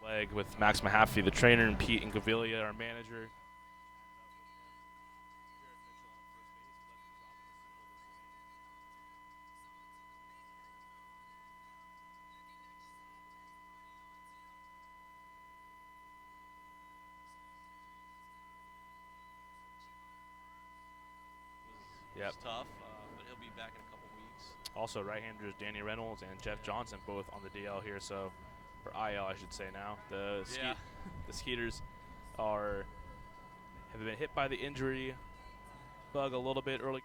leg with Max Mahaffey, the trainer, and Pete and Gavilia, our manager. Yep. It's tough, but he'll be back in a couple weeks. Also, right-handers Danny Reynolds and Jeff Johnson both on the DL here, or IL, I should say now. The Skeeters have been hit by the injury bug a little bit early.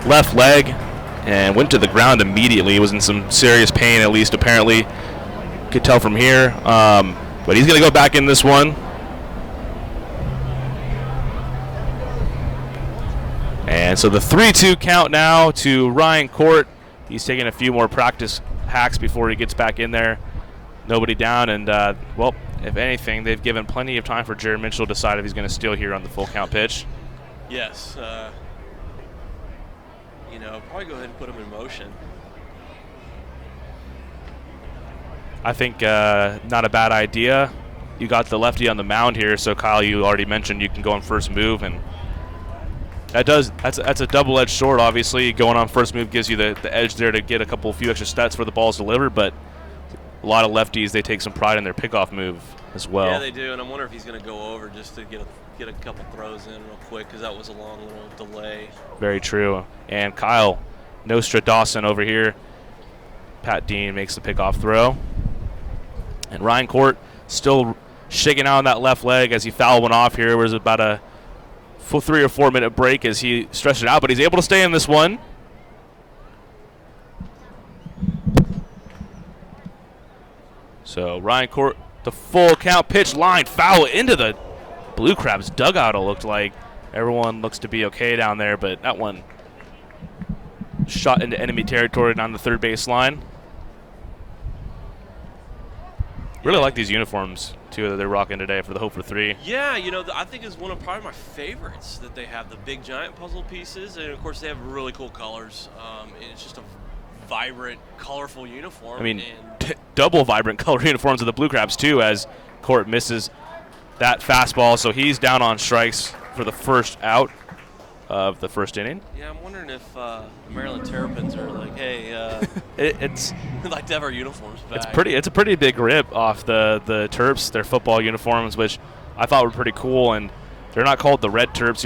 Left leg and went to the ground immediately. He was in some serious pain, at least apparently. Could tell from here. But he's going to go back in this one. And so the 3-2 count now to Ryan Court. He's taking a few more practice hacks before he gets back in there. Nobody down, and well, if anything, they've given plenty of time for Jared Mitchell to decide if he's going to steal here on the full count pitch. Yes. Probably go ahead and put him in motion. I think not a bad idea. You got the lefty on the mound here, so Kyle, you already mentioned you can go on first move, and that's a double-edged sword. Obviously, going on first move gives you the edge there to get a few extra stats for the balls delivered, but a lot of lefties, they take some pride in their pickoff move as well. Yeah, they do, and I'm wondering if he's going to go over just to get a couple throws in real quick, because that was a long little delay. Very true. And Kyle, Nostra Dawson over here. Pat Dean makes the pickoff throw. And Ryan Court still shaking out on that left leg as he fouled one off here. It was about a full 3 or 4 minute break as he stretched it out, but he's able to stay in this one. So Ryan Court, the full count pitch line, foul into the Blue Crabs dugout, it looked like. Everyone looks to be okay down there, but that one shot into enemy territory down the third base line. Really like these uniforms, too, that they're rocking today for the Hope for Three. Yeah, I think it's one of probably my favorites that they have, the big giant puzzle pieces. And, of course, they have really cool colors. And it's just a vibrant, colorful uniform. I mean, double vibrant color uniforms of the Blue Crabs, too, as Court misses that fastball. So he's down on strikes for the first out of the first inning. Yeah, I'm wondering if the Maryland Terrapins are like, hey, it's we'd like to have our uniforms back. It's a pretty big rip off the Terps, their football uniforms, which I thought were pretty cool. And they're not called the Red Terps.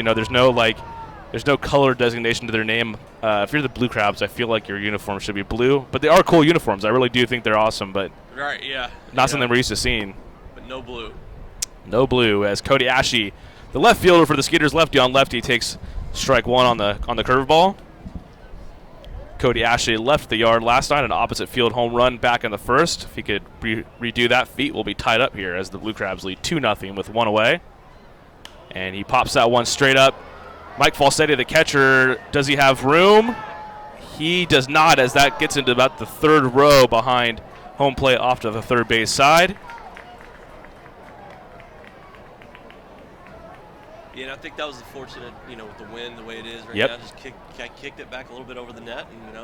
There's no color designation to their name. If you're the Blue Crabs, I feel like your uniform should be blue. But they are cool uniforms. I really do think they're awesome. But right, yeah, not something we're used to seeing. But no blue. No blue, as Cody Ashe, the left fielder for the Skeeters, lefty on lefty, takes strike one on the curveball. Cody Ashe left the yard last night, an opposite field home run back in the first. If he could redo that feat, we'll be tied up here as the Blue Crabs lead 2-0 with one away. And he pops that one straight up. Mike Falsetti, the catcher, does he have room? He does not, as that gets into about the third row behind home plate off to the third base side. Yeah, and I think that was the fortunate, with the wind the way it is right now. Just kicked it back a little bit over the net, and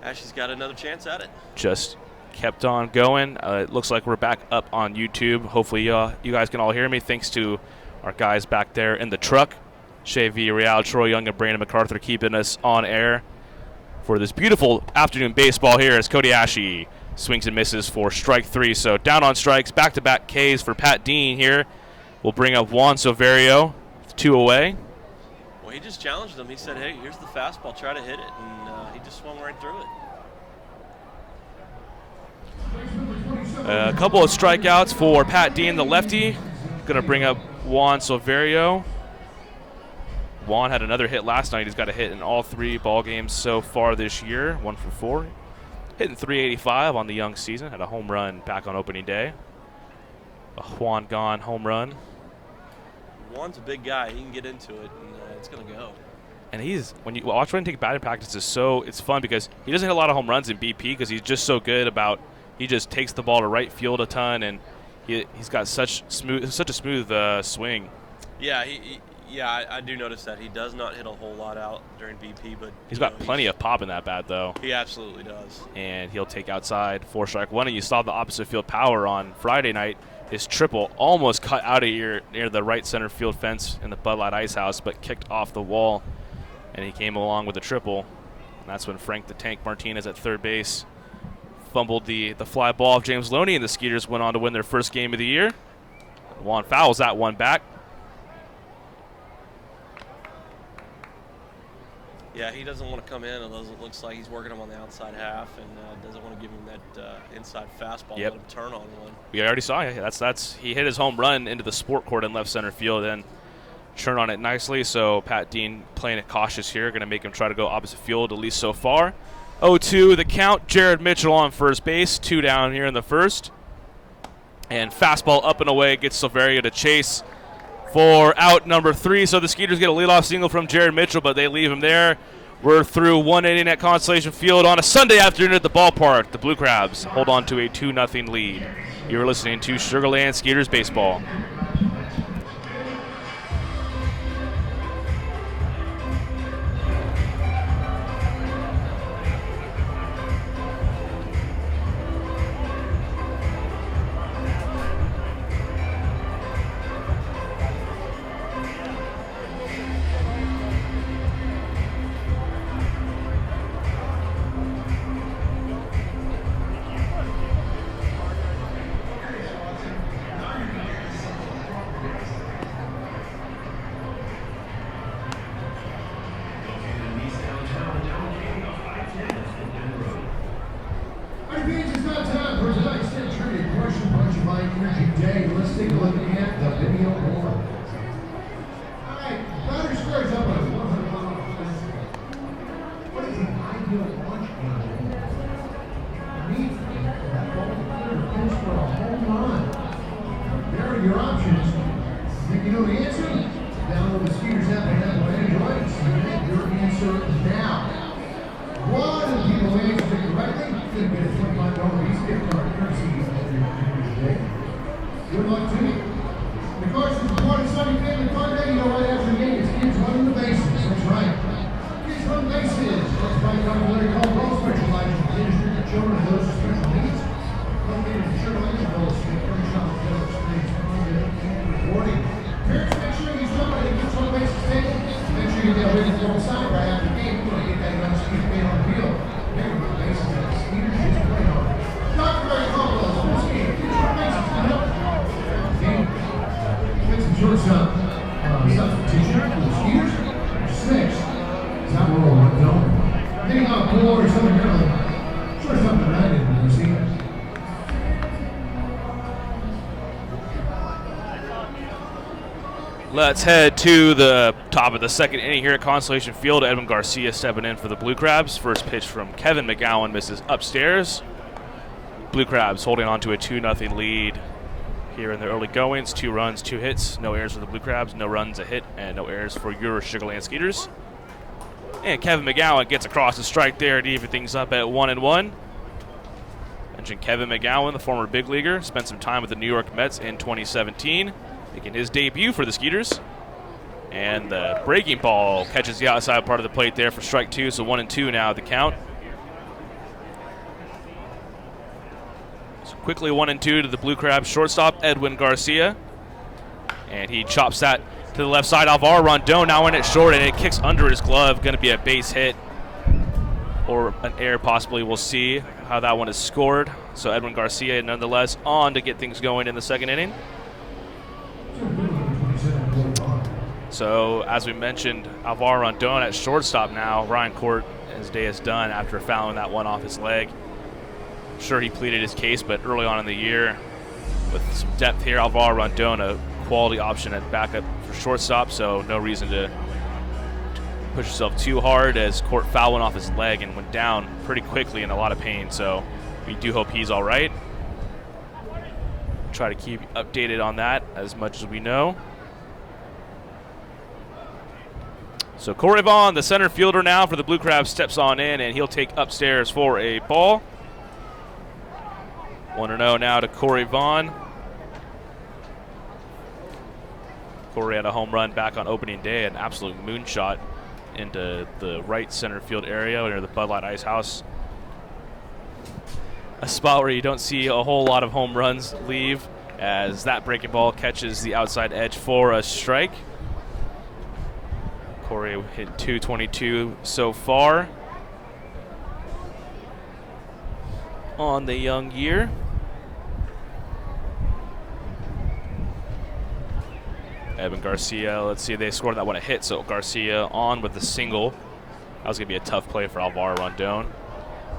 Ashley's got another chance at it. Just kept on going. It looks like we're back up on YouTube. Hopefully you guys can all hear me. Thanks to our guys back there in the truck, Shea Villarreal, Troy Young, and Brandon MacArthur keeping us on air. for this beautiful afternoon baseball here as Cody Ashe swings and misses for strike 3. So down on strikes, back-to-back Ks for Pat Dean here. We'll bring up Juan Silverio, 2 away. Well, he just challenged him. He said, hey, here's the fastball, try to hit it, and he just swung right through it. A couple of strikeouts for Pat Dean, the lefty. Going to bring up Juan Silverio. Juan had another hit last night. He's got a hit in all 3 ball games so far this year, 1 for 4. Hitting .385 on the young season. Had a home run back on opening day. A Juan Gone home run. Juan's a big guy. He can get into it, and it's going to go. And when you watch him take batting practice, it's fun because he doesn't hit a lot of home runs in BP because he's just so good about. He just takes the ball to right field a ton, and he's got such a smooth swing. Yeah, I do notice that he does not hit a whole lot out during BP, but he's got plenty of pop in that bat though. He absolutely does. And he'll take outside for strike 1. And you saw the opposite field power on Friday night. His triple almost cut out of here near the right center field fence in the Bud Light Ice House, but kicked off the wall, and he came along with a triple. And that's when Frank the Tank Martinez at third base fumbled the fly ball of James Loney, and the Skeeters went on to win their first game of the year. Juan fouls that one back. Yeah, he doesn't want to come in. It looks like he's working him on the outside half, and doesn't want to give him that inside fastball. Yep. Let him turn on one. We already saw it. That's he hit his home run into the sport court in left center field and turned on it nicely. So Pat Dean playing it cautious here, going to make him try to go opposite field, at least so far. 0-2 the count. Jared Mitchell on first base, 2 down here in the first. And fastball up and away gets Silverio to chase for out number 3. So the Skeeters get a leadoff single from Jared Mitchell, but they leave him there. We're through 1 inning at Constellation Field on a Sunday afternoon at the ballpark. The Blue Crabs hold on to a 2-0 lead. You're listening to Sugarland Skeeters Baseball. Let's head to the top of the second inning here at Constellation Field. Edwin Garcia stepping in for the Blue Crabs. First pitch from Kevin McGowan misses upstairs. Blue Crabs holding on to a 2-0 lead here in the early goings. 2 runs, 2 hits, no errors for the Blue Crabs, no runs, a hit, and no errors for your Sugarland Skeeters. And Kevin McGowan gets across the strike there to even things up at 1-1. Mentioned Kevin McGowan, the former big leaguer, spent some time with the New York Mets in 2017, making his debut for the Skeeters. And the breaking ball catches the outside part of the plate there for strike 2, so 1-2 now the count. So quickly 1-2 to the Blue Crabs shortstop, Edwin Garcia. And he chops that to the left side. Alvaro Rondon now in it short, and it kicks under his glove. Going to be a base hit. or an error possibly. We'll see how that one is scored. So Edwin Garcia nonetheless on to get things going in the second inning. So as we mentioned, Alvaro Rondon at shortstop now. Ryan Court, his day is done after fouling that one off his leg. Sure, he pleaded his case, but early on in the year, with some depth here, Alvaro Rondon, a quality option at backup for shortstop, so no reason to push yourself too hard, as Court fouled one off his leg and went down pretty quickly in a lot of pain. So we do hope he's all right. Try to keep updated on that as much as we know. So Corey Vaughn, the center fielder now for the Blue Crabs, steps on in, and he'll take upstairs for a ball. 1-0 now to Corey Vaughn. Corey had a home run back on opening day, an absolute moonshot into the right center field area near the Bud Light Ice House. A spot where you don't see a whole lot of home runs leave, as that breaking ball catches the outside edge for a strike. Corey hit .222 so far on the young year. Evan Garcia, let's see, they scored that one a hit, so Garcia on with the single. That was going to be a tough play for Alvaro Rondon.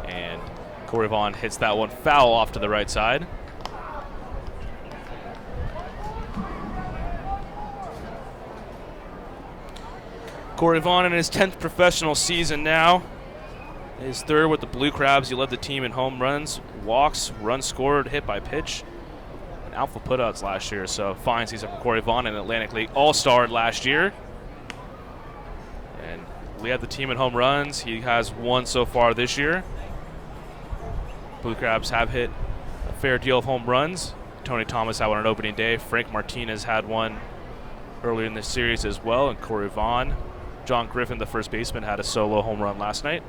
And Corey Vaughn hits that one foul off to the right side. Corey Vaughn in his 10th professional season now. His third with the Blue Crabs. He led the team in home runs, walks, runs scored, hit by pitch, and alpha putouts last year. So fine season for Corey Vaughn, in Atlantic League All-Star last year. And we had the team in home runs. He has one so far this year. Blue Crabs have hit a fair deal of home runs. Tony Thomas had one on opening day. Frank Martinez had one earlier in this series as well, and Corey Vaughn. John Griffin, the first baseman, had a solo home run last night.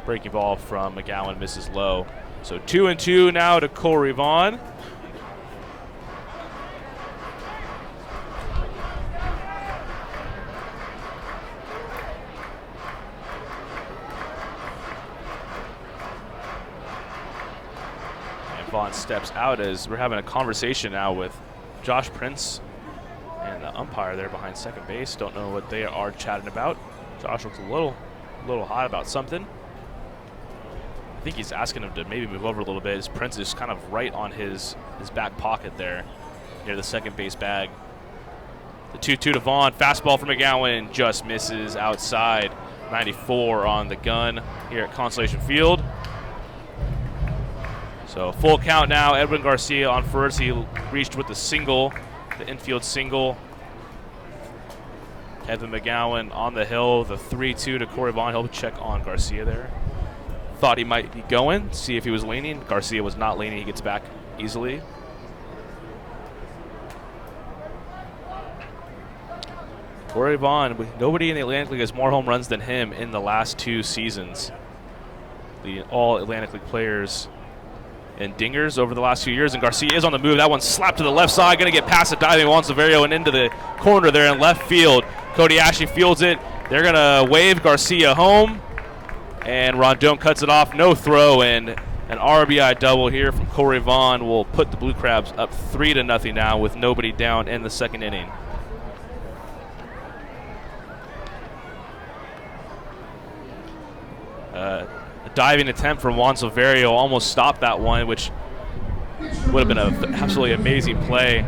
Breaking ball from McGowan misses low. So 2-2 now to Corey Vaughn. And Vaughn steps out as we're having a conversation now with Josh Prince and the umpire there behind second base. Don't know what they are chatting about. Josh looks a little hot about something. I think he's asking him to maybe move over a little bit. His Prince is kind of right on his back pocket there near the second base bag. The 2-2 to Vaughn. Fastball from McGowan just misses outside. 94 on the gun here at Constellation Field. So full count now. Edwin Garcia on first. He reached with the single, the infield single. Evan McGowan on the hill. The 3-2 to Corey Vaughn. He'll check on Garcia there. Thought he might be going, see if he was leaning. Garcia was not leaning. He gets back easily. Corey Vaughn, nobody in the Atlantic League has more home runs than him in the last 2 seasons. The all Atlantic League players and dingers over the last few years, and Garcia is on the move. That one slapped to the left side, going to get past the diving Juan Severio and into the corner there in left field. Cody Ashley fields it. They're going to wave Garcia home, and Rondon cuts it off. No throw, and an RBI double here from Corey Vaughn will put the Blue Crabs up 3-0 now with nobody down in the second inning. A diving attempt from Juan Silverio almost stopped that one, which would have been an absolutely amazing play.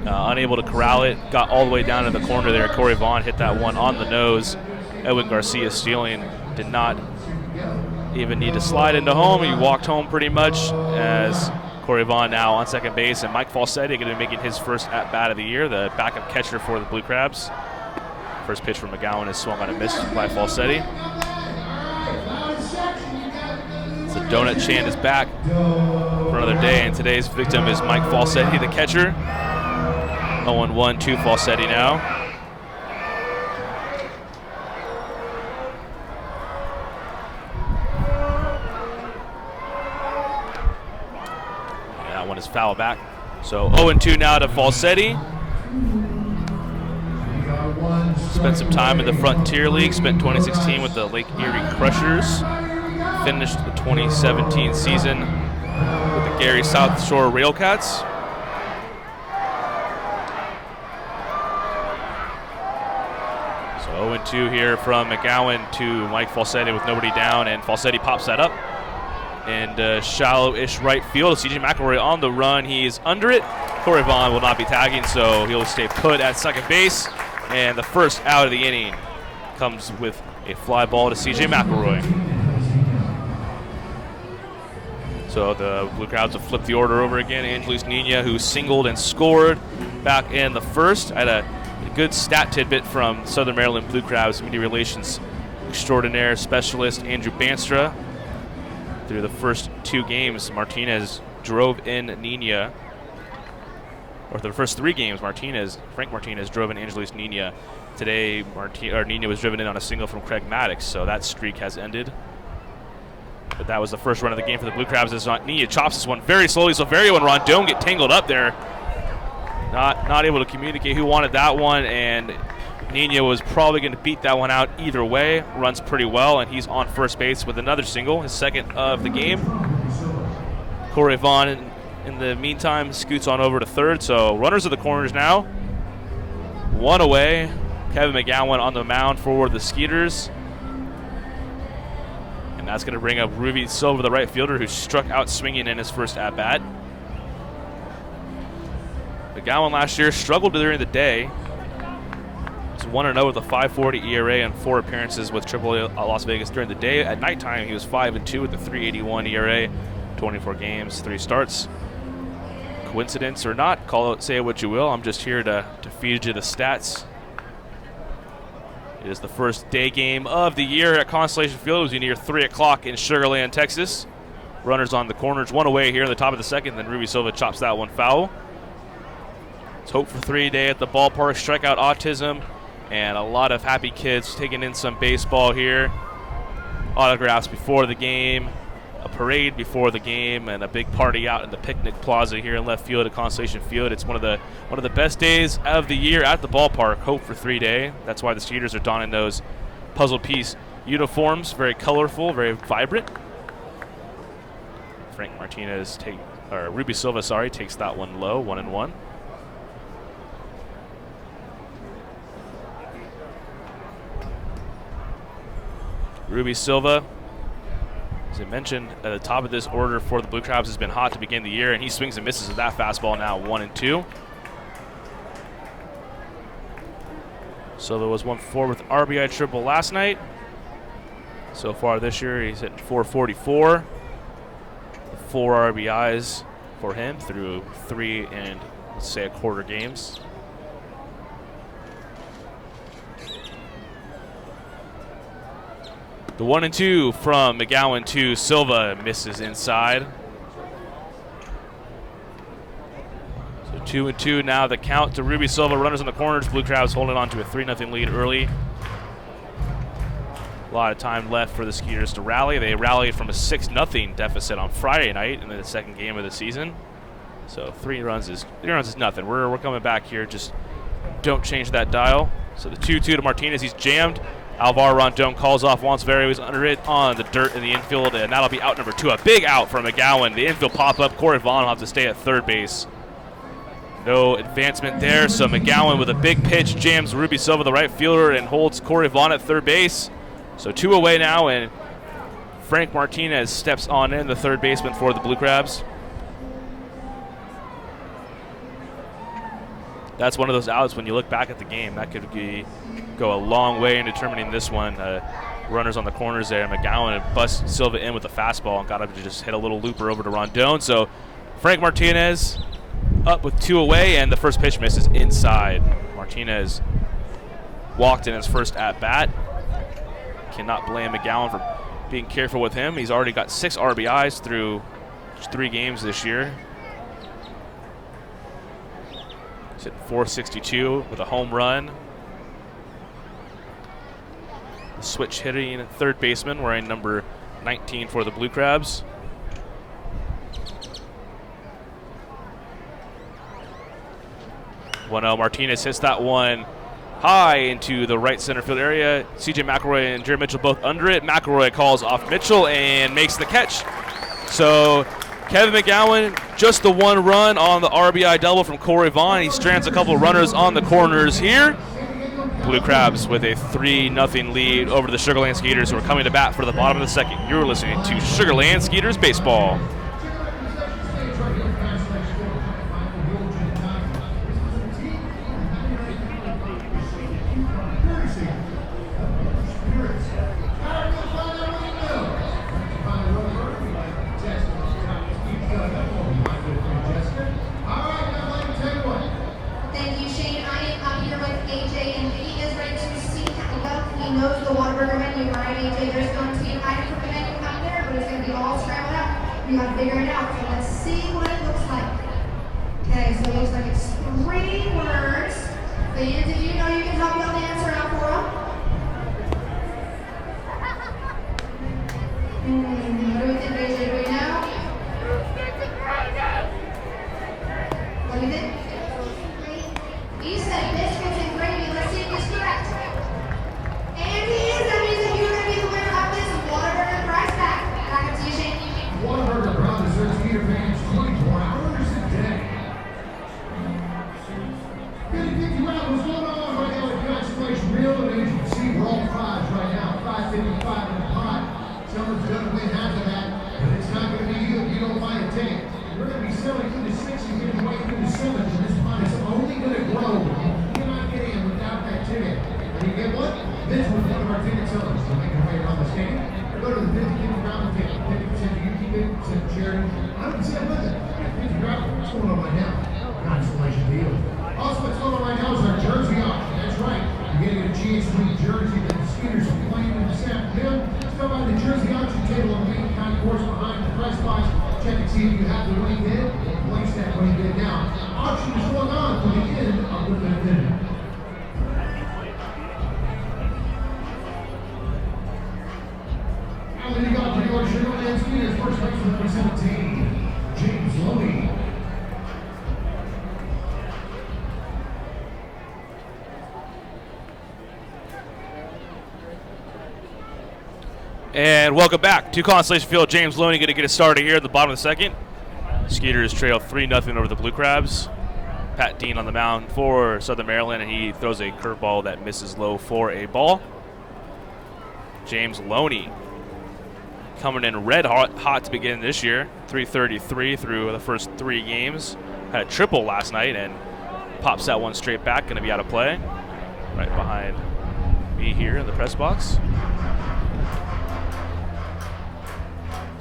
Unable to corral it, got all the way down to the corner there. Corey Vaughn hit that one on the nose. Edwin Garcia stealing, did not even need to slide into home. He walked home pretty much, as Corey Vaughn now on second base, and Mike Falsetti going to be making his first at-bat of the year, the backup catcher for the Blue Crabs. First pitch from McGowan is swung on a miss by Falsetti. The donut chant is back for another day, and today's victim is Mike Falsetti, the catcher. 0-1 to Falsetti now. And that one is foul back. So 0-2 now to Falsetti. Spent some time in the Frontier League, spent 2016 with the Lake Erie Crushers. finished the 2017 season with the Gary South Shore Railcats. So 0-2 here from McGowan to Mike Falsetti with nobody down, and Falsetti pops that up. And shallow-ish right field. CJ McElroy on the run. He's under it. Corey Vaughn will not be tagging, so he'll stay put at second base. And the first out of the inning comes with a fly ball to CJ McElroy. So the Blue Crabs have flipped the order over again. Angeles Nina, who singled and scored back in the first. I had a good stat tidbit from Southern Maryland Blue Crabs media relations extraordinaire specialist Andrew Banstra. Through the first 2 games, Martinez drove in Nina. Or the first 3 games, Frank Martinez drove in Angeles Nina. Today, Nina was driven in on a single from Craig Maddox, so that streak has ended. But that was the first run of the game for the Blue Crabs. As Nina chops this one very slowly. Silverio and Rondon get tangled up there. Not able to communicate who wanted that one, and Nina was probably going to beat that one out either way. Runs pretty well, and he's on first base with another single, his second of the game. Corey Vaughn, in the meantime, scoots on over to third. So runners at the corners now. 1 away. Kevin McGowan on the mound for the Skeeters. And that's going to bring up Ruby Silva, the right fielder, who struck out swinging in his first at-bat. McGowan last year struggled during the day. He's 1-0 with a 5.40 ERA and 4 appearances with AAA Las Vegas during the day. At nighttime, he was 5-2 with a 3.81 ERA, 24 games, 3 starts. Coincidence or not, call it, say what you will. I'm just here to feed you the stats. It is the first day game of the year at Constellation Field. It was near 3 o'clock in Sugar Land, Texas. Runners on the corners, 1 away here in the top of the second. Then Ruby Silva chops that one foul. It's hope for 3 day at the ballpark. Strikeout autism. And a lot of happy kids taking in some baseball here. Autographs before the game, a parade before the game, and a big party out in the picnic plaza here in left field at Constellation Field. It's one of the best days of the year at the ballpark. Hope for 3 day. That's why the Skeeters are donning those puzzle piece uniforms. Very colorful, very vibrant. Ruby Silva, takes that one low, 1-1. Ruby Silva, as I mentioned, at the top of this order for the Blue Crabs, has been hot to begin the year, and he swings and misses with that fastball now, 1-2. Silva was 1-4 with RBI triple last night. So far this year, he's hitting 444. 4 RBIs for him through 3 and, let's say, a quarter games. The 1-2 from McGowan to Silva misses inside. So 2-2 now the count to Ruby Silva. Runners in the corners. Blue Crabs holding on to a 3-0 lead early. A lot of time left for the Skeeters to rally. They rallied from a 6-0 deficit on Friday night in the second game of the season. So 3 runs is nothing. We're coming back here. Just don't change that dial. So the 2-2 to Martinez. He's jammed. Alvaro Rondon calls off once. He's under it on the dirt in the infield, and that'll be out number 2. A big out from McGowan. The infield pop-up. Corey Vaughn will have to stay at third base. No advancement there, so McGowan with a big pitch jams Ruby Silva, the right fielder, and holds Corey Vaughn at third base. So 2 away now, and Frank Martinez steps on in, the third baseman for the Blue Crabs. That's one of those outs when you look back at the game. That could go a long way in determining this one. Runners on the corners there. McGowan busts Silva in with a fastball and got him to just hit a little looper over to Rondon. So Frank Martinez up with 2 away, and the first pitch misses inside. Martinez walked in his first at-bat. Cannot blame McGowan for being careful with him. He's already got 6 RBIs through 3 games this year. He's hitting .462 with a home run. The switch hitting third baseman wearing number 19 for the Blue Crabs. Martinez hits that one high into the right center field area. C.J. McElroy and Jared Mitchell both under it. McElroy calls off Mitchell and makes the catch. So Kevin McGowan, just the one run on the RBI double from Corey Vaughn. He strands a couple of runners on the corners here. Blue Crabs with a 3-0 lead over the Sugar Land Skeeters, who are coming to bat for the bottom of the second. You're listening to Sugar Land Skeeters Baseball. You got to figure it out. So let's see what it looks like. Okay, so it looks like it's 3 words. Fans, if you know, you can help me on the answer out for them. What do we think, AJ? Do we know? What do you think? He said biscuits and gravy. Let's see if he's correct. And he is. That means that you're going to be the winner of this Whataburger prize pack. Back up to you, Shane. Whataburger proud to serve Skeeter fans 24 hours a day. Good to get you out. What's going on right now at Constellation Real? And as you can see, we're all fives right now. 555 in the pot. Someone's going to win half of that, but it's not going to be you if you don't buy a ticket. We're going to be selling through the 6 and getting away through the 7s, and this pot is only going to grow. You cannot get in without that ticket. And you get what? This was one of our ticket sellers to make our way around the stadium. Go to the 50 round ticket. 50% to you, 50% charity. 100% with it. 50 round. What's going on right now? Constellation deal. Also, what's going on right now is our jersey auction. That's right. You're getting a chance to win a jersey that the Skeeters are playing in this afternoon. Stop by the jersey auction table on the main concourse behind the press box. Check and see if you have the winning bid and place that winning bid now. Auction is going on to the end of the bid. And then you got for your Sugar Land Skeeters, first place number 17, James Loney. And welcome back to Constellation Field. James Loney going to get it started here at the bottom of the second. Skeeters trail 3-0 over the Blue Crabs. Pat Dean on the mound for Southern Maryland, and he throws a curveball that misses low for a ball. James Loney coming in red hot to begin this year. 333 through the first 3 games. Had a triple last night and pops that one straight back. Going to be out of play. Right behind me here in the press box.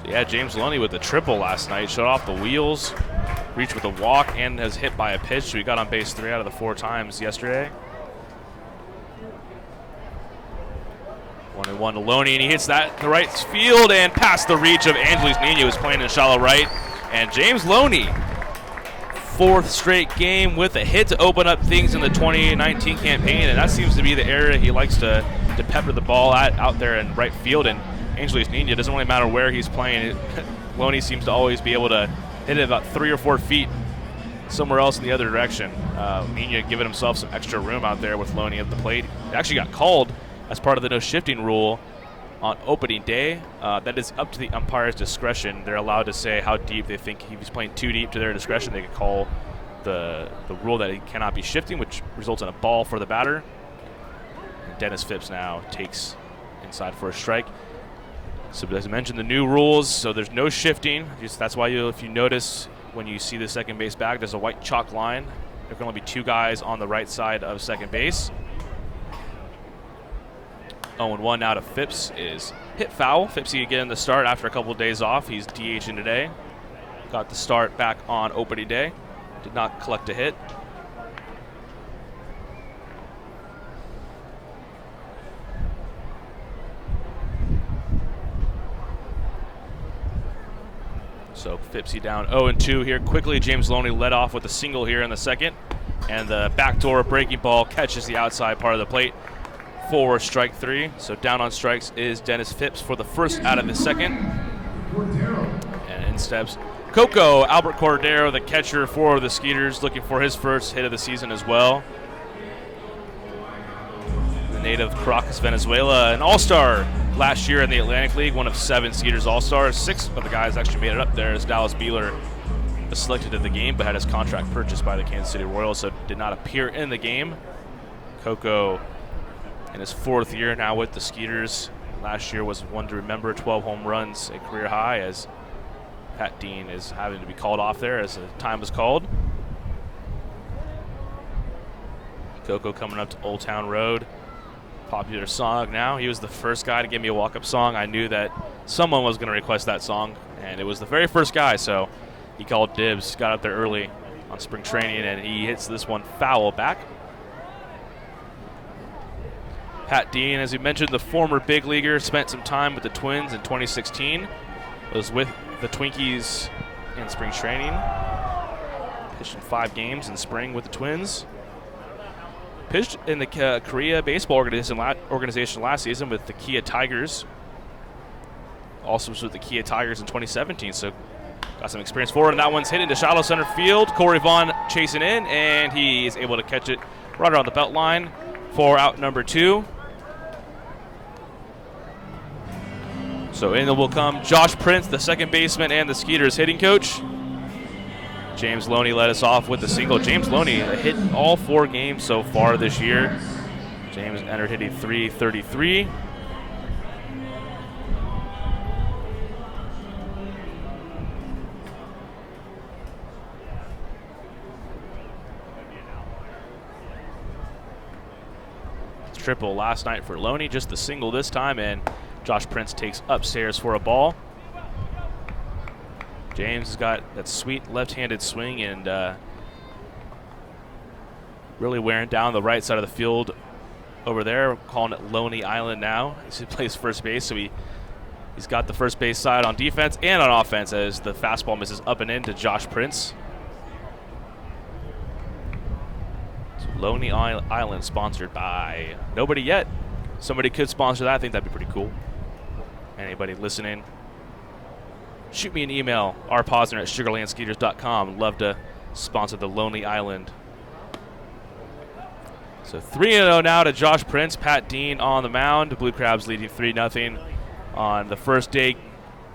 So yeah, James Loney with the triple last night. Shut off the wheels. Reached with a walk and has hit by a pitch. So he got on base 3 out of the 4 times yesterday. 1-1 to Loney, and he hits that in the right field and past the reach of Angeles Nino, who's playing in shallow right. And James Loney, 4th straight game with a hit to open up things in the 2019 campaign, and that seems to be the area he likes to pepper the ball out there in right field. And Angeles Nino, it doesn't really matter where he's playing. Loney seems to always be able to hit it about 3 or 4 feet somewhere else in the other direction. Nino giving himself some extra room out there with Loney at the plate. It actually got called as part of the no shifting rule on opening day. That is up to the umpire's discretion. They're allowed to say how deep they think. If he's playing too deep to their discretion, they could call the rule that he cannot be shifting, which results in a ball for the batter. Dennis Phipps now takes inside for a strike. So as I mentioned, the new rules, so there's no shifting. That's why if you notice when you see the second base bag, there's a white chalk line. There can only be 2 guys on the right side of second base. 0-1 now to Phipps is hit foul. Phippsy getting the start after a couple of days off. He's DHing today. Got the start back on opening day. Did not collect a hit. So Phippsy down 0-2 here. Quickly, James Loney led off with a single here in the second. And the backdoor breaking ball catches the outside part of the plate for strike 3. So down on strikes is Dennis Phipps for the first out of the second. And in steps Coco Albert Cordero, the catcher for the Skeeters, looking for his first hit of the season as well. native Caracas, Venezuela, an all-star last year in the Atlantic League, one of 7 Skeeters all-stars. 6 of the guys actually made it up there, as Dallas Beeler was selected in the game but had his contract purchased by the Kansas City Royals, so did not appear in the game. Coco in his 4th year now with the Skeeters. Last year was one to remember, 12 home runs, a career high, as Pat Dean is having to be called off there as the time was called. Coco coming up to Old Town Road. Popular song now. He was the first guy to give me a walk-up song. I knew that someone was going to request that song, and it was the very first guy, so he called dibs, got up there early on spring training, and he hits this one foul back. Pat Dean, as we mentioned, the former big leaguer, spent some time with the Twins in 2016. Was with the Twinkies in spring training. Pitched in 5 games in spring with the Twins. Pitched in the Korea baseball organization last season with the Kia Tigers. Also was with the Kia Tigers in 2017, so got some experience forward. And that one's hit into shallow center field. Corey Vaughn chasing in, and he is able to catch it right around the belt line for out number 2. So in will come Josh Prince, the second baseman and the Skeeters hitting coach. James Loney led us off with the single. James Loney hit all 4 games so far this year. James entered hitting .333. Triple last night for Loney, just the single this time, and Josh Prince takes upstairs for a ball. James has got that sweet left-handed swing and really wearing down the right side of the field over there. We're calling it Loney Island now. He plays first base, so he's got the first base side on defense and on offense as the fastball misses up and in to Josh Prince. So Loney Island sponsored by nobody yet. Somebody could sponsor that. I think that'd be pretty cool. Anybody listening, shoot me an email, rposner@sugarlandskeeters.com. Love to sponsor the Lonely Island. So 3-0 now to Josh Prince. Pat Dean on the mound. The Blue Crabs leading 3-0 on the first game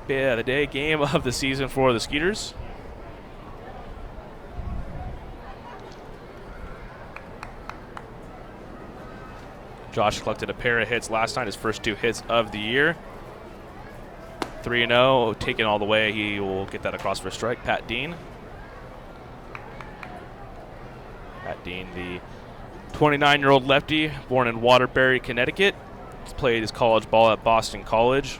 of the season for the Skeeters. Josh collected a pair of hits last night, his first 2 hits of the year. 3-0, taken all the way. He will get that across for a strike. Pat Dean. Pat Dean, the 29-year-old lefty, born in Waterbury, Connecticut. He's played his college ball at Boston College.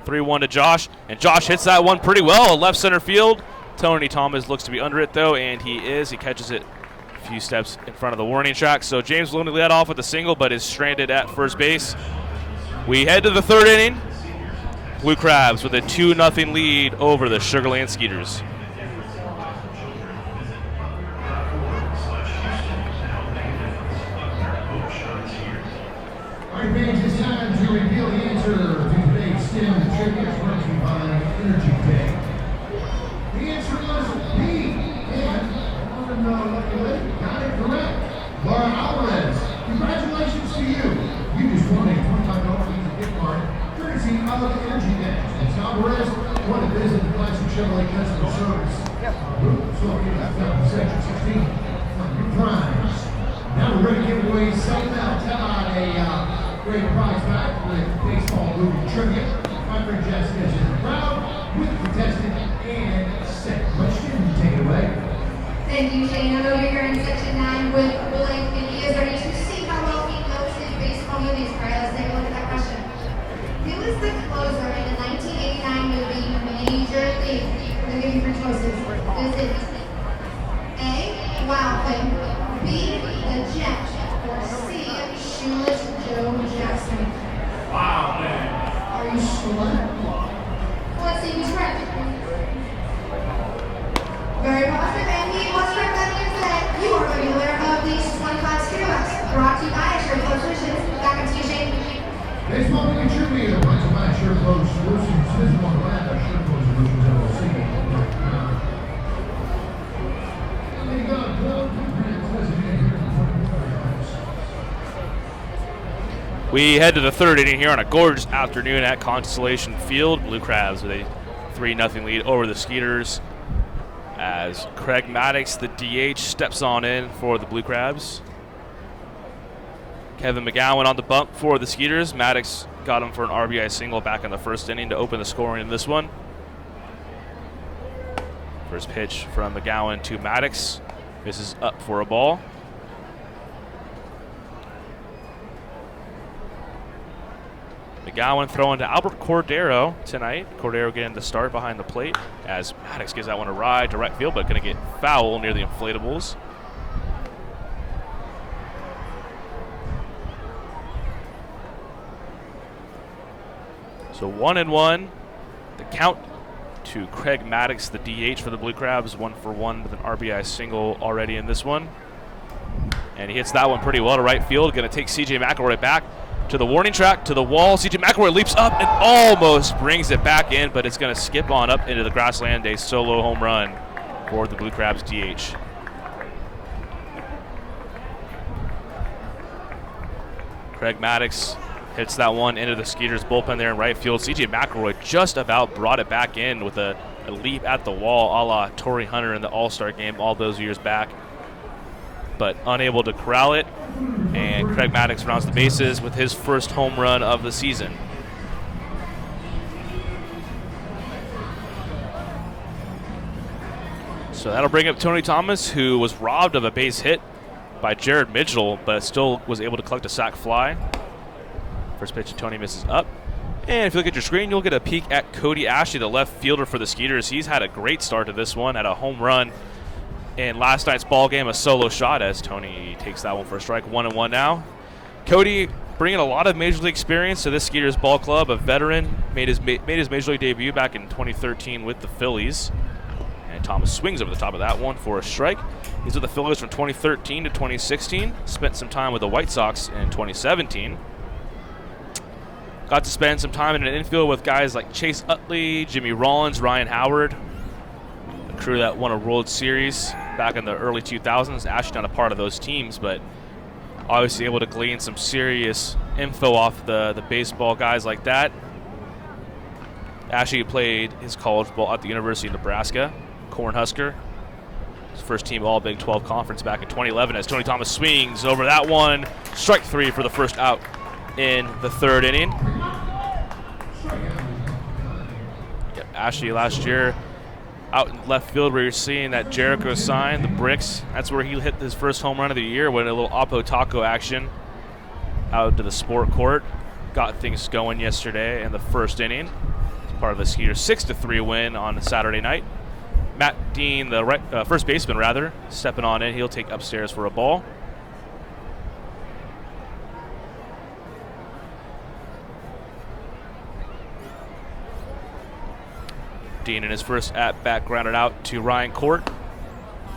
3-1 to Josh, and Josh hits that one pretty well, left center field. Tony Thomas looks to be under it, though, and he is. He catches it a few steps in front of the warning track. So James Loney led off with a single, but is stranded at first base. We head to the 3rd inning. Blue Crabs with a 2-0 lead over the Sugarland Skeeters. All right, fans, it's time to reveal the answer to today's STEM trivia brought to you by Energy Day. The answer was B, and lucky lady got it correct. Laura Alvarez, congratulations to you. You just won a $25 gift card courtesy of Energy Day. It's Alvarez, want to visit the Classic Chevrolet customer service. So I'll give you section 16 for your prize. Now we're ready to give away something else. A great prize back with baseball movie trivia. My friend Jessica is in the crowd with the contestant and set question. Take it away. Thank you, Shane. I know you're here in section 9 with Blake, and he is ready to see how well he knows his baseball movies. All right, let's take a look at that question. Who is the closer in the 1989 movie Major League? We're going to give you 3 choices. Is it A, Wild Thing, B, The Jet, or C, Shoeless Joe Jackson? Wow, man. Are you sure? Let's see who's correct. Very positive, and he was correct. That means that you are going to be the winner of these 25 Skeeters. Brought to you by Shirt Clothes Solutions. Back up to you, Shane. Baseball movie trivia brought to you by Shirt Clothes Solutions. Visit on the web at Shirt Clothes Solutions LLC. We head to the third inning here on a gorgeous afternoon at Constellation Field. Blue Crabs with a 3-0 lead over the Skeeters as Craig Maddox, the DH, steps on in for the Blue Crabs. Kevin McGowan on the bump for the Skeeters. Maddox got him for an RBI single back in the first inning to open the scoring in this one. First pitch from McGowan to Maddox. This is up for a ball. McGowan throwing to Albert Cordero tonight. Cordero getting the start behind the plate as Maddox gives that one a ride to right field, but going to get foul near the inflatables. So 1-1. The count to Craig Maddox, the DH for the Blue Crabs, 1-for-1 with an RBI single already in this one. And he hits that one pretty well to right field. Going to take C.J. McElroy back to the warning track, to the wall. C.J. McElroy leaps up and almost brings it back in, but it's going to skip on up into the grassland. A solo home run for the Blue Crabs DH. Craig Maddox hits that one into the Skeeters bullpen there in right field. C.J. McElroy just about brought it back in with a leap at the wall a la Torrey Hunter in the All-Star game all those years back, but unable to corral it. And Craig Maddox rounds the bases with his first home run of the season. So that'll bring up Tony Thomas, who was robbed of a base hit by Jared Mitchell, but still was able to collect a sac fly. First pitch, Tony misses up. And if you look at your screen, you'll get a peek at Cody Ashley, the left fielder for the Skeeters. He's had a great start to this one, had a home run in last night's ball game, a solo shot as Tony takes that one for a strike. 1-1 now. Cody bringing a lot of major league experience to this Skeeters ball club. A veteran, made his major league debut back in 2013 with the Phillies. And Thomas swings over the top of that one for a strike. He's with the Phillies from 2013 to 2016. Spent some time with the White Sox in 2017. Got to spend some time in an infield with guys like Chase Utley, Jimmy Rollins, Ryan Howard, a crew that won a World Series back in the early 2000s. Ashley not a part of those teams, but obviously able to glean some serious info off the baseball guys like that. Ashley played his college ball at the University of Nebraska, Cornhusker. His first team All Big 12 Conference back in 2011 as Tony Thomas swings over that one. Strike three for the first out in the third inning. Yep, Ashley last year out in left field where you're seeing that Jericho sign, the bricks. That's where he hit his first home run of the year with a little Oppo Taco action out to the sport court. Got things going yesterday in the first inning. It's part of the Skeeters 6-3 win on Saturday night. Matt Dean, the first baseman rather, stepping on in. He'll take upstairs for a ball. Dean in his first at-bat grounded out to Ryan Court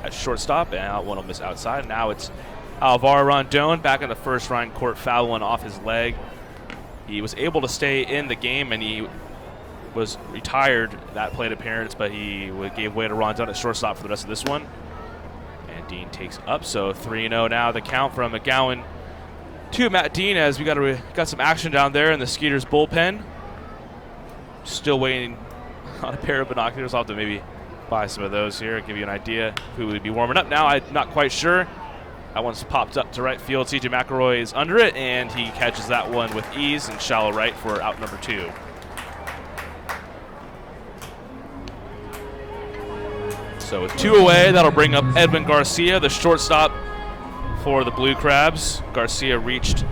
at shortstop, and that one will miss outside. Now it's Alvaro Rondon back in the first. Ryan Court foul one off his leg. He was able to stay in the game, and he was retired that plate appearance, but he gave way to Rondon at shortstop for the rest of this one. And Dean takes up, so 3-0 now. The count from McGowan to Matt Dean as we got some action down there in the Skeeters bullpen. Still waiting on a pair of binoculars. I'll have to maybe buy some of those here, give you an idea who would be warming up now. I'm not quite sure. That one's popped up to right field. C.J. McElroy is under it, and he catches that one with ease and shallow right for out number 2. So with 2 away, that'll bring up Edwin Garcia, the shortstop for the Blue Crabs. Garcia reached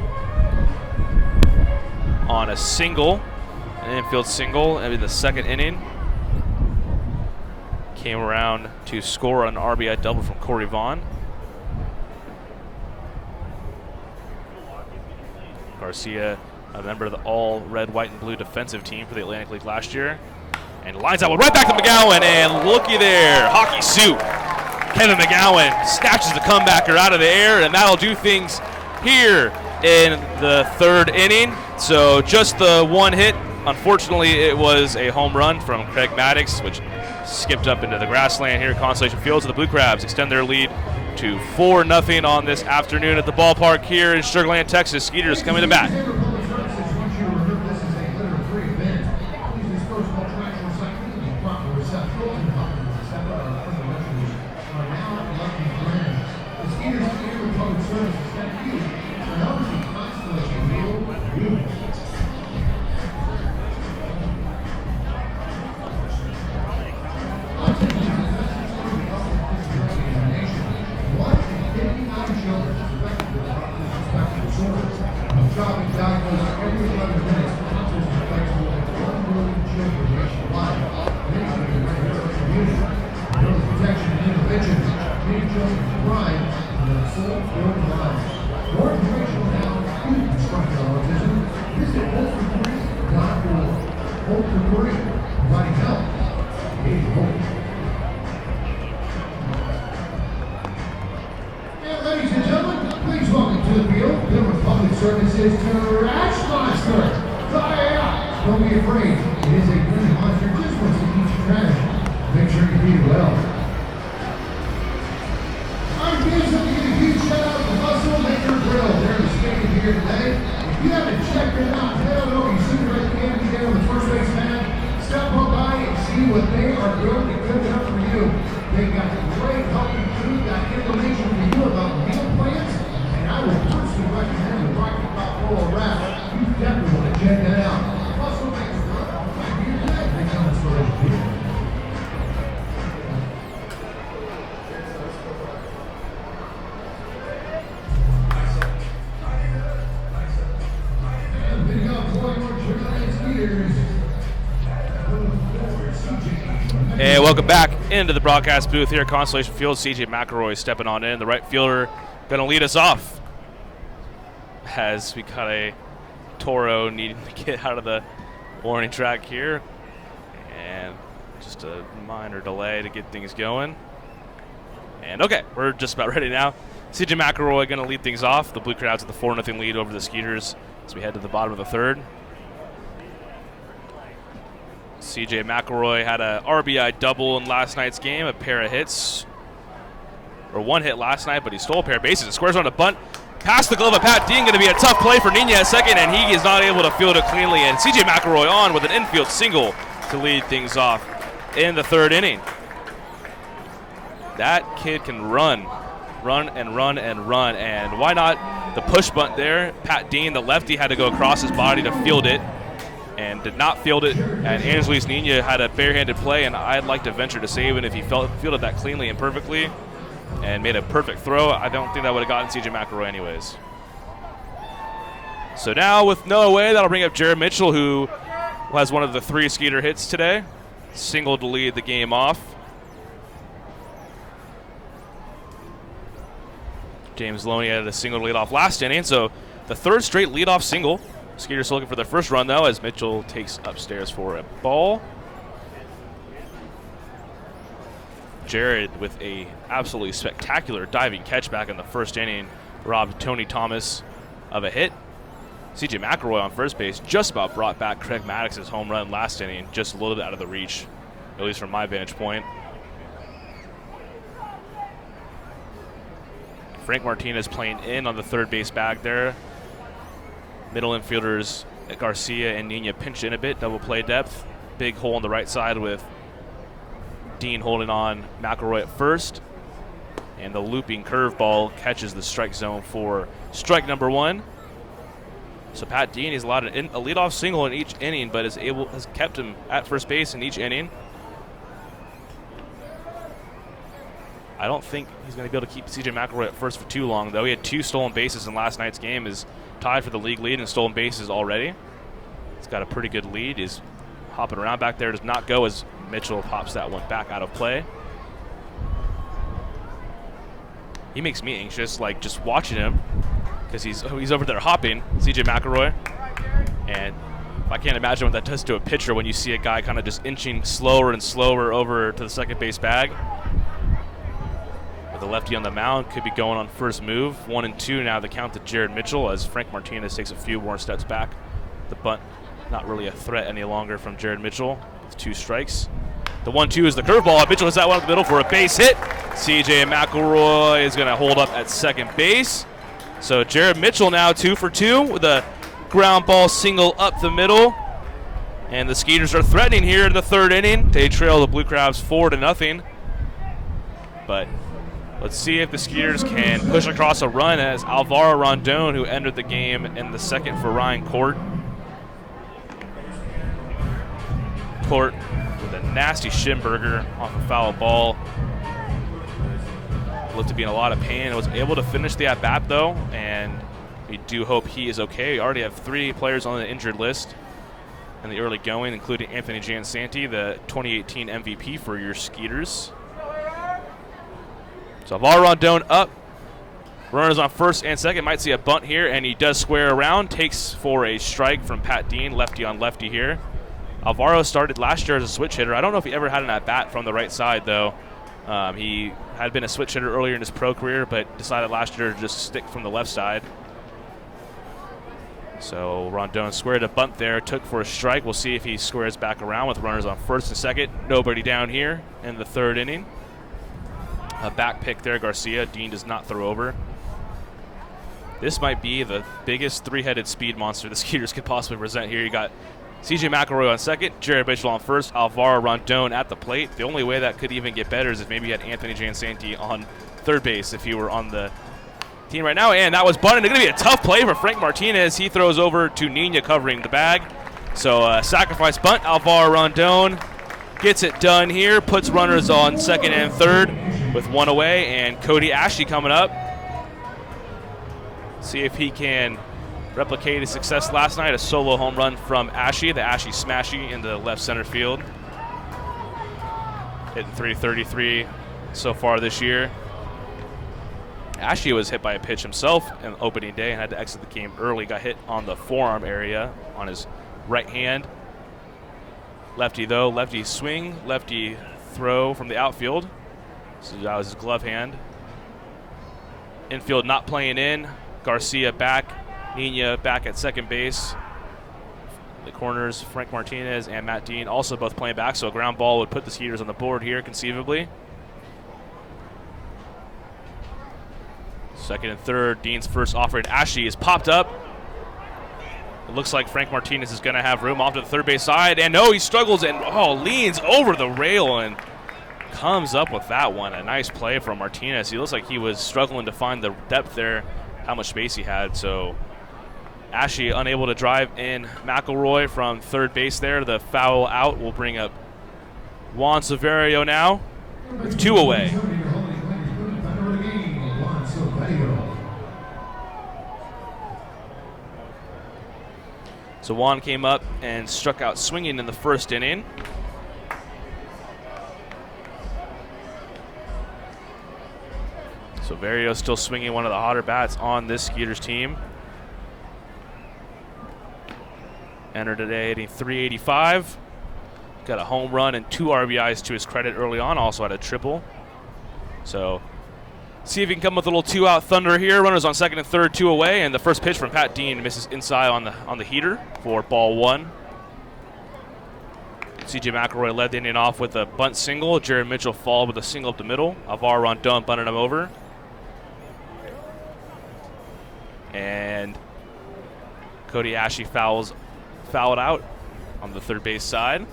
on a single, an infield single in the second inning. Came around to score an RBI double from Corey Vaughn. Garcia, a member of the all red, white, and blue defensive team for the Atlantic League last year. And lines that one right back to McGowan, and looky there, hockey suit. Kevin McGowan snatches the comebacker out of the air, and that'll do things here in the third inning. So just the one hit. Unfortunately, it was a home run from Craig Maddox, which skipped up into the grassland here at Constellation Field. So the Blue Crabs extend their lead to 4-0 on this afternoon at the ballpark here in Sugar Land, Texas. Skeeters coming to bat. Hope Recruiting, providing help. Hey, Hope. And ladies and gentlemen, please welcome to the field, Pilgrim Public Services Trash Monster. Fire! Don't be afraid. It is a green monster just wants to eat your trash. Make sure you feed it well. Our kids have to give a huge shout out to Muscle Maker Grill. They're in the stadium here today. If you haven't checked it out, head on over. You see the red canopy there on the first base pad. Step on by and see what they are doing to cook it up for you. They've got great healthy food, got information for you about meal plans, and I will personally recommend the Rocky Top Roll Wrap. You definitely want to check that out. Muscle Maker Grill, right here today. Thanks so much for education. Hey, welcome back into the broadcast booth here at Constellation Field. CJ McElroy stepping on in. The right fielder going to lead us off as we got a Toro needing to get out of the warning track here. And just a minor delay to get things going. And okay, we're just about ready now. CJ McElroy going to lead things off. The Blue Crowds with the 4-0 lead over the Skeeters as we head to the bottom of the third. CJ McElroy had a RBI double in last night's game, a pair of hits, or one hit last night, but he stole a pair of bases. It squares on a bunt, past the glove of Pat Dean, going to be a tough play for Nina at second, and he is not able to field it cleanly. And CJ McElroy on with an infield single to lead things off in the third inning. That kid can run, and why not the push bunt there? Pat Dean, the lefty, had to go across his body to field it, and did not field it, and Angeles Nina had a barehanded play, and I'd like to venture to say even if he fielded that cleanly and perfectly and made a perfect throw, I don't think that would have gotten CJ McElroy anyways. So now with no away, that'll bring up Jared Mitchell, who has one of the 3 Skeeter hits today. Single to lead the game off. James Loney had a single to lead off last inning, so the 3rd straight leadoff single. Skeeters looking for their first run, though, as Mitchell takes upstairs for a ball. Jared with a absolutely spectacular diving catch back in the first inning robbed Tony Thomas of a hit. CJ McElroy on first base just about brought back Craig Maddox's home run last inning, just a little bit out of the reach, at least from my vantage point. Frank Martinez playing in on the third base bag there. Middle infielders Garcia and Nina pinch in a bit, double play depth. Big hole on the right side with Dean holding on McElroy at first. And the looping curveball catches the strike zone for strike number 1. So Pat Dean has allowed a leadoff single in each inning, but has kept him at first base in each inning. I don't think he's going to be able to keep CJ McElroy at first for too long, though. He had 2 stolen bases in last night's game, is tied for the league lead in stolen bases already. He's got a pretty good lead. He's hopping around back there. Does not go as Mitchell pops that one back out of play. He makes me anxious, like just watching him, because he's over there hopping, CJ McElroy. And I can't imagine what that does to a pitcher when you see a guy kind of just inching slower and slower over to the second base bag. The lefty on the mound could be going on first move. 1-2 now, the count to Jared Mitchell as Frank Martinez takes a few more steps back. The bunt not really a threat any longer from Jared Mitchell with 2 strikes. The 1-2 is the curveball. Mitchell hits that one up the middle for a base hit. CJ McElroy is going to hold up at second base. So Jared Mitchell now 2 for 2 with a ground ball single up the middle. And the Skeeters are threatening here in the third inning. They trail the Blue Crabs 4-0. But let's see if the Skeeters can push across a run as Alvaro Rondon, who entered the game in the second for Ryan Court. Court with a nasty Schimberger off a foul ball. Looked to be in a lot of pain. Was able to finish the at-bat, though, and we do hope he is okay. We already have 3 players on the injured list in the early going, including Anthony Jansanti, the 2018 MVP for your Skeeters. So Alvaro Rondon up. Runners on first and second. Might see a bunt here, and he does square around. Takes for a strike from Pat Dean, lefty on lefty here. Alvaro started last year as a switch hitter. I don't know if he ever had an at-bat from the right side, though. He had been a switch hitter earlier in his pro career, but decided last year to just stick from the left side. So Rondon squared a bunt there, took for a strike. We'll see if he squares back around with runners on first and second. Nobody down here in the third inning. A back pick there, Garcia. Dean does not throw over. This might be the biggest three-headed speed monster the Skeeters could possibly present here. You got CJ McElroy on second, Jared Mitchell on first, Alvaro Rondon at the plate. The only way that could even get better is if maybe you had Anthony Jansanti on third base if he were on the team right now. And that was bunted. It's going to be a tough play for Frank Martinez. He throws over to Nina covering the bag. So sacrifice bunt. Alvaro Rondon gets it done here, puts runners on second and third with one away. And Cody Ashley coming up. See if he can replicate his success last night. A solo home run from Ashley, the Ashley Smashy in the left center field. Hitting .333 so far this year. Ashley was hit by a pitch himself on opening day and had to exit the game early. Got hit on the forearm area on his right hand. Lefty though, lefty swing, lefty throw from the outfield. So that was his glove hand. Infield not playing in. Garcia back. Nina back at second base. The corners, Frank Martinez and Matt Dean also both playing back, so a ground ball would put the Skeeters on the board here conceivably. Second and third, Dean's first offering. Ashley is popped up. It looks like Frank Martinez is going to have room off to the third base side, and no, he struggles and leans over the rail and comes up with that one. A nice play from Martinez. He looks like he was struggling to find the depth there, how much space he had. So Ashley unable to drive in McElroy from third base there. The foul out will bring up Juan Severio now with two away. So Juan came up and struck out swinging in the first inning. So Severio still swinging, one of the hotter bats on this Skeeters team. Entered today hitting .385. Got a home run and 2 RBIs to his credit early on. Also had a triple. So see if he can come with a little 2-out thunder here. Runners on second and third, 2 away, and the first pitch from Pat Dean misses inside on the heater for ball 1. CJ McElroy led the inning off with a bunt single. Jared Mitchell followed with a single up the middle. Alvaro Rondon bunted him over. And Cody Ashley fouled out on the third base side.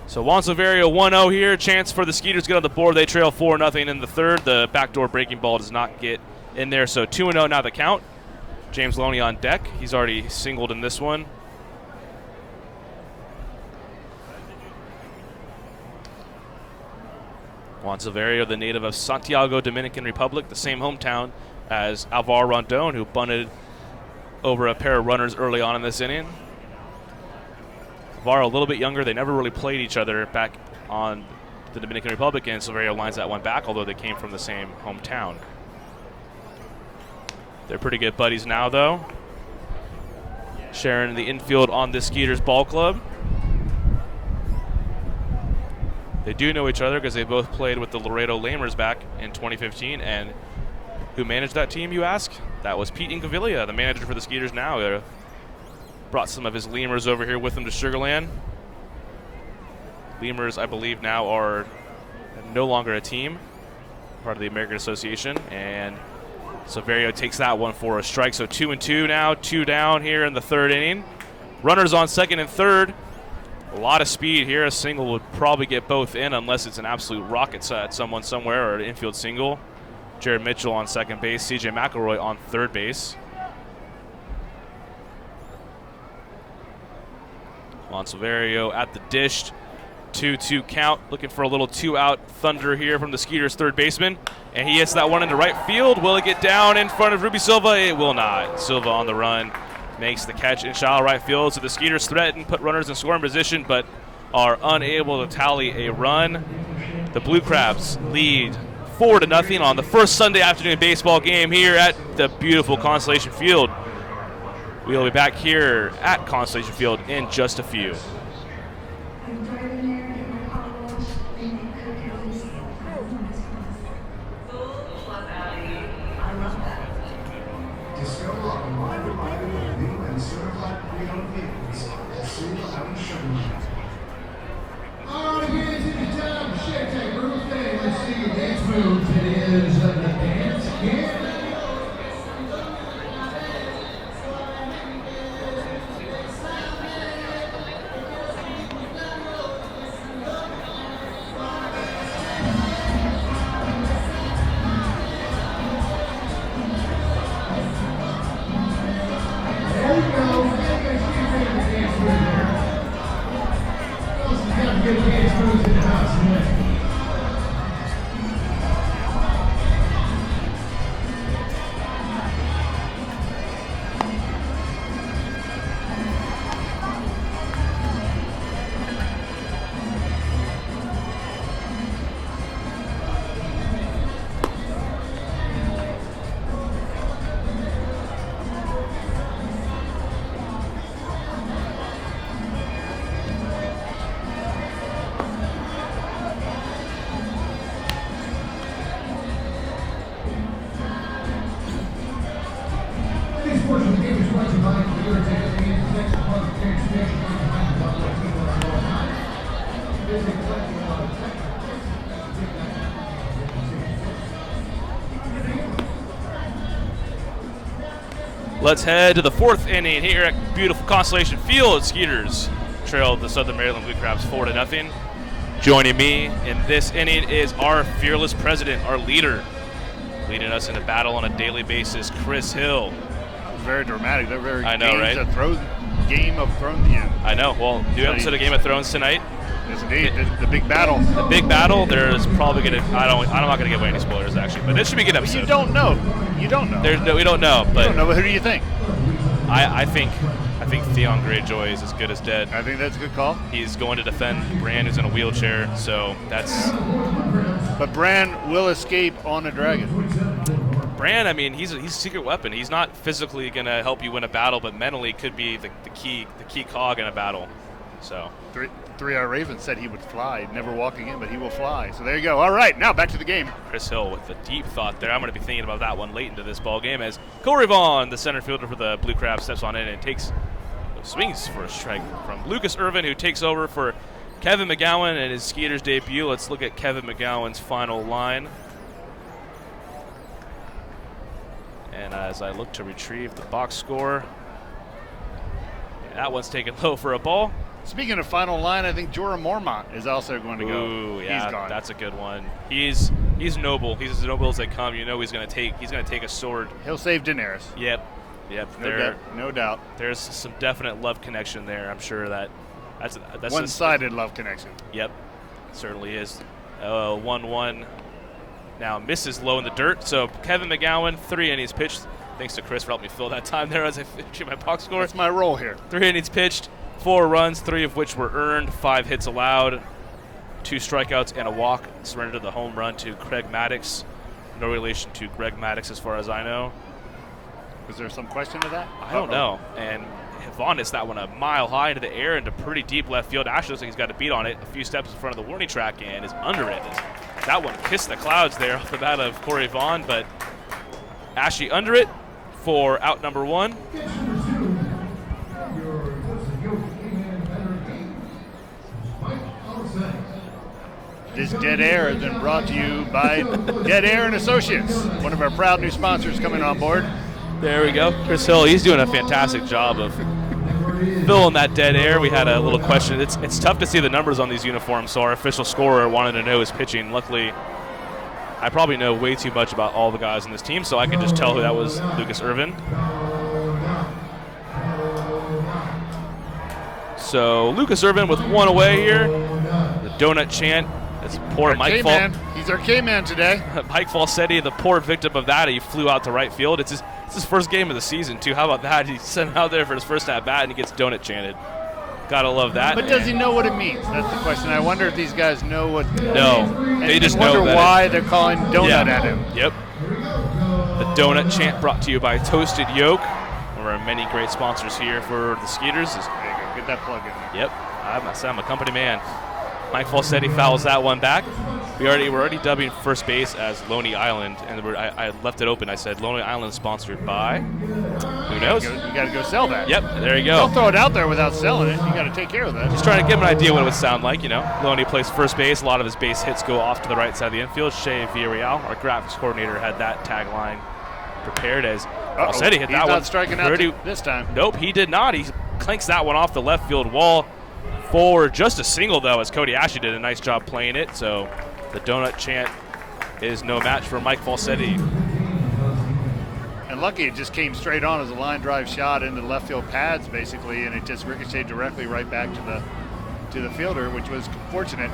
So Juan Severio 1-0 here. Chance for the Skeeters to get on the board. They trail 4-0 in the third. The backdoor breaking ball does not get in there. So 2-0 now the count. James Loney on deck. He's already singled in this one. Juan Severio, the native of Santiago, Dominican Republic, the same hometown as Alvaro Rondon, who bunted over a pair of runners early on in this inning. Alvaro a little bit younger. They never really played each other back on the Dominican Republic, and Severio lines that one back, although they came from the same hometown. They're pretty good buddies now, though. Sharing the infield on the Skeeters ball club. They do know each other because they both played with the Laredo Lamers back in 2015. And who managed that team, you ask? That was Pete Incaviglia, the manager for the Skeeters now. Brought some of his Lemurs over here with him to Sugarland. Lemurs, I believe, now are no longer a team, part of the American Association. And Severio takes that one for a strike. So 2-2 now, 2 down here in the third inning. Runners on second and third. A lot of speed here. A single would probably get both in unless it's an absolute rocket at someone somewhere or an infield single. Jared Mitchell on second base. CJ McElroy on third base. Juan Severio at the dish. 2-2 count. Looking for a little 2-out thunder here from the Skeeters third baseman. And he hits that one into right field. Will it get down in front of Ruby Silva? It will not. Silva on the run. Makes the catch in shallow right field. So the Skeeters threaten, put runners in scoring position, but are unable to tally a run. The Blue Crabs lead 4-0 on the first Sunday afternoon baseball game here at the beautiful Constellation Field. We'll be back here at Constellation Field in just a few. I'm driving there, get my car washed, and then cook at least 5 minutes. I love that. Discover our wide variety of new and certified pre-owned vehicles at Single Audi Showroom. All right, again, it's time to shake that groove thing. Let's see your dance moves. It is the dance again. There you go. Dance move there. Got to get dance moves in the house tonight. This portion of the game is brought to you by the Irritated Means Protection Fund for Transportation behind the Dr. Team on our time. Visit collecting Let's head to the 4th inning here at beautiful Constellation Field. Skeeters trail the Southern Maryland Blue Crabs 4-0. Joining me in this inning is our fearless president, our leader, leading us in a battle on a daily basis, Chris Hill. Very dramatic. They're very I know, right? Game of Thrones the end. I know. Well, new episode of Game of Thrones tonight. Yes, indeed. The big battle. The big battle. There's probably gonna. I'm not gonna give away any spoilers actually, but it should be a good episode. You don't know. You don't know. We don't know, but You don't know, but who do you think? I think Theon Greyjoy is as good as dead. I think that's a good call. He's going to defend Bran, who's in a wheelchair. So that's But Bran will escape on a dragon. Bran. I mean, he's a secret weapon. He's not physically gonna help you win a battle, but mentally could be the key cog in a battle. So. Three-Eyed Raven said he would fly, never walk again, but he will fly. So there you go. All right, now back to the game. Chris Hill with the deep thought there. I'm going to be thinking about that one late into this ball game as Corey Vaughn, the center fielder for the Blue Crabs, steps on in and swings for a strike from Lucas Irvin, who takes over for Kevin McGowan in his Skeeters debut. Let's look at Kevin McGowan's final line. And as I look to retrieve the box score, that one's taken low for a ball. Speaking of final line, I think Jorah Mormont is also going to go. Ooh, yeah, he's gone. That's a good one. He's noble. He's as noble as they come. You know he's going to take a sword. He'll save Daenerys. Yep. No doubt. There's some definite love connection there. I'm sure that's One-sided love connection. Yep, certainly is. 1-1. Now misses low in the dirt. So Kevin McGowan, 3 innings pitched. Thanks to Chris for helping me fill that time there as I finish my box score. That's my role here. 3 innings pitched. 4 runs, 3 of which were earned, 5 hits allowed, 2 strikeouts and a walk. Surrendered the home run to Craig Maddox. No relation to Greg Maddox as far as I know. Was there some question to that? I don't know. And Vaughn hits that one a mile high into the air into pretty deep left field. Ashley looks like he's got a beat on it a few steps in front of the warning track and is under it. That one kissed the clouds there off the bat of Corey Vaughn, but Ashley under it for out number 1. This Dead Air has been brought to you by Dead Air and Associates, one of our proud new sponsors coming on board. There we go. Chris Hill, he's doing a fantastic job of filling that dead air. We had a little question. It's tough to see the numbers on these uniforms, so our official scorer wanted to know his pitching. Luckily, I probably know way too much about all the guys on this team, so I could just tell who that was, Lucas Irvin. So Lucas Irvin with 1 away here. The donut chant. That's poor Mike K-Man. He's our K-Man today. Mike Falsetti, the poor victim of that. He flew out to right field. It's his first game of the season, too. How about that? He's sent out there for his first at-bat, and he gets donut chanted. Gotta love that. But does he know what it means? That's the question. I wonder if these guys know what. No, they just know wonder that why they're calling donut at him. Yep. The donut chant brought to you by Toasted Yolk, one of our many great sponsors here for the Skeeters. There you go. Get that plug in there. Yep. I'm a company man. Mike Falsetti fouls that one back. We're already dubbing first base as Lonely Island, and I left it open. I said Lonely Island sponsored by. Who knows? You got to go sell that. Yep, there you go. Don't throw it out there without selling it. You got to take care of that. Just trying to give him an idea what it would sound like, you know. Loney plays first base. A lot of his base hits go off to the right side of the infield. Shea Villarreal, our graphics coordinator, had that tagline prepared as Falsetti hit that one. He's not striking out this time. Nope, he did not. He clanks that one off the left field wall. Forward, just a single though, as Cody Ashley did a nice job playing it. So the donut chant is no match for Mike Falsetti. And lucky it just came straight on as a line drive shot into the left field pads, basically, and it just ricocheted directly right back to the fielder, which was fortunate.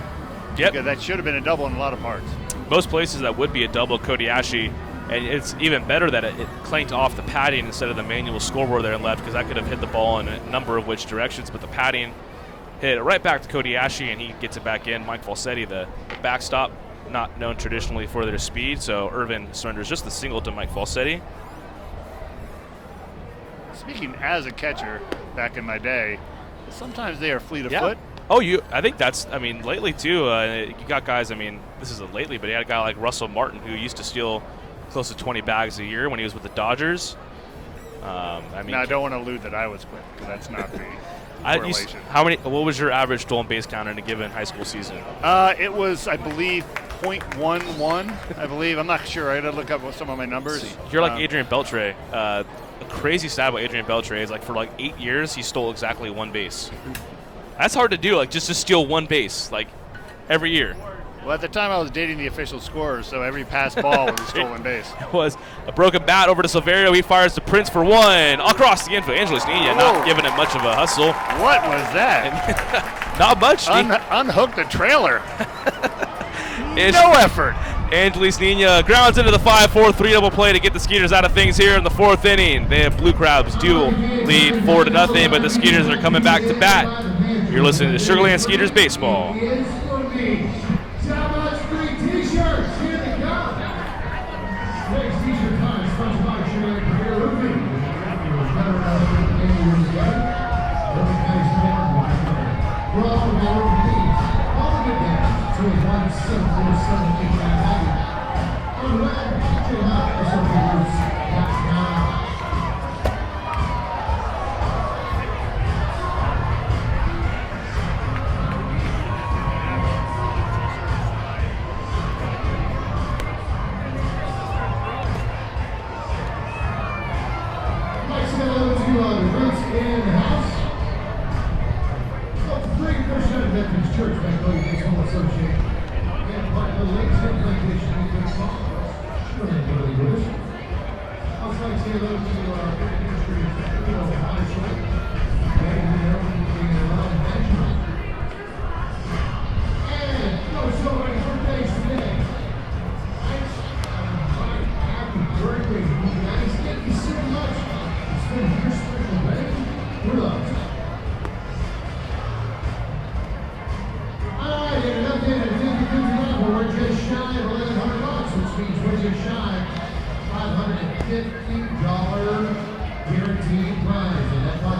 Yep. Because that should have been a double in a lot of parts. Most places that would be a double, Cody Ashley, and it's even better that it clanked off the padding instead of the manual scoreboard there and left, because that could have hit the ball in a number of which directions, but the padding hit it right back to Cody Ashley, and he gets it back in. Mike Falsetti, the backstop, not known traditionally for their speed, so Irvin surrenders just the single to Mike Falsetti. Speaking as a catcher back in my day, sometimes they are fleet of foot. Oh, I think that's, lately too, you got guys, this isn't lately, but he had a guy like Russell Martin who used to steal close to 20 bags a year when he was with the Dodgers. Now, I don't want to allude that I was quick, because that's not the correlation. What was your average stolen base count in a given high school season? It was, I believe, .11, I believe. I'm not sure. I had to look up some of my numbers. You're like Adrian Beltre. A crazy stat about Adrian Beltre is for 8 years, he stole exactly one base. That's hard to do, just to steal one base, every year. Well, at the time I was dating the official scorer, so every pass ball was a stolen base. It was a broken bat over to Silverio. He fires to Prince for one. Across the infield. Angeles Nina not giving it much of a hustle. What was that? Not much. Unhooked the trailer. No effort. Angeles Nina grounds into the 5-4 3-double play to get the Skeeters out of things here in the 4th inning. They have Blue Crabs do lead 4-0, but the Skeeters are coming back to bat. You're listening to Sugarland Skeeters Baseball.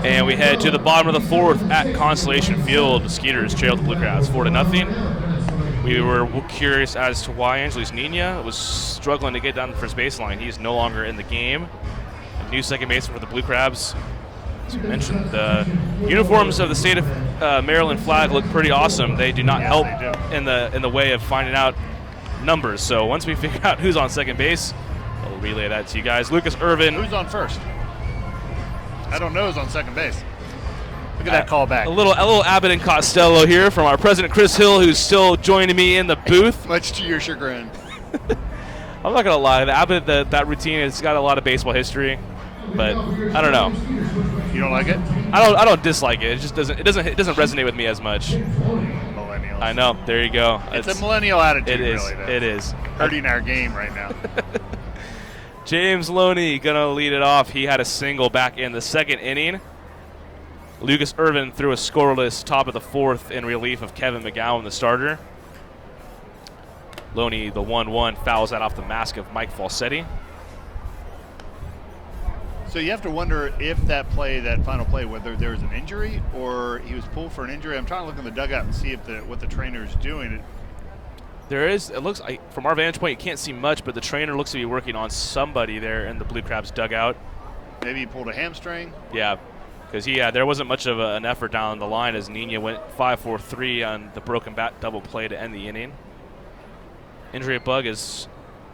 And we head to the bottom of the 4th at Constellation Field. The Skeeters trailed the Blue Crabs 4-0. We were curious as to why Angeles Nina was struggling to get down the first baseline. He is no longer in the game. A new second baseman for the Blue Crabs. As we mentioned, the uniforms of the state of Maryland flag look pretty awesome. They do not help in the way of finding out numbers. So once we figure out who's on second base, I'll relay that to you guys. Lucas Irvin. Who's on first? I don't know who's on second base. Look at that call back. A little Abbott and Costello here from our president, Chris Hill, who's still joining me in the booth. Much to your chagrin. I'm not going to lie. The Abbott, that routine has got a lot of baseball history, but I don't know. You don't like it? I don't dislike it. It just doesn't resonate with me as much. Millennials. I know. There you go. It's a millennial attitude. It is. Really, it is hurting our game right now. James Loney gonna lead it off. He had a single back in the 2nd inning. Lucas Irvin threw a scoreless top of the 4th in relief of Kevin McGowan, the starter. Loney, the 1-1, fouls that off the mask of Mike Falsetti. So you have to wonder if that final play, whether there was an injury or he was pulled for an injury. I'm trying to look in the dugout and see if what the trainer is doing. There is, it looks like, from our vantage point, you can't see much, but the trainer looks to be working on somebody there in the Blue Crabs dugout. Maybe he pulled a hamstring. Yeah, because there wasn't much of an effort down the line as Nina went 5-4-3 on the broken bat double play to end the inning. Injury bug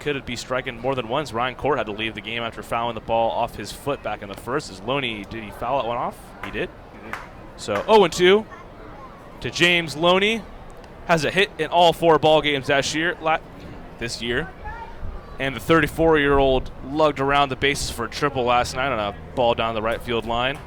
could it be striking more than once. Ryan Court had to leave the game after fouling the ball off his foot back in the first. As Loney, did he foul that one off? He did. So 0-2 to James Loney. Has a hit in all 4 ball games this year. And the 34-year-old lugged around the bases for a triple last night on a ball down the right field line.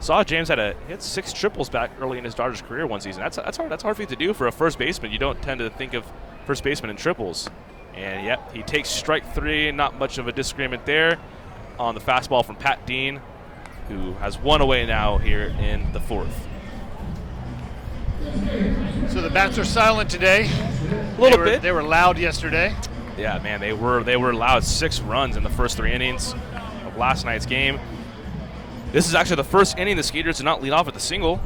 Saw James hit 6 triples back early in his Dodgers career one season. That's hard. That's hard for you to do for a first baseman. You don't tend to think of first baseman in triples. And yep, he takes strike 3. Not much of a disagreement there on the fastball from Pat Dean, who has 1 away now here in the 4th. So the bats are silent today. A little bit. They were loud yesterday. Yeah, man, they were allowed 6 runs in the first 3 innings of last night's game. This is actually the first inning the Skeeters did not lead off with a single.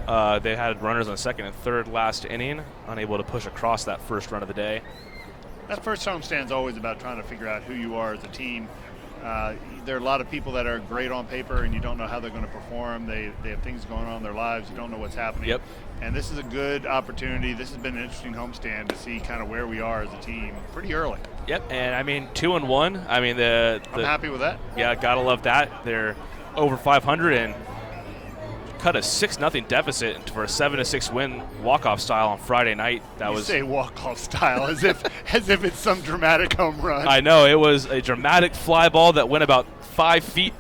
They had runners on the second and third last inning, unable to push across that first run of the day. That first homestand is always about trying to figure out who you are as a team. There are a lot of people that are great on paper, and you don't know how they're going to perform. They have things going on in their lives. You don't know what's happening. Yep. And this is a good opportunity. This has been an interesting homestand to see kind of where we are as a team pretty early. Yep, and I mean 2-1. I mean I'm happy with that. Yeah, gotta love that. They're over 500 and cut a 6-0 deficit for a 7-6 win walk-off style on Friday night. You say walk-off style as if it's some dramatic home run. I know, it was a dramatic fly ball that went about 5 feet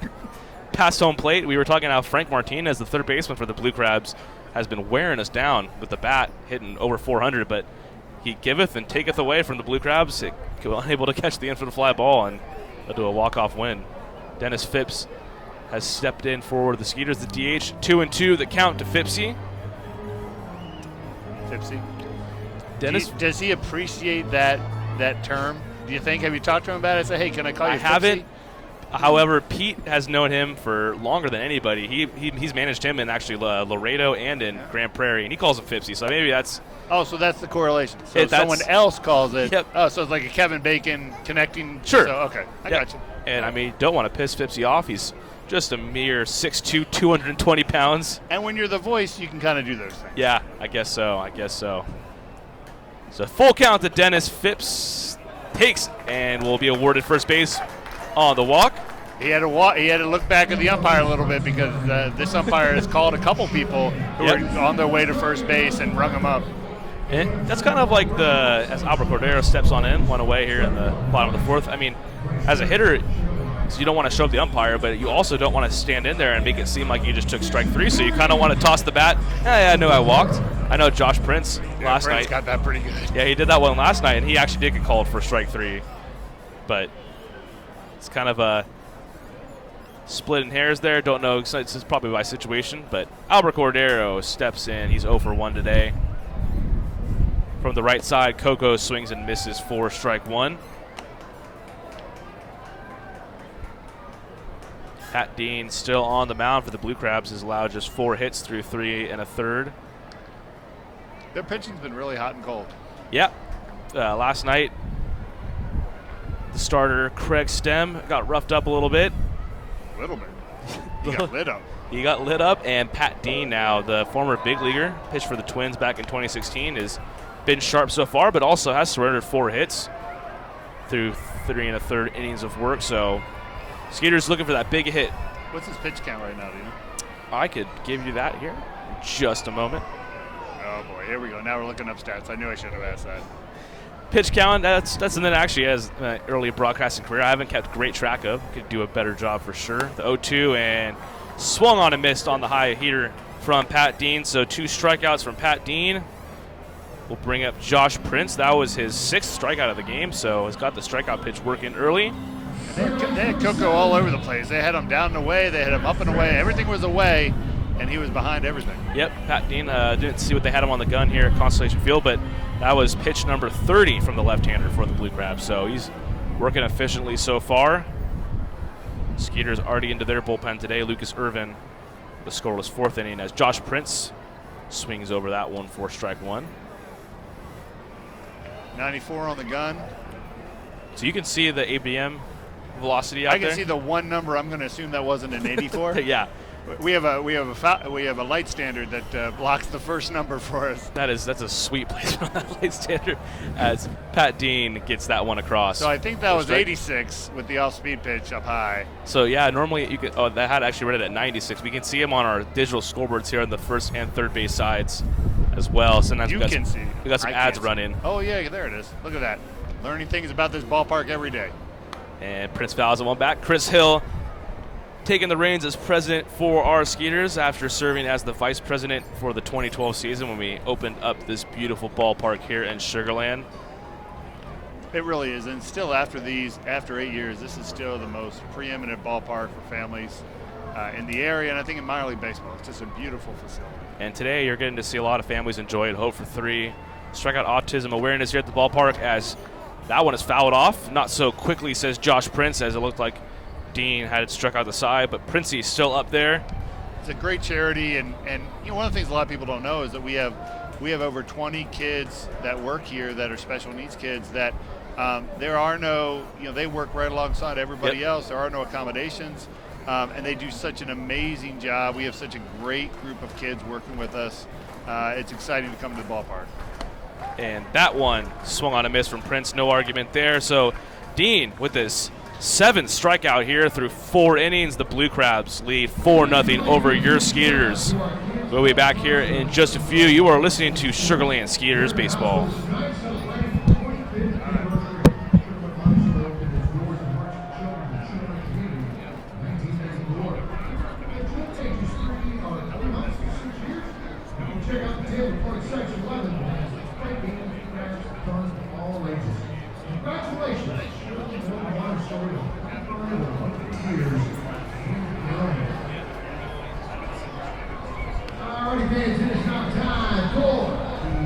past home plate. We were talking how Frank Martinez, the third baseman for the Blue Crabs, has been wearing us down with the bat, hitting over 400, but he giveth and taketh away from the Blue Crabs. Unable to catch the infield fly ball and do a walk-off win. Dennis Phipps has stepped in for the Skeeters, the DH. 2-2, the count to Phippsy. Dennis, does he appreciate that term? Do you think? Have you talked to him about it? Say, hey, can I call you Phippsy? I haven't. However, Pete has known him for longer than anybody. He's managed him in actually Laredo and in Grand Prairie, and he calls him Phippsy. So maybe that's. Oh, so that's the correlation. So someone else calls it. Yep. Oh, so it's like a Kevin Bacon connecting. Sure. So, okay, I got you. And I mean, don't want to piss Phippsy off. He's just a mere 6'2", 220 pounds. And when you're the voice, you can kind of do those things. Yeah, I guess so. So full count that Dennis Phipps takes and will be awarded first base on the walk. He had to look back at the umpire a little bit because this umpire has called a couple people who were on their way to first base and rung him up. And that's kind of like as Albert Cordero steps on in, 1 away here in the bottom of the 4th. I mean, as a hitter, so you don't want to show up the umpire, but you also don't want to stand in there and make it seem like you just took strike 3. So you kind of want to toss the bat. Yeah, I know I walked. I know Josh Prince last Prince night got that pretty good. Yeah, he did that one last night, and he actually did get called for strike 3. But it's kind of a splitting hairs there. Don't know. It's probably by situation. But Albert Cordero steps in. He's 0 for 1 today. From the right side, Coco swings and misses for strike 1. Pat Dean still on the mound for the Blue Crabs. Has allowed just 4 hits through 3 1/3. Their pitching's been really hot and cold. Yeah. Last night, the starter, Craig Stem, got roughed up a little bit. A little bit. He got lit up. He got lit up, and Pat Dean, now the former big leaguer, pitched for the Twins back in 2016, has been sharp so far, but also has surrendered 4 hits through 3 1/3 innings of work. So Skeeters looking for that big hit. What's his pitch count right now, do you know? I could give you that here in just a moment. Oh, boy. Here we go. Now we're looking up stats. I knew I should have asked that. Pitch count, that's something that actually, as my early broadcasting career, I haven't kept great track of. Could do a better job for sure. The 0-2 and swung on and missed on the high heater from Pat Dean. So 2 strikeouts from Pat Dean. We'll bring up Josh Prince. That was his 6th strikeout of the game, so he's got the strikeout pitch working early. They had Coco all over the place. They had him down and away. They had him up and away. Everything was away, and he was behind everything. Yep, Pat Dean didn't see what they had him on the gun here at Constellation Field, but that was pitch number 30 from the left-hander for the Blue Crabs. So he's working efficiently so far. Skeeters already into their bullpen today. Lucas Irvin, the scoreless 4th inning as Josh Prince swings over that one for strike 1. 94 on the gun. So you can see the ABM velocity out I can there. see the one number. I'm going to assume that wasn't an 84. Yeah, We have a light standard that blocks the first number for us. that's a sweet placement on that light standard as Pat Dean gets that one across. So I think that was Strike. 86 with the off-speed pitch up high. So yeah, normally you could. Oh, that had actually read it at 96. We can see him on our digital scoreboards here on the first and third base sides as well. Sometimes You can see. we got some I ads can't see. running. Oh yeah, there it is. Look at that. Learning things about this ballpark every day. And Prince fouls it one back. Chris Hill taking the reins as president for our Skeeters after serving as the vice president for the 2012 season when we opened up this beautiful ballpark here in Sugar Land. It really is, and still after 8 years, this is still the most preeminent ballpark for families in the area, and I think in minor league baseball. It's just a beautiful facility. And today you're getting to see a lot of families enjoy it. Hope for 3. Strikeout autism awareness here at the ballpark as that one is fouled off. Not so quickly, says Josh Prince, as it looked like Dean had it struck out the side, but Princey's still up there. It's a great charity, and you know, one of the things a lot of people don't know is that we have over 20 kids that work here that are special needs kids that there are no, they work right alongside everybody else. There are no accommodations, and they do such an amazing job. We have such a great group of kids working with us. It's exciting to come to the ballpark. And that one swung on a miss from Prince. No argument there. So Dean with this 7th strikeout here through 4 innings. The Blue Crabs lead 4-0 over your Skeeters. We'll be back here in just a few. You are listening to Sugar Land Skeeters Baseball. Check out the table for section 11. All ages. Congratulations. Alrighty, fans, it is now time for the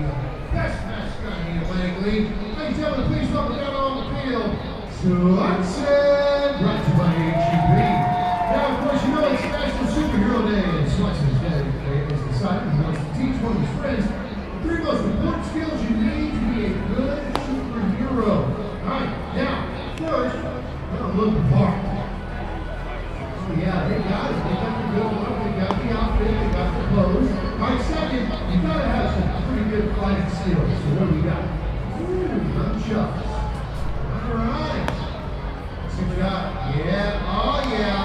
best mascot in the Atlantic League. Ladies and gentlemen, please welcome down on the field, Swanson, brought to you by HEB. Now, of course, you know it's National Superhero Day, and Swanson's Day has decided he wants to teach one of his friends the 3 most important skills you need to be a good superhero. Alright, now, first, we're going to look the part. Oh yeah, they got it. They got the good look, they got the outfit, they got the clothes. Alright, second, you gotta have some pretty good fighting skills. So what do we got? Ooh, nunchucks. Alright. Let's see what we got. Yeah, oh yeah.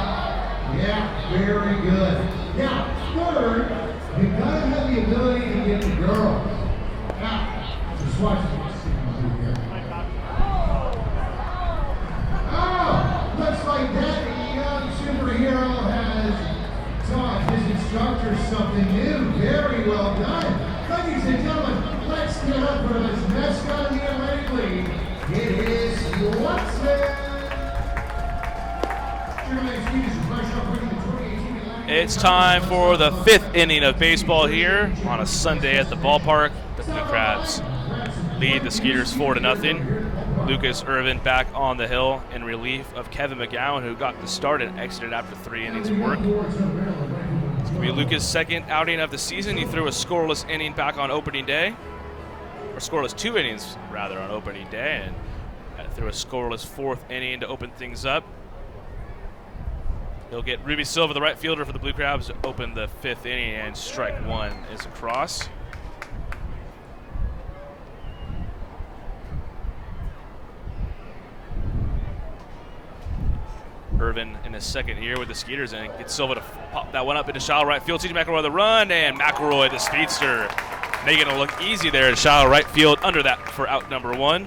Yeah, very good. Now, third, you gotta have the ability to get the girl. Now, just watch this. See what we do here. Oh, looks like that young superhero has taught his instructor something new. Very well done. Ladies and gentlemen, let's get up for this mascot of the Atlantic League. It is Swanson. It's time for the 5th inning of baseball here on a Sunday at the ballpark. The Blue Crabs lead the Skeeters 4-0. Lucas Irvin back on the hill in relief of Kevin McGowan, who got the start and exited after 3 innings of work. It's going to be Lucas' 2nd outing of the season. He threw a scoreless inning back on opening day, or scoreless 2 innings rather on opening day, and threw a scoreless 4th inning to open things up. He'll get Ruby Silva, the right fielder for the Blue Crabs, to open the 5th inning, and strike 1 is across. Irvin in his 2nd year with the Skeeters and gets Silva to pop that one up into shallow right field. CJ McElroy the run, and McElroy the speedster making it look easy there in shallow right field under that for out number 1.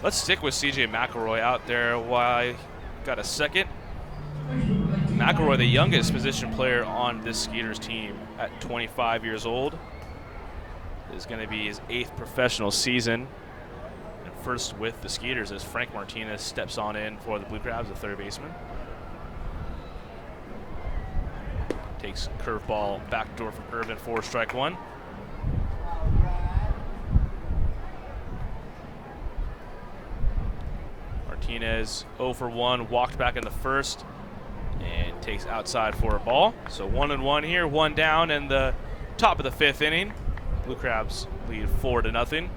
Let's stick with CJ McElroy out there while I got a second. McElroy, the youngest position player on this Skeeters team at 25 years old, is going to be his 8th professional season. And first with the Skeeters as Frank Martinez steps on in for the Blue Crabs, the 3rd baseman. Takes curveball backdoor from Irvin for strike 1. Martinez 0 for 1, walked back in the first, and takes outside for a ball. So 1-1 here, 1 down in the top of the 5th inning. Blue Crabs lead 4-0.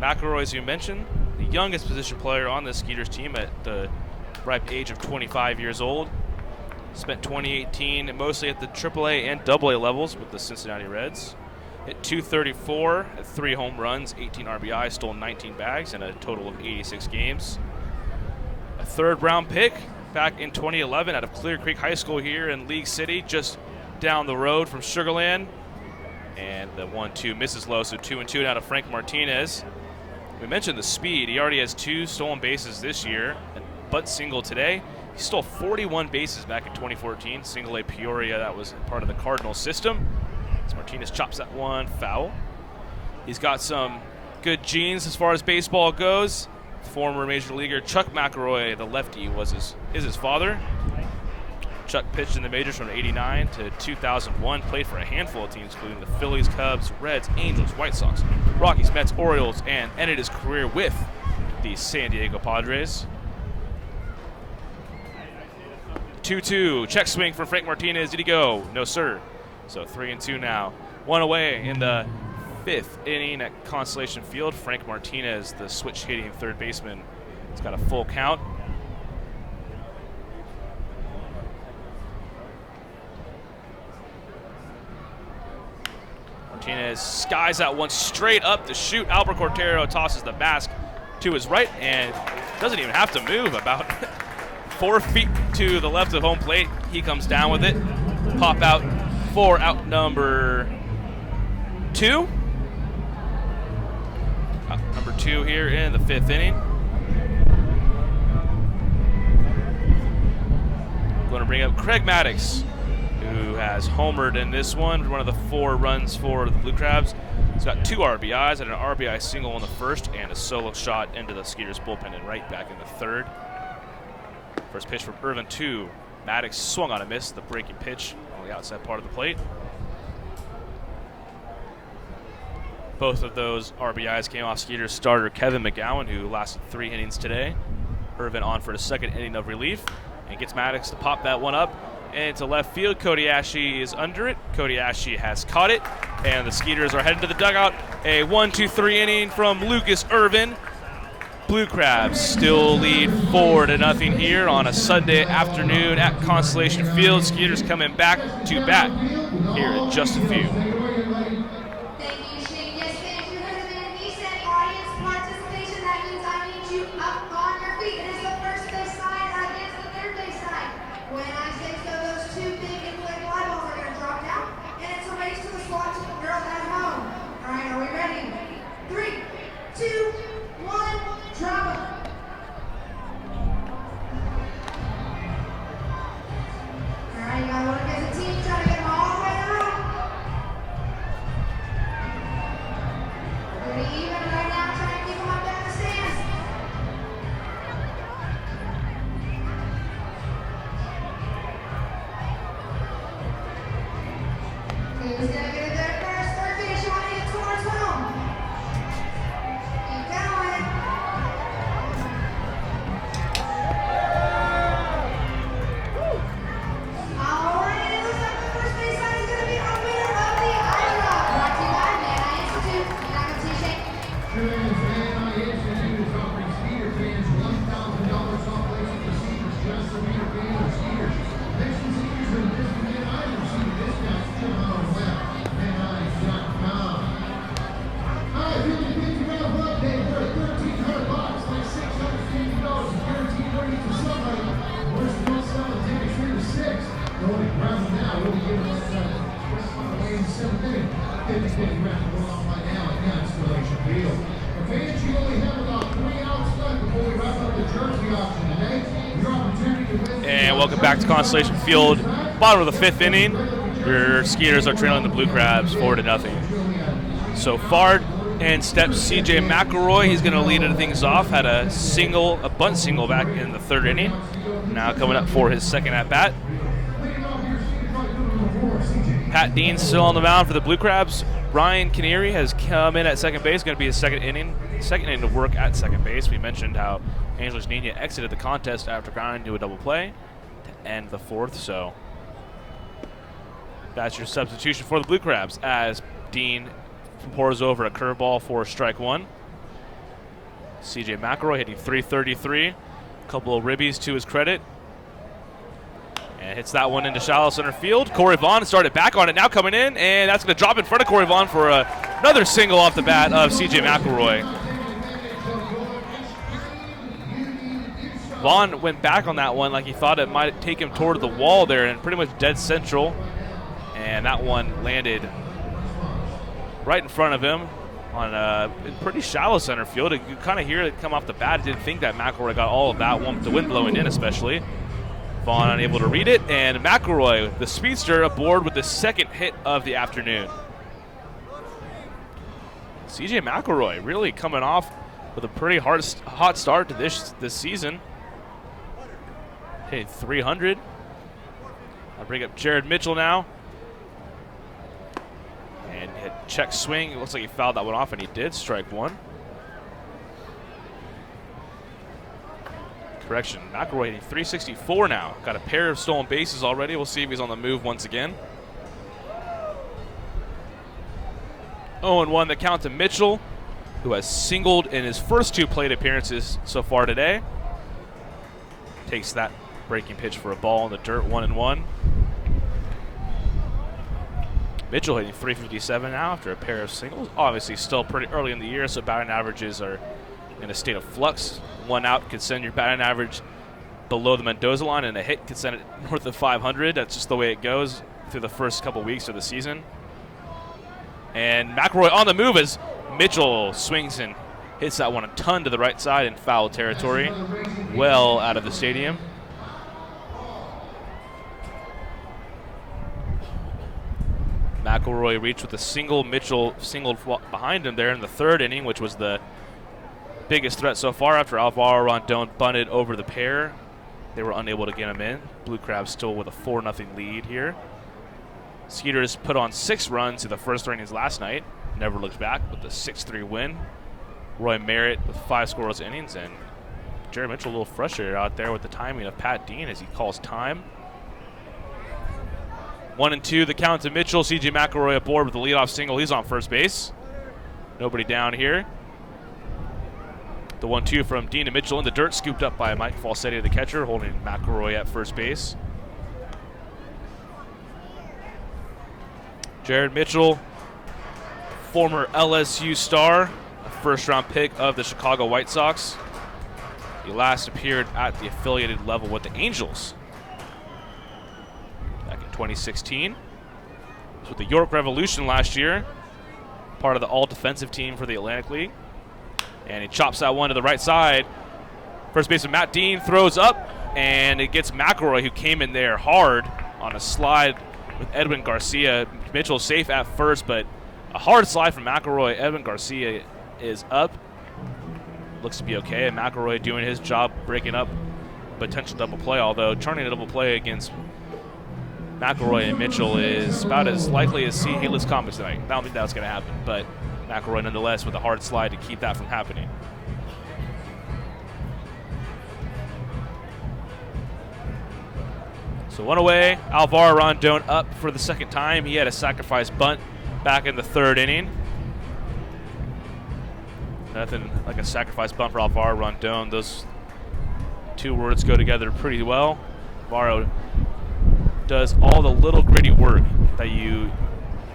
McElroy, as you mentioned, the youngest position player on the Skeeters team at the ripe age of 25 years old. Spent 2018 mostly at the AAA and AA levels with the Cincinnati Reds. Hit .234 at 3 home runs, 18 RBI, stole 19 bags in a total of 86 games. A 3rd-round pick back in 2011 out of Clear Creek High School here in League City, just down the road from Sugar Land. And the 1-2 misses low, so 2-2 out of Frank Martinez. We mentioned the speed. He already has 2 stolen bases this year, but single today. He stole 41 bases back in 2014, single A Peoria. That was part of the Cardinal system. As Martinez chops that one foul. He's got some good genes as far as baseball goes. Former major leaguer Chuck McElroy, the lefty, is his father. Chuck pitched in the majors from '89 to 2001, played for a handful of teams, including the Phillies, Cubs, Reds, Angels, White Sox, Rockies, Mets, Orioles, and ended his career with the San Diego Padres. 2-2, check swing from Frank Martinez. Did he go? No, sir. So 3-2 now. 1 away in the 5th inning at Constellation Field. Frank Martinez, the switch-hitting 3rd baseman, has got a full count. Martinez skies that one straight up to shoot. Albert Cortero tosses the mask to his right and doesn't even have to move. About 4 feet to the left of home plate. He comes down with it. Pop out for out number 2. Out number 2 here in the 5th inning. Going to bring up Craig Maddox, who has homered in this one of the 4 runs for the Blue Crabs. He's got 2 RBIs and an RBI single in the 1st and a solo shot into the Skeeters bullpen and right back in the 3rd. First pitch from Irvin 2. Maddox swung on a miss, the breaking pitch on the outside part of the plate. Both of those RBIs came off Skeeters starter Kevin McGowan, who lasted 3 innings today. Irvin on for the 2nd inning of relief and gets Maddox to pop that one up into left field. Cody Ashe is under it. Cody Ashe has caught it, and the Skeeters are heading to the dugout. A 1-2-3 inning from Lucas Irvin. Blue Crabs still lead 4-0 here on a Sunday afternoon at Constellation Field. Skeeters coming back to bat here in just a few. Thank you, Shane. Yes, thank you. He said audience participation. That means I need you up on your feet. It is the first base side against the third base side. When I say so, those 2 big inflated fly balls are going to drop down, and it's a race to the slot to the girl at home. All right, are we ready? 3, 2, 1. Drop it. All right, you gotta work as a team, try to get them all the way to the room. Pretty even right now, trying to keep them up there in the stands. Who's gonna get it there first? Third base, you want to get towards home. Keep going. Alright, it looks like the first base side is going to be a winner of the IRA. Brought to you by Man Institute. You're not going to see a shake. Man Institute is offering Skeeter fans $1,000 off places for Skeeters just for being a fan of Skeeters. Mention Skeeters and Discount and I receive discounts. Check them out on the web, maneyes.com. Hi, if you're looking to grab one day for $1,300, like $650 guaranteed earnings to somebody, where's the most selling tickets 3 to 6? Go and grab them now. We'll be giving us West away in the 7th inning. 50-50 round going on right now at Constellation Field. For fans, you only have about 3 outs left before we wrap up the jersey auction today. Your opportunity to win. And welcome back to Constellation Field. Bottom of the 5th inning. Your Skeeters are trailing the Blue Crabs 4-0. So far, and steps CJ McElroy. He's going to lead things off. Had a bunt single back in the 3rd inning. Now coming up for his 2nd at bat. Pat Dean still on the mound for the Blue Crabs. Ryan Canary has come in at 2nd base. Going to be his 2nd inning to work at 2nd base. We mentioned how Angeles Nina exited the contest after grounding to a double play to end the fourth. So that's your substitution for the Blue Crabs as Dean pours over a curveball for strike one. CJ McElroy hitting .333. A couple of ribbies to his credit. And hits that one into shallow center field. Corey Vaughn started back on it, now coming in, and that's going to drop in front of Corey Vaughn for another single off the bat of CJ McElroy. Vaughn went back on that one like he thought it might take him toward the wall there and pretty much dead central. And that one landed right in front of him on in pretty shallow center field. You kind of hear it come off the bat. I didn't think that McElroy got all of that one with the wind blowing in especially. Vaughn unable to read it, and McElroy, the speedster, aboard with the second hit of the afternoon. CJ McElroy really coming off with a pretty hot start to this season. Hit 300. I'll bring up Jared Mitchell now. And hit check swing. It looks like he fouled that one off, and he did strike one. Correction, McElroy hitting .364 now. Got a pair of stolen bases already. We'll see if he's on the move once again. 0-1 the count to Mitchell, who has singled in his first two plate appearances so far today. Takes that breaking pitch for a ball in the dirt, 1-1. Mitchell hitting .357 now after a pair of singles. Obviously still pretty early in the year, so batting averages are in a state of flux. One out could send your batting average below the Mendoza line, and a hit could send it north of 500. That's just the way it goes through the first couple weeks of the season. And McElroy on the move as Mitchell swings and hits that one a ton to the right side in foul territory, well out of the stadium. McElroy reached with a single. Mitchell singled behind him there in the third inning, which was the biggest threat so far after Alvaro Rondon bunted over the pair. They were unable to get him in. Blue Crabs still with a 4-0 lead here. Skeeters put on 6 runs in the first 3 innings last night. Never looked back with a 6-3 win. Roy Merritt with 5 scoreless innings, and Jared Mitchell a little frustrated out there with the timing of Pat Dean as he calls time. 1-2 the count to Mitchell. CJ McElroy aboard with the leadoff single. He's on first base. Nobody down here. The 1-2 from Dean to Mitchell in the dirt, scooped up by Mike Falsetti, the catcher, holding McElroy at first base. Jared Mitchell, former LSU star, a first-round pick of the Chicago White Sox. He last appeared at the affiliated level with the Angels back in 2016. He was with the York Revolution last year, part of the all-defensive team for the Atlantic League. And he chops that one to the right side. First baseman Matt Dean throws up, and it gets McElroy, who came in there hard on a slide with Edwin Garcia. Mitchell safe at first, but a hard slide from McElroy. Edwin Garcia is up. Looks to be okay, and McElroy doing his job breaking up potential double play, although turning a double play against McElroy and Mitchell is about as likely as see Haley's Comets tonight. I don't think that's going to happen, but McElroy nonetheless with a hard slide to keep that from happening. So one away, Alvaro Rondon up for the second time. He had a sacrifice bunt back in the third inning. Nothing like a sacrifice bunt for Alvaro Rondon. Those two words go together pretty well. Alvaro does all the little gritty work that you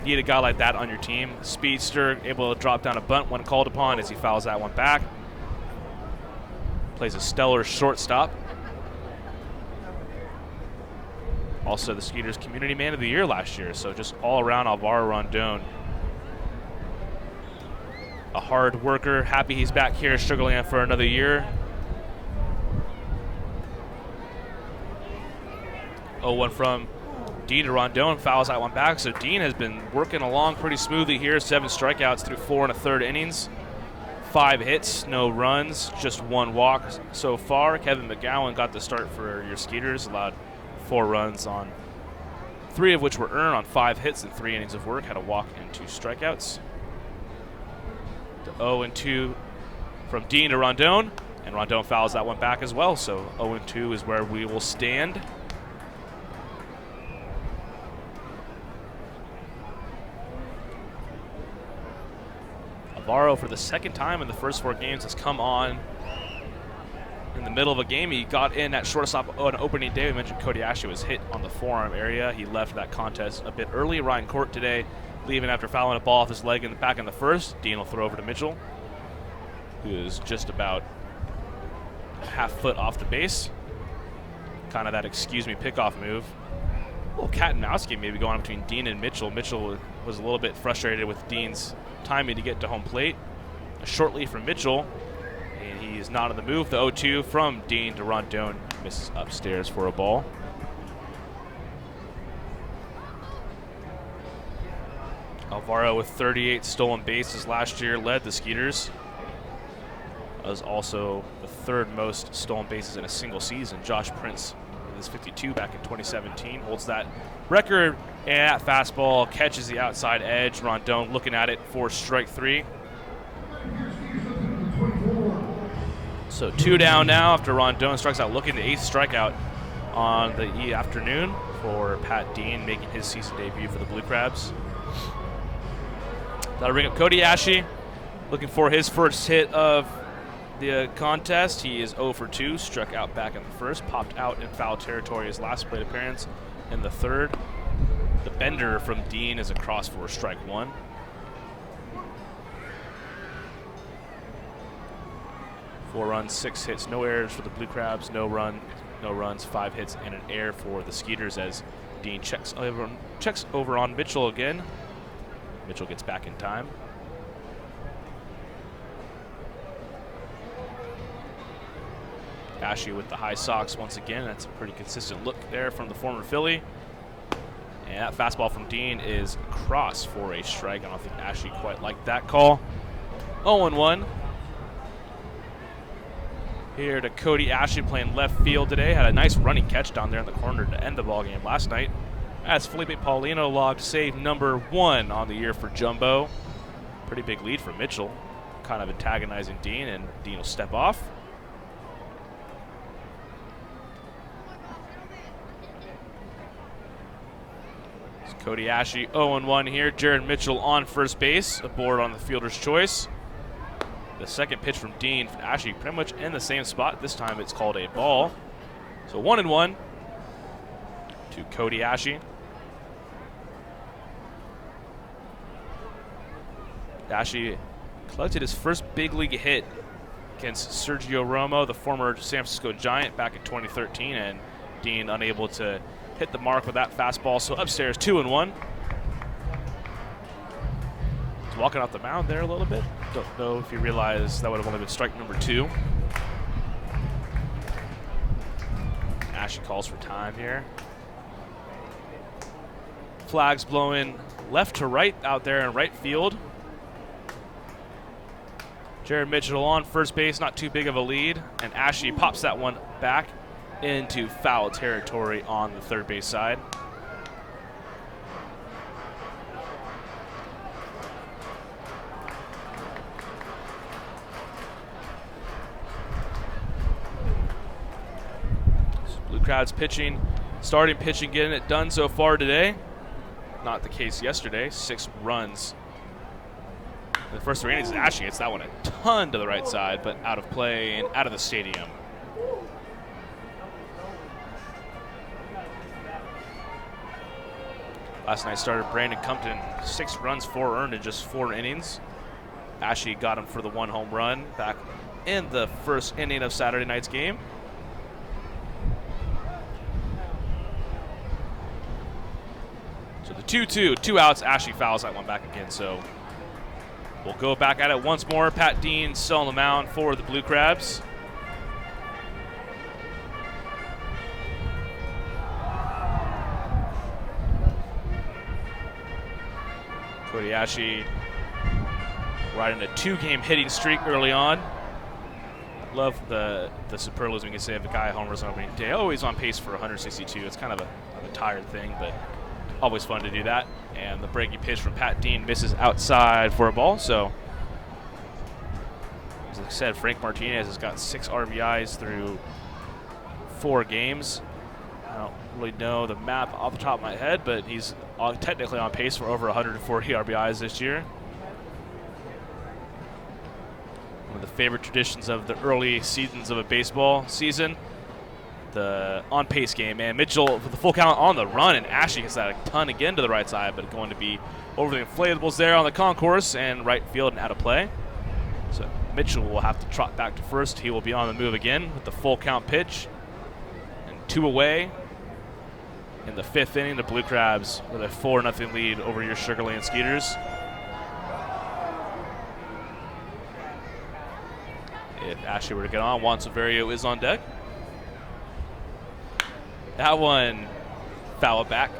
need a guy like that on your team. Speedster, able to drop down a bunt when called upon as he fouls that one back. Plays a stellar shortstop. Also the Skeeters Community Man of the Year last year, so just all around Alvaro Rondon. A hard worker, happy he's back here at Sugar Land for another year. 0-1 from Dean to Rondon, fouls that one back. So Dean has been working along pretty smoothly here. 7 strikeouts through 4 1/3 innings. 5 hits, no runs, just 1 walk so far. Kevin McGowan got the start for your Skeeters, allowed 4 runs on 3 of which were earned on 5 hits and 3 innings of work. Had a walk and 2 strikeouts. The 0-2 from Dean to Rondon, And Rondon fouls that one back as well, so 0-2 is where we will stand. Alvaro, for the second time in the first 4 games, has come on in the middle of a game. He got in at shortstop on opening day. We mentioned Cody Ashley was hit on the forearm area. He left that contest a bit early. Ryan Court today leaving after fouling a ball off his leg in the back in the first. Dean will throw over to Mitchell, who is just about a half foot off the base. Kind of that excuse me pickoff move. A little cat and mouse game maybe going on between Dean and Mitchell. Mitchell was a little bit frustrated with Dean's timing to get to home plate. A short lead from Mitchell, and he is not on the move. The 0-2 from Dean to Rondon, misses upstairs for a ball. Alvaro with 38 stolen bases last year led the Skeeters. Was also the 3rd most stolen bases in a single season. Josh Prince with his 52 back in 2017 holds that record. And that fastball catches the outside edge. Rondon looking at it for strike 3. So 2 down now after Rondon strikes out, looking the 8th strikeout on the afternoon for Pat Dean, making his season debut for the Blue Crabs. That'll bring up Cody Ashe, looking for his first hit of the contest. He is 0 for 2, struck out back in the first, popped out in foul territory his last plate appearance in the 3rd. The bender from Dean is across for strike 1. Four runs, 6 hits, no errors for the Blue Crabs. No runs, 5 hits, and an error for the Skeeters as Dean checks over on Mitchell again. Mitchell gets back in time. Ashe with the high socks once again. That's a pretty consistent look there from the former Philly. And that fastball from Dean is cross for a strike. I don't think Ashe quite liked that call. 0-1. Here to Cody Ashe playing left field today. Had a nice running catch down there in the corner to end the ball game last night. As Felipe Paulino logged save number 1 on the year for Jumbo. Pretty big lead for Mitchell. Kind of antagonizing Dean, and Dean will step off. Cody Ashe 0-1 here. Jared Mitchell on first base, aboard on the fielder's choice. The second pitch from Dean, Ashe pretty much in the same spot. This time it's called a ball. So 1-1 to Cody Ashe. Ashe collected his first big league hit against Sergio Romo, the former San Francisco Giant, back in 2013, and Dean unable to hit the mark with that fastball. So upstairs, 2-1. He's walking off the mound there a little bit. Don't know if you realize that would have only been strike number 2. Ashe calls for time here. Flags blowing left to right out there in right field. Jared Mitchell on first base, not too big of a lead, and Ashe pops that one back into foul territory on the third base side. So Blue Crabs pitching, starting pitching, getting it done so far today. Not the case yesterday. 6 runs. The first 3 innings, Ashe hits that one a ton to the right side, but out of play and out of the stadium. Last night started Brandon Compton, 6 runs, 4 earned in just 4 innings. Ashe got him for the 1 home run back in the first inning of Saturday night's game. So the 2-2, 2 outs, Ashe fouls that one back again. So we'll go back at it once more. Pat Dean still on the mound for the Blue Crabs. Cody Ashe riding a 2-game hitting streak early on. Love the superlatives we can say of the guy homers on opening day. Always on pace for 162. It's kind of a tired thing, but always fun to do that. And the breaking pitch from Pat Dean misses outside for a ball. So As I said, Frank Martinez has got 6 RBIs through 4 games. I don't really know the map off the top of my head, but he's technically on pace for over 140 RBIs this year. One of the favorite traditions of the early seasons of a baseball season, the on-pace game. And Mitchell with the full count on the run, and Ashley gets that a ton again to the right side, but going to be over the inflatables there on the concourse and right field and out of play. So Mitchell will have to trot back to first. He will be on the move again with the full count pitch. And 2 away. In the 5th inning, the Blue Crabs with a 4-0 lead over your Sugar Land Skeeters. If Ashley were to get on, Juan Severio is on deck. That one foul back.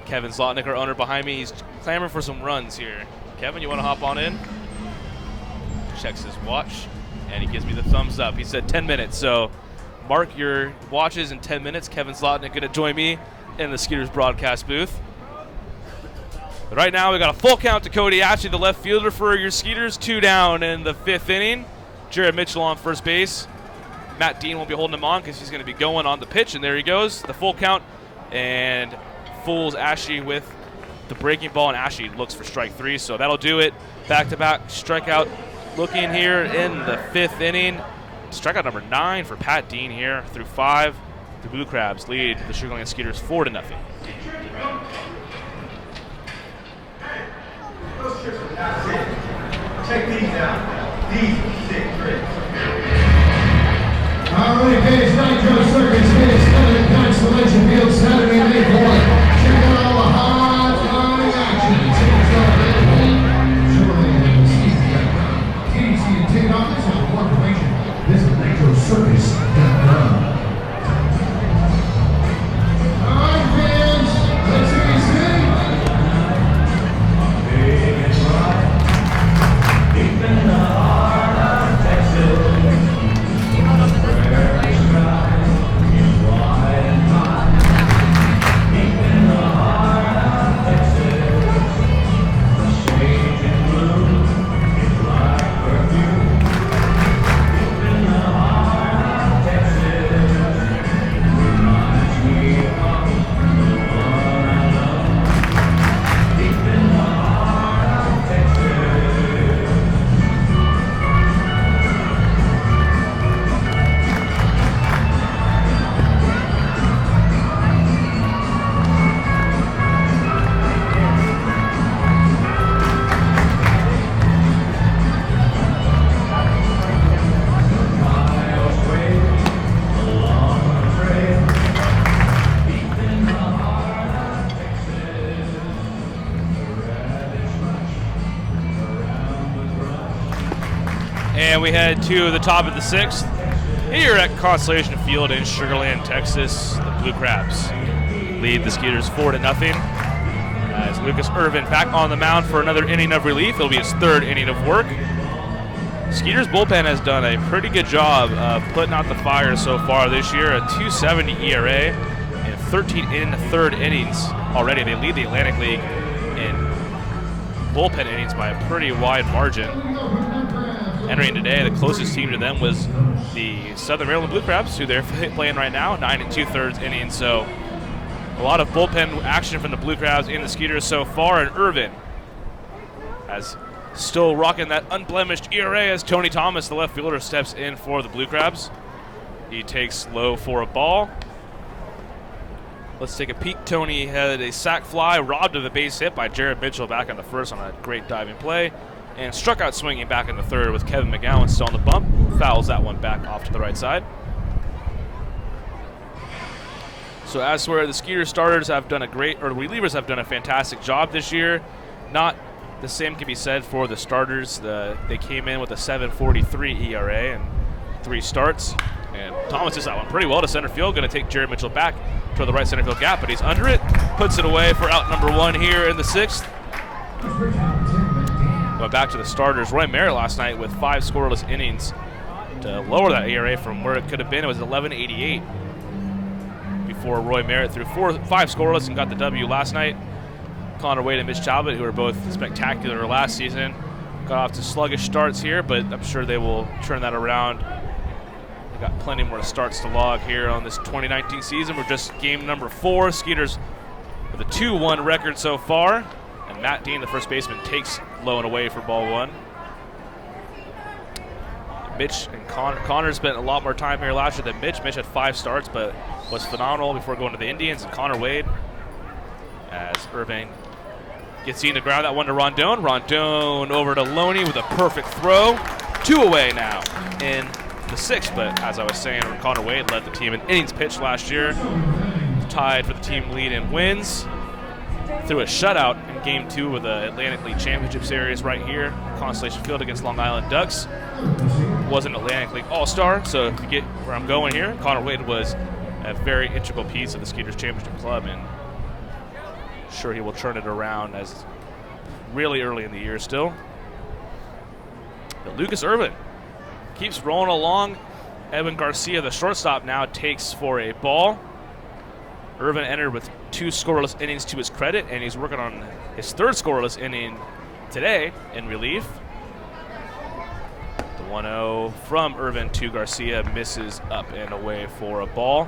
Kevin Zlotnick, our owner behind me, he's clamoring for some runs here. Kevin, you want to hop on in? Checks his watch, and he gives me the thumbs up. He said 10 minutes, so mark your watches in 10 minutes. Kevin Zlotnick going to join me in the Skeeters broadcast booth. But right now we got a full count to Cody Ashley, the left fielder for your Skeeters. 2 down in the 5th inning. Jared Mitchell on first base. Matt Dean will be holding him on because he's going to be going on the pitch, and there he goes. The full count, and fools Ashley with the breaking ball, and Ashley looks for strike 3, so that'll do it. Back-to-back strikeout looking here in the 5th inning. Strikeout number 9 for Pat Dean here through 5. The Blue Crabs lead the Sugar Land Skeeters 4-0. Those tricks are not sick. Check these out. These are sick tricks. All right, guys, Nitro Circus is coming to Constellation Field Saturday, May 4th. Check out all the high-flying action. Tickets are available. Surely, TDC and ticket office for more information. Visit nitrocircus.com. And we head to the top of the 6th here at Constellation Field in Sugar Land, Texas. The Blue Crabs lead the Skeeters 4-0. As Lucas Irvin back on the mound for another inning of relief. It'll be his 3rd inning of work. Skeeters bullpen has done a pretty good job of putting out the fire so far this year. A 2.70 ERA and 13 3rd innings already. They lead the Atlantic League in bullpen innings by a pretty wide margin. Entering today, the closest team to them was the Southern Maryland Blue Crabs, who they're playing right now, 9 2/3 innings. So a lot of bullpen action from the Blue Crabs in the Skeeters so far. And Irvin has still rocking that unblemished ERA as Tony Thomas, the left fielder, steps in for the Blue Crabs. He takes low for a ball. Let's take a peek. Tony had a sac fly, robbed of a base hit by Jared Mitchell back in the 1st on a great diving play, and struck out swinging back in the 3rd with Kevin McGowan still on the bump. Fouls that one back off to the right side. So as for the Skeeter starters have done relievers have done a fantastic job this year. Not the same can be said for the starters. They came in with a 7.43 ERA and 3 starts. And Thomas does that one pretty well to center field. Going to take Jared Mitchell back toward the right center field gap, but he's under it. Puts it away for out number 1 here in the 6th. Going back to the starters, Roy Merritt last night with 5 scoreless innings to lower that ERA from where it could have been. It was 11.88 before Roy Merritt threw 5 scoreless and got the W last night. Connor Wade and Mitch Talbot, who were both spectacular last season, got off to sluggish starts here, but I'm sure they will turn that around. They got plenty more starts to log here on this 2019 season. We're just game number 4. Skeeters with a 2-1 record so far. And Matt Dean, the first baseman, takes low and away for ball 1. Mitch and Connor spent a lot more time here last year than Mitch. Mitch had 5 starts, but was phenomenal before going to the Indians. And Connor Wade, as Irving gets in to ground that one to Rondon. Rondon over to Loney with a perfect throw. 2 away now in the 6th. But as I was saying, Connor Wade led the team in innings pitched last year. Tied for the team lead in wins. Threw a shutout in Game 2 of the Atlantic League Championship Series right here, Constellation Field against Long Island Ducks. Was an Atlantic League All-Star, so if you get where I'm going here, Connor Wade was a very integral piece of the Skeeters Championship Club, and sure he will turn it around as really early in the year still. But Lucas Irvin keeps rolling along. Edwin Garcia, the shortstop, now takes for a ball. Irvin entered with 2 scoreless innings to his credit, and he's working on his 3rd scoreless inning today in relief. The 1-0 from Irvin to Garcia misses up and away for a ball.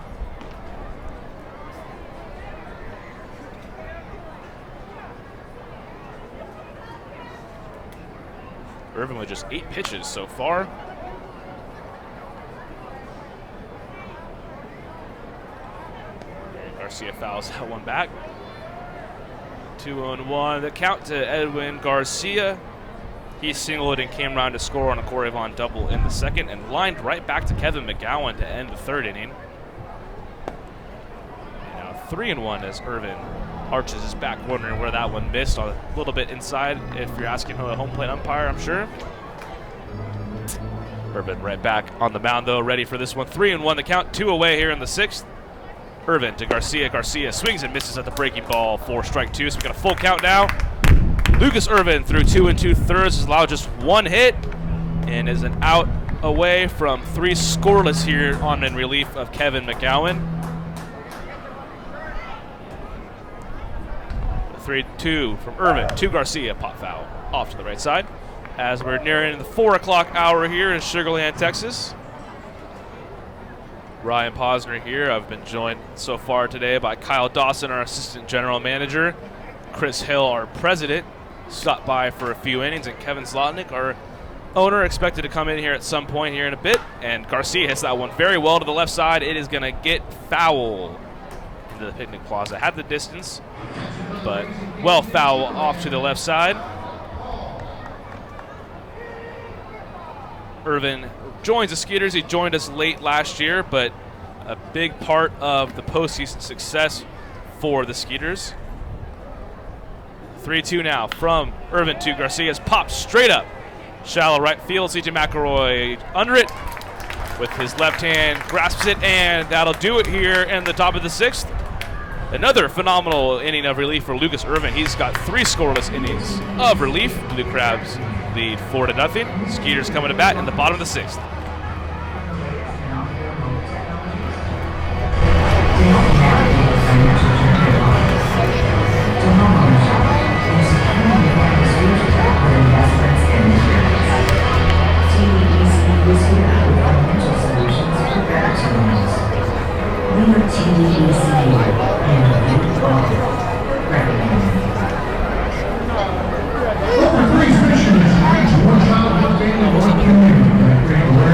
Irvin with just 8 pitches so far. Garcia fouls that one back. 2-1. The count to Edwin Garcia. He singled and came around to score on a Corey Vaughn double in the 2nd and lined right back to Kevin McGowan to end the 3rd inning. And now 3-1 as Irvin arches his back, wondering where that one missed. A little bit inside if you're asking a home plate umpire, I'm sure. Irvin right back on the mound, though, ready for this one. 3-1 the count, 2 away here in the 6th. Irvin to Garcia. Garcia swings and misses at the breaking ball for strike 2. So we got a full count now. Lucas Irvin through 2 2/3 has allowed just 1 hit and is an out away from 3 scoreless here on in relief of Kevin McGowan. 3-2 from Irvin to Garcia. Pop foul off to the right side as we're nearing the 4 o'clock hour here in Sugar Land, Texas. Ryan Posner here. I've been joined so far today by Kyle Dawson, our assistant general manager. Chris Hill, our president, stopped by for a few innings, and Kevin Zlotnick, our owner, expected to come in here at some point here in a bit. And Garcia hits that one very well to the left side. It is going to get foul into the picnic plaza. Had the distance, but well foul off to the left side. Irvin joins the Skeeters. He joined us late last year, but a big part of the postseason success for the Skeeters. 3-2 now from Irvin to Garcia's pop straight up. Shallow right field. CJ McElroy under it with his left hand, grasps it, and that'll do it here in the top of the 6th. Another phenomenal inning of relief for Lucas Irvin. He's got 3 scoreless innings of relief. Blue Crabs lead 4-0. Skeeters coming to bat in the bottom of the 6th. One child, one family, one community.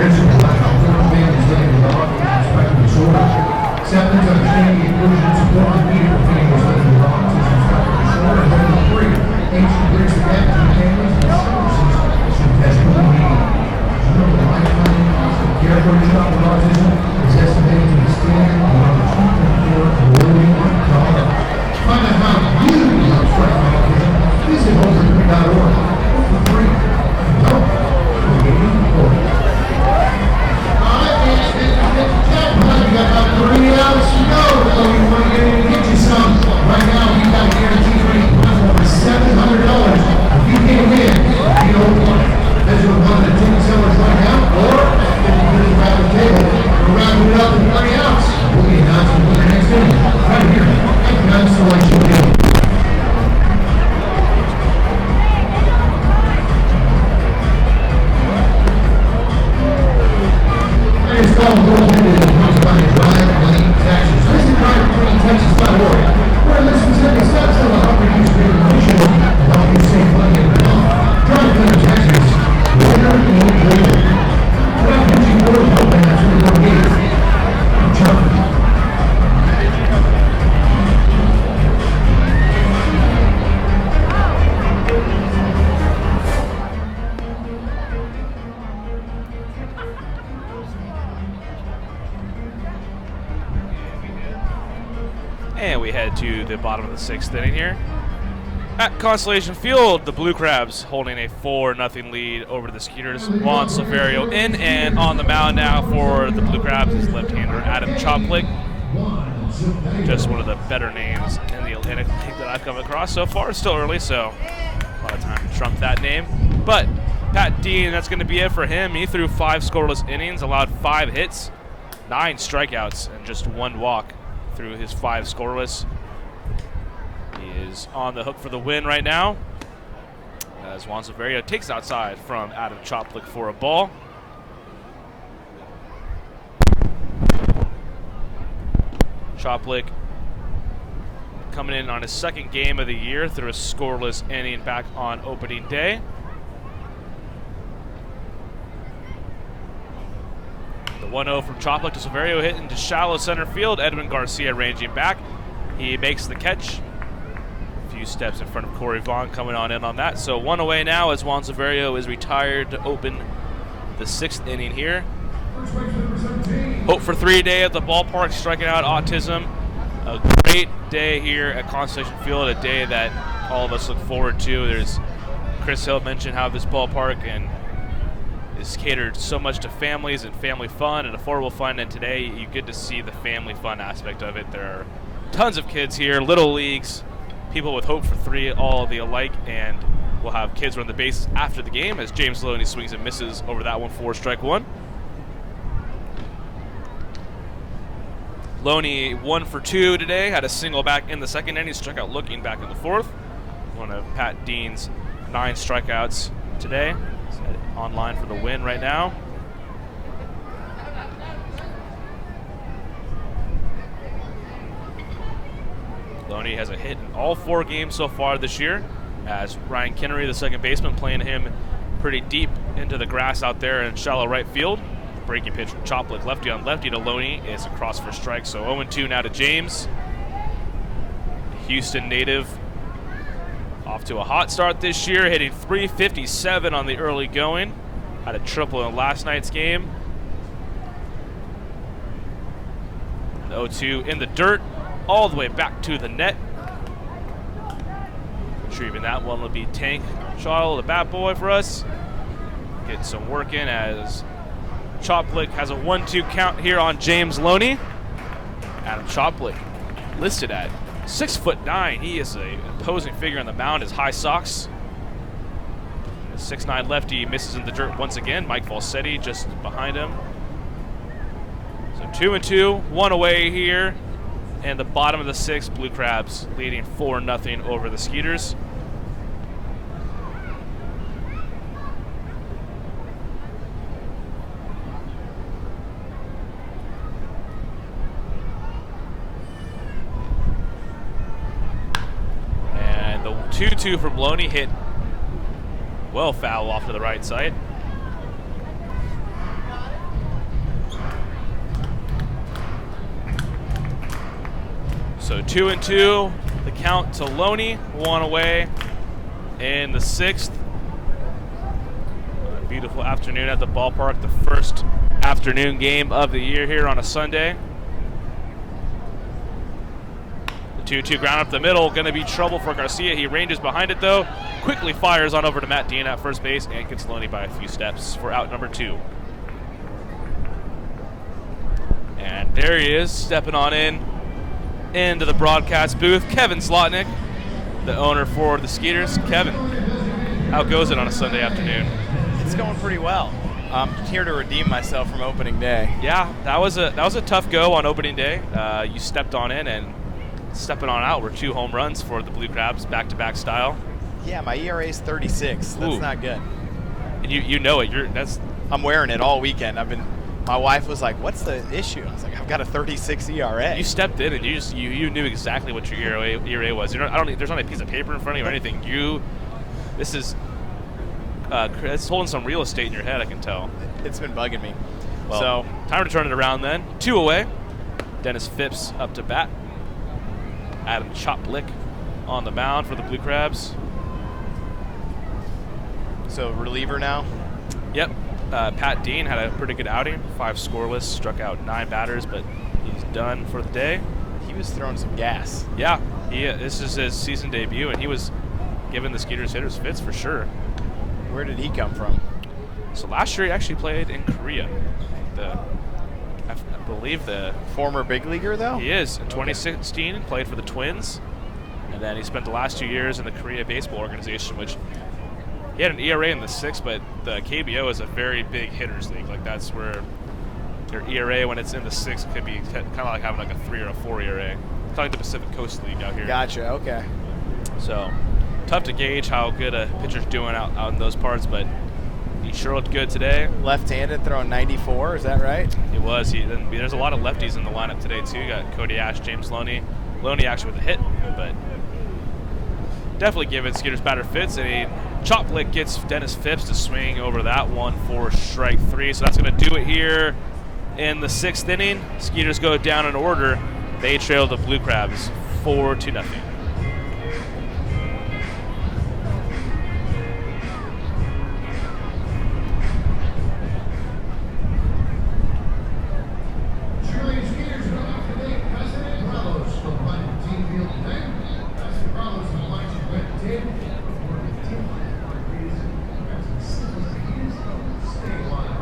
to the bottom of the 6th inning here. At Constellation Field, the Blue Crabs holding a 4-0 lead over the Skeeters. Juan Silverio in and on the mound now for the Blue Crabs is left-hander Adam Choplick. Just one of the better names in the Atlantic League that I've come across so far. It's still early, so a lot of time to trump that name. But Pat Dean, that's going to be it for him. He threw 5 scoreless innings, allowed 5 hits, 9 strikeouts, and just 1 walk through his 5 scoreless. He is on the hook for the win right now, as Juan Silverio takes outside from Adam Choplick for a ball. Choplick coming in on his 2nd game of the year through a scoreless inning back on opening day. The 1-0 from Choplick to Silverio hit into shallow center field. Edwin Garcia ranging back. He makes the catch. A few steps in front of Corey Vaughn coming on in on that. So 1 away now as Juan Silverio is retired to open the 6th inning here. Hope for 3 day at the ballpark, striking out autism. A great day here at Constellation Field, a day that all of us look forward to. There's Chris Hill mentioned how this ballpark and is catered so much to families and family fun and affordable fun, and today you get to see the family fun aspect of it. There are tons of kids here, little leagues, people with hope for 3, all of the alike, and we'll have kids run the bases after the game as James Loney swings and misses over that one for strike 1. Loney 1 for 2 today, had a single back in the 2nd inning, struck out looking back in the 4th. One of Pat Dean's 9 strikeouts today. He's online for the win right now. Loney has a hit in all 4 games so far this year, as Ryan Kennery, the 2nd baseman, playing him pretty deep into the grass out there in shallow right field. Breaking pitch from Choplick, lefty on lefty to Loney is across for strike. So 0-2 now to James. Houston native off to a hot start this year, hitting .357 on the early going. Had a triple in last night's game. The 0-2 in the dirt, all the way back to the net. Retrieving that one will be Tank Shottle, the bat boy for us. Getting some work in as Choplick has a 1-2 count here on James Loney. Adam Choplick listed at 6'9". He is a opposing figure on the mound. His high socks. A 6'9" lefty misses in the dirt once again. Mike Valsetti just behind him. So 2-2, 1 away here. And the bottom of the 6th, Blue Crabs leading 4-0 over the Skeeters. And the 2-2 from Loney hit well foul off to the right side. So 2-2, the count to Loney, 1 away in the 6th. A beautiful afternoon at the ballpark, the first afternoon game of the year here on a Sunday. The 2-2 ground up the middle, going to be trouble for Garcia. He ranges behind it though, quickly fires on over to Matt Dean at first base and gets Loney by a few steps for out number 2. And there he is, stepping on into the broadcast booth, Kevin Zlotnick, the owner for the Skeeters. Kevin, how goes it on a Sunday afternoon? It's going pretty well. I'm here to redeem myself from opening day. Yeah, that was a tough go on opening day. You stepped on in, and stepping on out were 2 home runs for the Blue Crabs, back-to-back style. Yeah, my ERA is 36. That's Ooh. not good. And you know it. I'm wearing it all weekend. My wife was like, "What's the issue?" I was like, "I've got a 36 ERA." You stepped in and you knew exactly what your ERA was. There's not a piece of paper in front of you or anything. This is it's holding some real estate in your head, I can tell. It's been bugging me. Well, So time to turn it around then. 2 away. Dennis Phipps up to bat. Adam Choplick on the mound for the Blue Crabs. So reliever now. Yep. Pat Dean had a pretty good outing. 5 scoreless, struck out 9 batters, but he's done for the day. he was throwing some gas. Yeah, this is his season debut, and he was giving the Skeeters hitters fits for sure. Where did he come from? So last year he actually played in Korea. I believe Former big leaguer, though? he is. In 2016, he played for the Twins, and then he spent the last 2 years in the Korea Baseball Organization, which he had an ERA in the 6, but the KBO is a very big hitters league. Like that's where your ERA when it's in the 6 could be kind of like having like a 3 or a 4 ERA. It's like the Pacific Coast League out here. Gotcha, okay. So tough to gauge how good a pitcher's doing out in those parts, but he sure looked good today. Left-handed, throwing 94, is that right? It was. There's a lot of lefties in the lineup today too. You got Cody Ash, James Loney. Loney actually with a hit, but definitely giving Skeeters batter fits. And a chop lick gets Dennis Phipps to swing over that one for strike 3. So that's going to do it here in the 6th inning. Skeeters go down in order. They trail the Blue Crabs 4-0. Cheerleading Skeeters are up to date. President Carlos will run the team field today. President Carlos is watching red tape. Stay alive.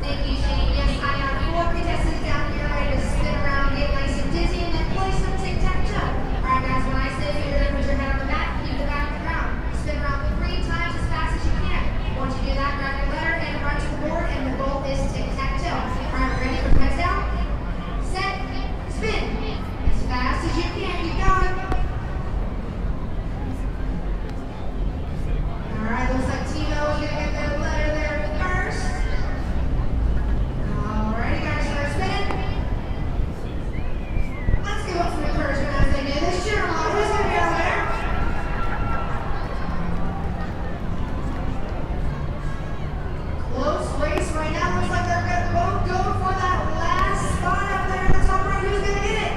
Thank you, Shane. Yes, I have 4 contestants down here ready to spin around, get nice and dizzy, and then play some tic-tac-toe. All right, guys, when I say you're going to put your head on the mat, keep the bat on the ground. Spin around 3 times as fast as you can. Once you do that, grab your letter and run to the board, and the goal is tic-tac-toe. All right, ready? Put your heads down. Set. Spin. As fast as you can. Keep going. All right, looks like Timo is going to get the letter there first. Alrighty, guys, start spinning. Let's give up some encouragement as they do this. Cheer them on. Who's going to be our winner? Close race right now. Looks like they're going to both go for that last spot up there in the top right. Who's going to get it?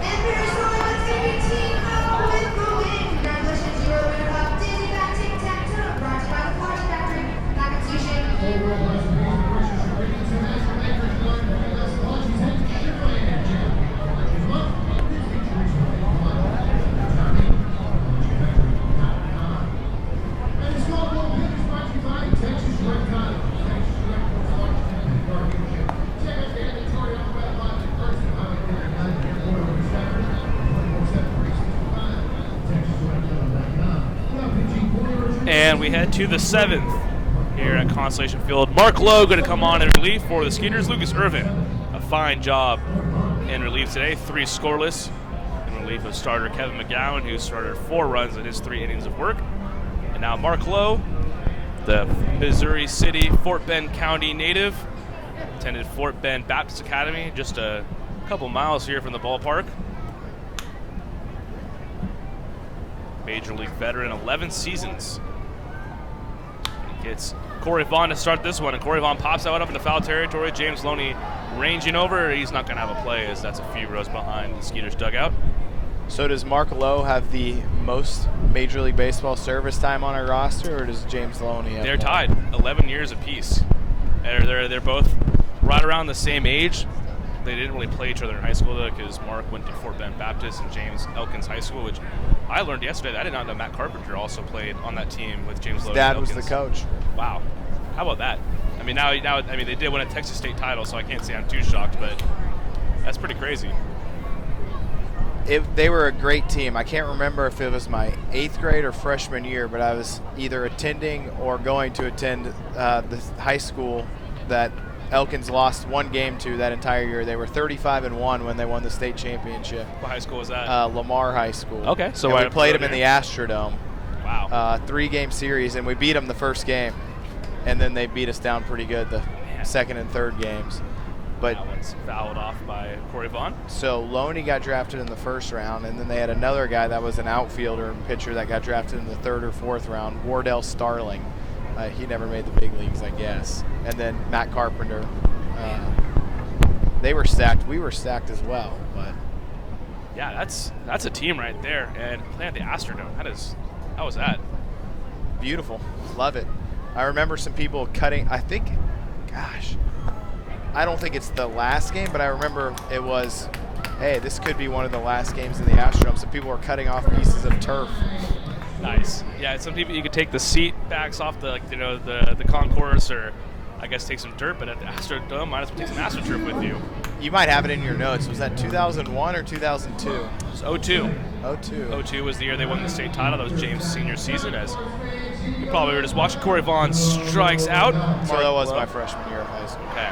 And very slowly, let's give you Timo with the win. Congratulations, you are the winner of Dizzy Bat Tic-Tac-Toe, brought to you by the Party Factory. Back at you, Shane. Overall, that's the reason the British are ready to match the Lakers going to be less apologies and Cheerleading Jam. This month, this features and the small gold pin is brought to you by Texas Red Cotton. Texas Red Cotton's largest independent car dealership. Check out the inventory on the red line at first and highway 39 and Florida Discovery. 24/7/365. TexasRedCotton.com. And we head to the 7th here at Constellation Field. Mark Lowe going to come on in relief for the Skeeters. Lucas Irvin, a fine job in relief today. 3 scoreless in relief of starter Kevin McGowan, who started 4 runs in his 3 innings of work. And now Mark Lowe, the Missouri City, Fort Bend County native, attended Fort Bend Baptist Academy, just a couple miles here from the ballpark. Major League veteran, 11 seasons. He gets Corey Vaughn to start this one, and Corey Vaughn pops out up into foul territory. James Loney ranging over. He's not going to have a play, as that's a few rows behind the Skeeters dugout. So does Mark Lowe have the most Major League Baseball service time on our roster, or does James Loney have They're more? tied, 11 years apiece. They're both right around the same age. They didn't really play each other in high school, though, because Mark went to Fort Bend Baptist and James Elkins High School, which I learned yesterday. I did not know Matt Carpenter also played on that team with James Lowe. Dad was Elkins. the coach. Wow. How about that? I mean, now, they did win a Texas State title, so I can't say I'm too shocked, but that's pretty crazy. They were a great team. I can't remember if it was my 8th grade or freshman year, but I was either attending or going to attend the high school that Elkins lost 1 game to that entire year. They were 35-1 when they won the state championship. What high school was that? Lamar High School. Okay, so and we played them in the Astrodome. Wow. 3-game series, and we beat them the first game, and then they beat us down pretty good the second and third games. But that one's fouled off by Corey Vaughn. So Loney got drafted in the first round, and then they had another guy that was an outfielder and pitcher that got drafted in the 3rd or 4th round, Wardell Starling. He never made the big leagues, I guess. And then Matt Carpenter. They were stacked. We were stacked as well, but Yeah, that's a team right there. And playing at the Astrodome, how was that? beautiful. Love it. I remember some people cutting. I think, gosh, I don't think it's the last game, but I remember it was, hey, this could be one of the last games in the Astrodome. So people were cutting off pieces of turf. Nice. Yeah, some people you could take the seat backs off the the concourse, or I guess take some dirt. But at the Astrodome, might as well take some AstroTurf with you. You might have it in your notes. Was that 2001 or 2002? It's 02. 02. 02 was the year they won the state title. That was James' senior season. As you probably were just watching, Corey Vaughn strikes out. So that was my freshman year of high school. Okay.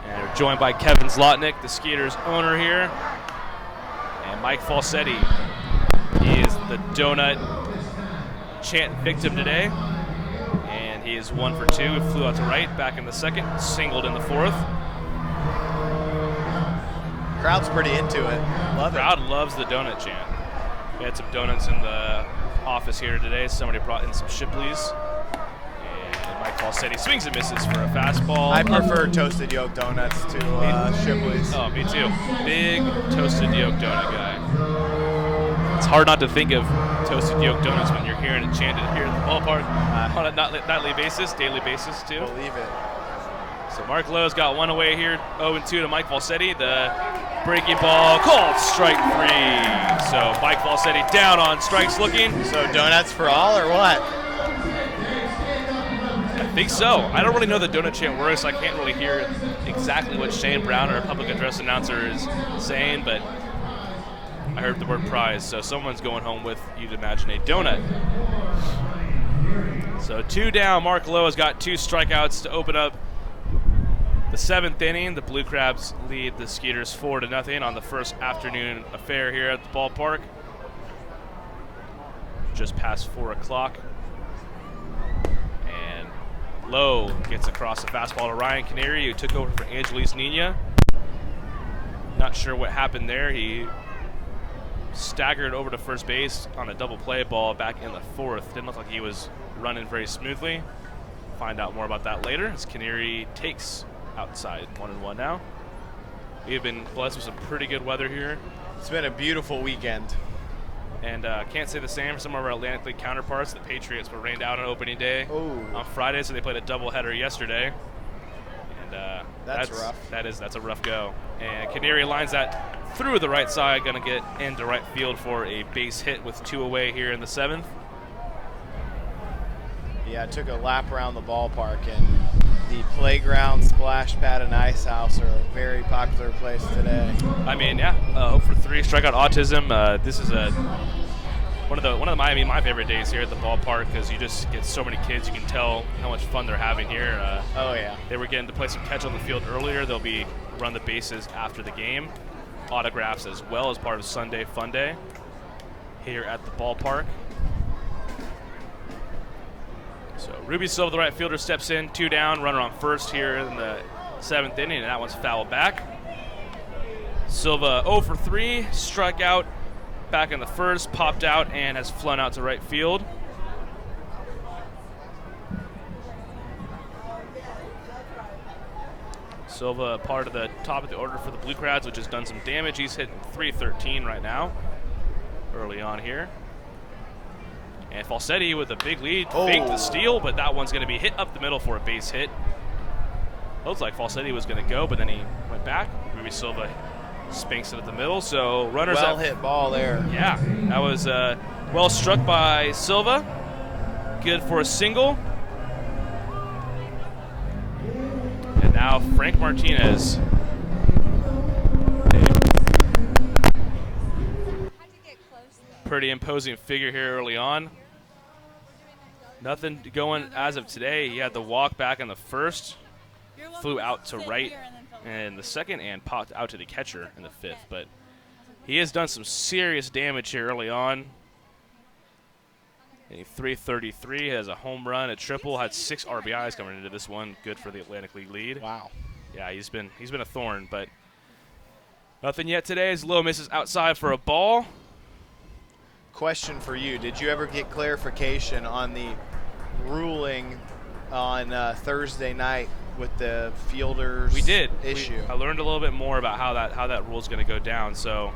And we're joined by Kevin Zlotnick, the Skeeters owner here, and Mike Falsetti. He is the donut chant victim today, and he is 1 for 2. He flew out to right, back in the second, singled in the fourth. Crowd's pretty into it. Love it. Crowd loves the donut chant. We had some donuts in the office here today. Somebody brought in some Shipleys. And Mike Falsetti swings and misses for a fastball. I prefer toasted yolk donuts to Shipley's. Oh, me too. Big toasted yolk donut guy. It's hard not to think of toasted yolk donuts when you're hearing it chanted here at the ballpark on a nightly basis, daily basis too. Believe it. So Mark Lowe's got one away here, 0-2 to Mike Falsetti. The breaking ball called strike 3. So Mike Falsetti down on strikes looking. So donuts for all or what? I think so. I don't really know the donut chant works. I can't really hear exactly what Shane Brown, our public address announcer, is saying, but I heard the word prize. So someone's going home with, you'd imagine, a donut. So 2 down. Mark Lowe has got 2 strikeouts to open up the 7th inning. The Blue Crabs lead the Skeeters 4-0 on the first afternoon affair here at the ballpark. Just past 4 o'clock. And Lowe gets across the fastball to Ryan Canary, who took over for Angelis Nina. Not sure what happened there. He staggered over to first base on a double play ball back in the 4th. Didn't look like he was running very smoothly. Find out more about that later as Canary takes outside 1-1 now. We've been blessed with some pretty good weather here. It's been a beautiful weekend. And can't say the same for some of our Atlantic League counterparts. The Patriots were rained out on opening day on Friday, so they played a doubleheader yesterday. And that's rough. That's a rough go. And Canary lines that through the right side, going to get into right field for a base hit with 2 away here in the 7th. Yeah, I took a lap around the ballpark, and the playground, splash pad, and ice house are a very popular place today. I mean, yeah, 0 for 3, strikeout autism. This is one of my favorite days here at the ballpark because you just get so many kids. You can tell how much fun they're having here. Oh yeah. They were getting to play some catch on the field earlier. They'll be run the bases after the game. Autographs as well as part of Sunday Fun Day here at the ballpark. So Ruby Silva, the right fielder, steps in, 2 down, runner on first here in the 7th inning, and that one's fouled back. Silva 0 for 3, struck out back in the first, popped out, and has flown out to right field. Silva, part of the top of the order for the Blue Crabs, which has done some damage. He's hitting .313 right now, early on here. And Falsetti with a big lead, faked the steal, but that one's going to be hit up the middle for a base hit. Looks like Falsetti was going to go, but then he went back. Ruby Silva spanks it at the middle, so runners well hit ball there. Yeah, that was well struck by Silva. Good for a single. And now Frank Martinez. Pretty imposing figure here early on. Nothing going as of today. He had the walk back in the first, flew out to right in the second, and popped out to the catcher in the 5th. But he has done some serious damage here early on. A .333 has a home run, a triple, had 6 RBIs coming into this one. Good for the Atlantic League lead. Wow. Yeah, he's been a thorn, but nothing yet today as Lowe misses outside for a ball. Question for you. Did you ever get clarification on the ruling on Thursday night with the fielders We did. issue. I learned a little bit more about how that rule is going to go down. So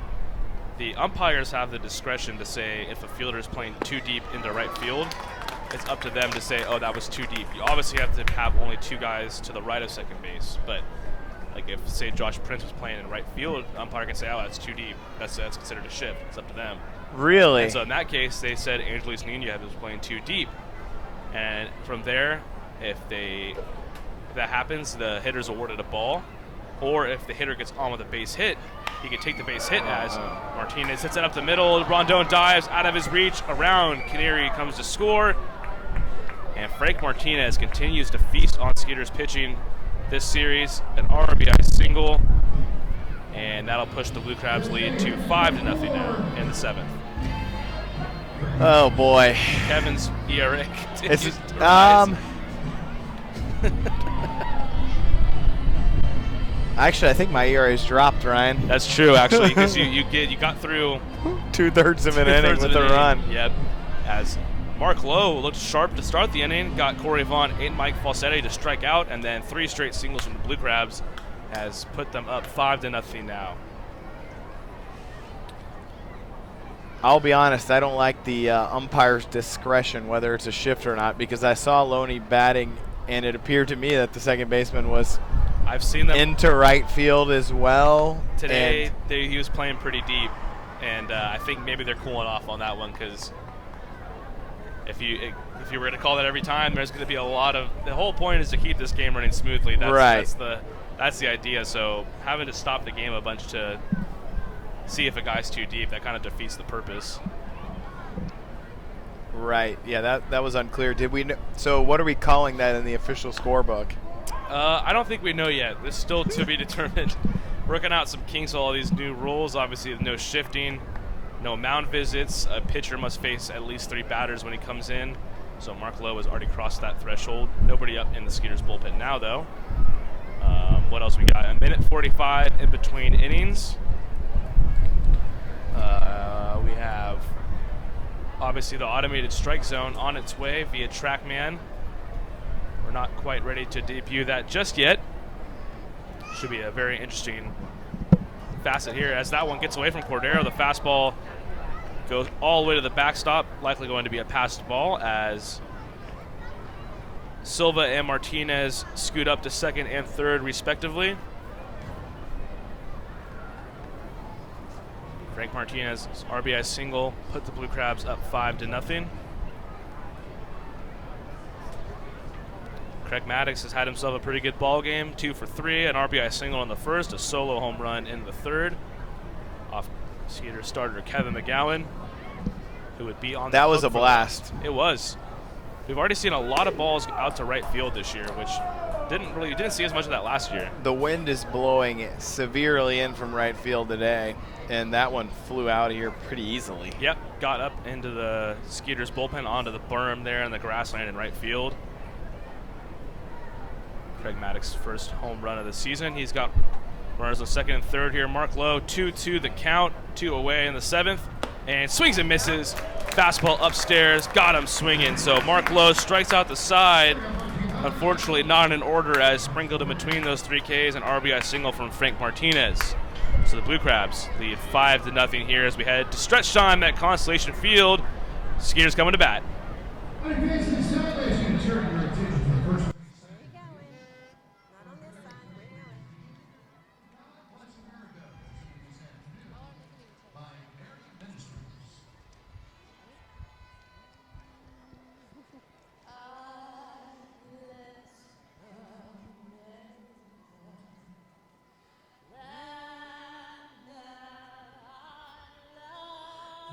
the umpires have the discretion to say if a fielder is playing too deep into right field, it's up to them to say, oh, that was too deep. You obviously have to have only 2 guys to the right of second base, but like if, say, Josh Prince was playing in right field, the umpire can say, oh, that's too deep. That's considered a shift. It's up to them. Really? And so in that case, they said Angeles Nunez was playing too deep. And from there, if that happens, the hitter's awarded a ball. Or if the hitter gets on with a base hit, he can take the base hit as Martinez hits it up the middle. Rondon dives out of his reach. Around, Canary comes to score. And Frank Martinez continues to feast on Skeeters pitching this series. An RBI single. And that'll push the Blue Crabs lead to 5-0 now in the 7th. Oh boy. Kevin's ERA continues It's to rise. Actually, I think my ERA's dropped, Ryan. That's true, actually, because you got through 2/3 of an inning with a run. Yep. As Mark Lowe looked sharp to start the inning, got Corey Vaughn and Mike Falsetti to strike out, and then 3 straight singles from the Blue Crabs has put them up 5-0 now. I'll be honest, I don't like the umpire's discretion, whether it's a shift or not, because I saw Loney batting, and it appeared to me that the second baseman was I've seen them into right field as well. today. He was playing pretty deep, and I think maybe they're cooling off on that one because if you were to call that every time, there's going to be a lot of. The whole point is to keep this game running smoothly. That's the idea. So having to stop the game a bunch to see if a guy's too deep, that kind of defeats the purpose. Right. Yeah, that was unclear. Did we? So what are we calling that in the official scorebook? I don't think we know yet. It's still to be determined. Working out some kinks with all these new rules. Obviously, no shifting, no mound visits. A pitcher must face at least 3 batters when he comes in. So Mark Lowe has already crossed that threshold. Nobody up in the Skeeters bullpen now, though. What else we got? 1:45 in between innings. We have obviously the automated strike zone on its way via TrackMan. We're not quite ready to debut that just yet. Should be a very interesting facet here as that one gets away from Cordero. The fastball goes all the way to the backstop, likely going to be a passed ball as Silva and Martinez scoot up to second and third respectively. Frank Martinez's RBI single put the Blue Crabs up 5-0. Craig Maddox has had himself a pretty good ball game, 2 for 3, an RBI single in the first, a solo home run in the third, off Skeeters starter Kevin McGowan, who would be on. That the was hook a for blast. that. It was. We've already seen a lot of balls out to right field this year, which didn't see as much of that last year. The wind is blowing severely in from right field today, and that one flew out of here pretty easily. Yep, got up into the Skeeters bullpen onto the berm there in the grassland in right field. Craig Maddox's first home run of the season. He's got runners on second and third here. Mark Lowe, 2-2 the count, 2 away in the 7th, and swings and misses. Fastball upstairs, got him swinging. So Mark Lowe strikes out the side. Unfortunately, not in order as sprinkled in between those 3 Ks, an RBI single from Frank Martinez. So the Blue Crabs lead 5-0 here as we head to stretch time at Constellation Field. Skeeters coming to bat.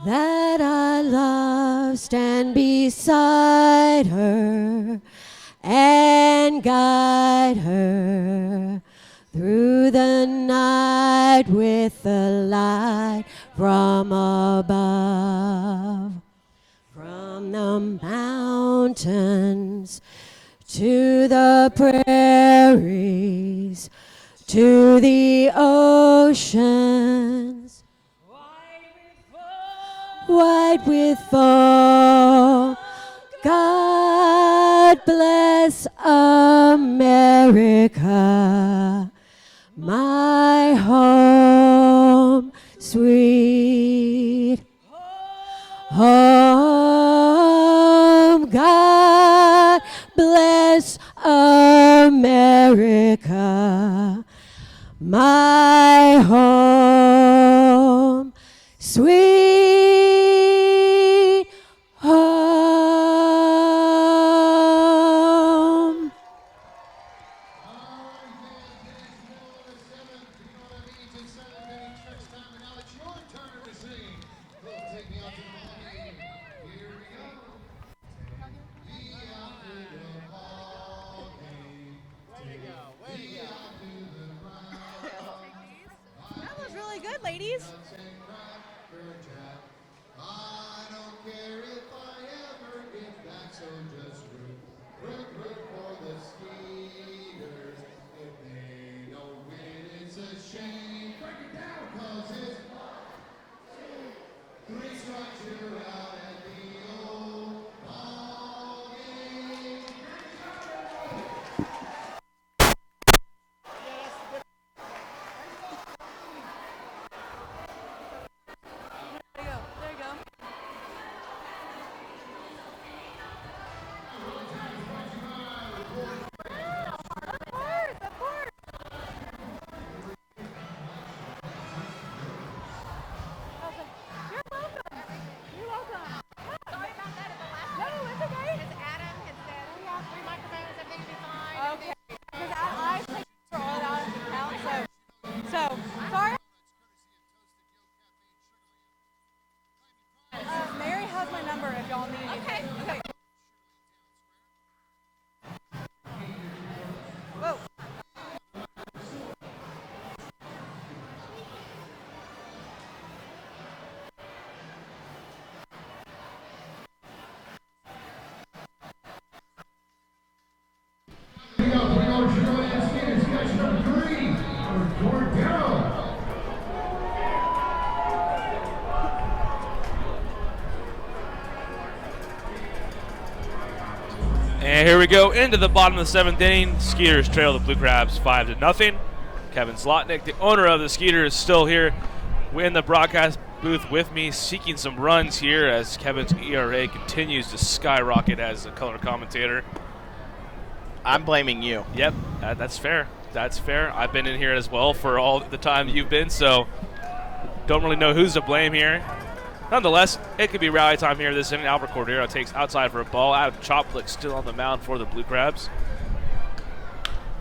That I love stand beside her and guide her through the night with the light from above. From the mountains to the prairies to the oceans, white with foam. God bless America, my home, sweet home. God bless America, my home, sweet home. That was really good, ladies. I don't care if I ever get back, so just root for the Skeeters. If they don't win, it's a shame. Break it down, 'cause it's 3 strikes, you're out at the old ball game. There you go. There you go. Of course. You're welcome. You're welcome. Sorry about that at the last No, it's okay. Because Adam had said, we have 3 microphones, everything will be fine. Okay. Because I take for all that out of the count, so sorry. Mary has my number if y'all need anything. Okay. Whoa. Here we go, 3 orders to go in, Skeeters, sketch number 3, Cordero. And here we go into the bottom of the 7th inning. Skeeters trail the Blue Crabs 5-0. Kevin Zlotnick, the owner of the Skeeters, is still here in the broadcast booth with me, seeking some runs here as Kevin's ERA continues to skyrocket as a color commentator. I'm blaming you. Yep, that's fair. That's fair. I've been in here as well for all the time you've been, so don't really know who's to blame here. Nonetheless, it could be rally time here this inning. Albert Cordero takes outside for a ball. Adam Choplick still on the mound for the Blue Crabs.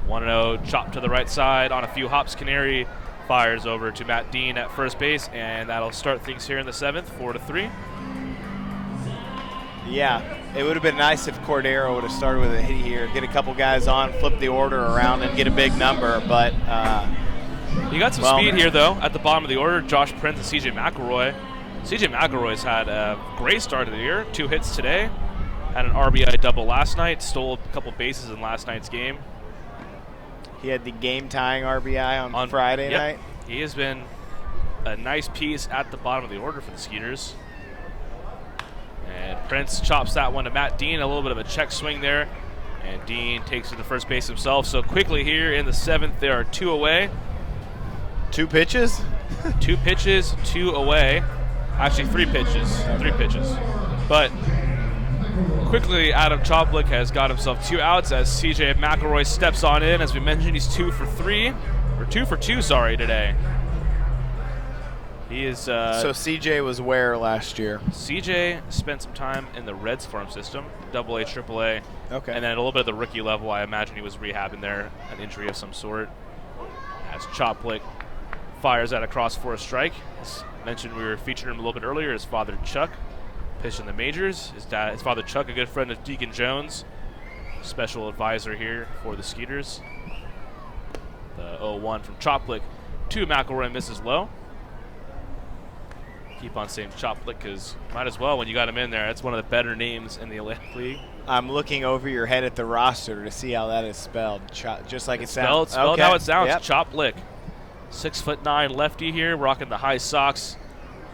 1-0 chop to the right side on a few hops. Canary fires over to Matt Dean at first base, and that'll start things here in the 7th, 4-3. Yeah, it would have been nice if Cordero would have started with a hit here, get a couple guys on, flip the order around, and get a big number. But you got some speed here, though, at the bottom of the order. Josh Prince and C.J. McElroy. C.J. McElroy's had a great start of the year. 2 hits today. Had an RBI double last night. Stole a couple bases in last night's game. He had the game-tying RBI on Friday night. He has been a nice piece at the bottom of the order for the Skeeters. And Prince chops that one to Matt Dean. A little bit of a check swing there. And Dean takes it to first base himself. So quickly here in the 7th, there are 2 away. 2 pitches? 2 pitches, 2 away. Actually, 3 pitches. 3 pitches. But quickly, Adam Choplick has got himself 2 outs as C.J. McElroy steps on in. As we mentioned, he's 2 for 2 for 2, today. He is. So C.J. was where last year? C.J. spent some time in the Reds farm system, AA, AAA. Okay. And then a little bit of the rookie level. I imagine he was rehabbing there, an injury of some sort. As Choplick fires that across for a strike. As mentioned, we were featuring him a little bit earlier. His father, Chuck, pitched in the majors. His father, Chuck, a good friend of Deacon Jones, special advisor here for the Skeeters. The 0-1 from Choplick to McElroy, misses low. Keep on saying Choplick because might as well when you got him in there. That's one of the better names in the Atlantic League. I'm looking over your head at the roster to see how that is spelled. Just like it sounds. Spelled okay. how it sounds. Yep. Choplick. 6'9" lefty here, rocking the high socks.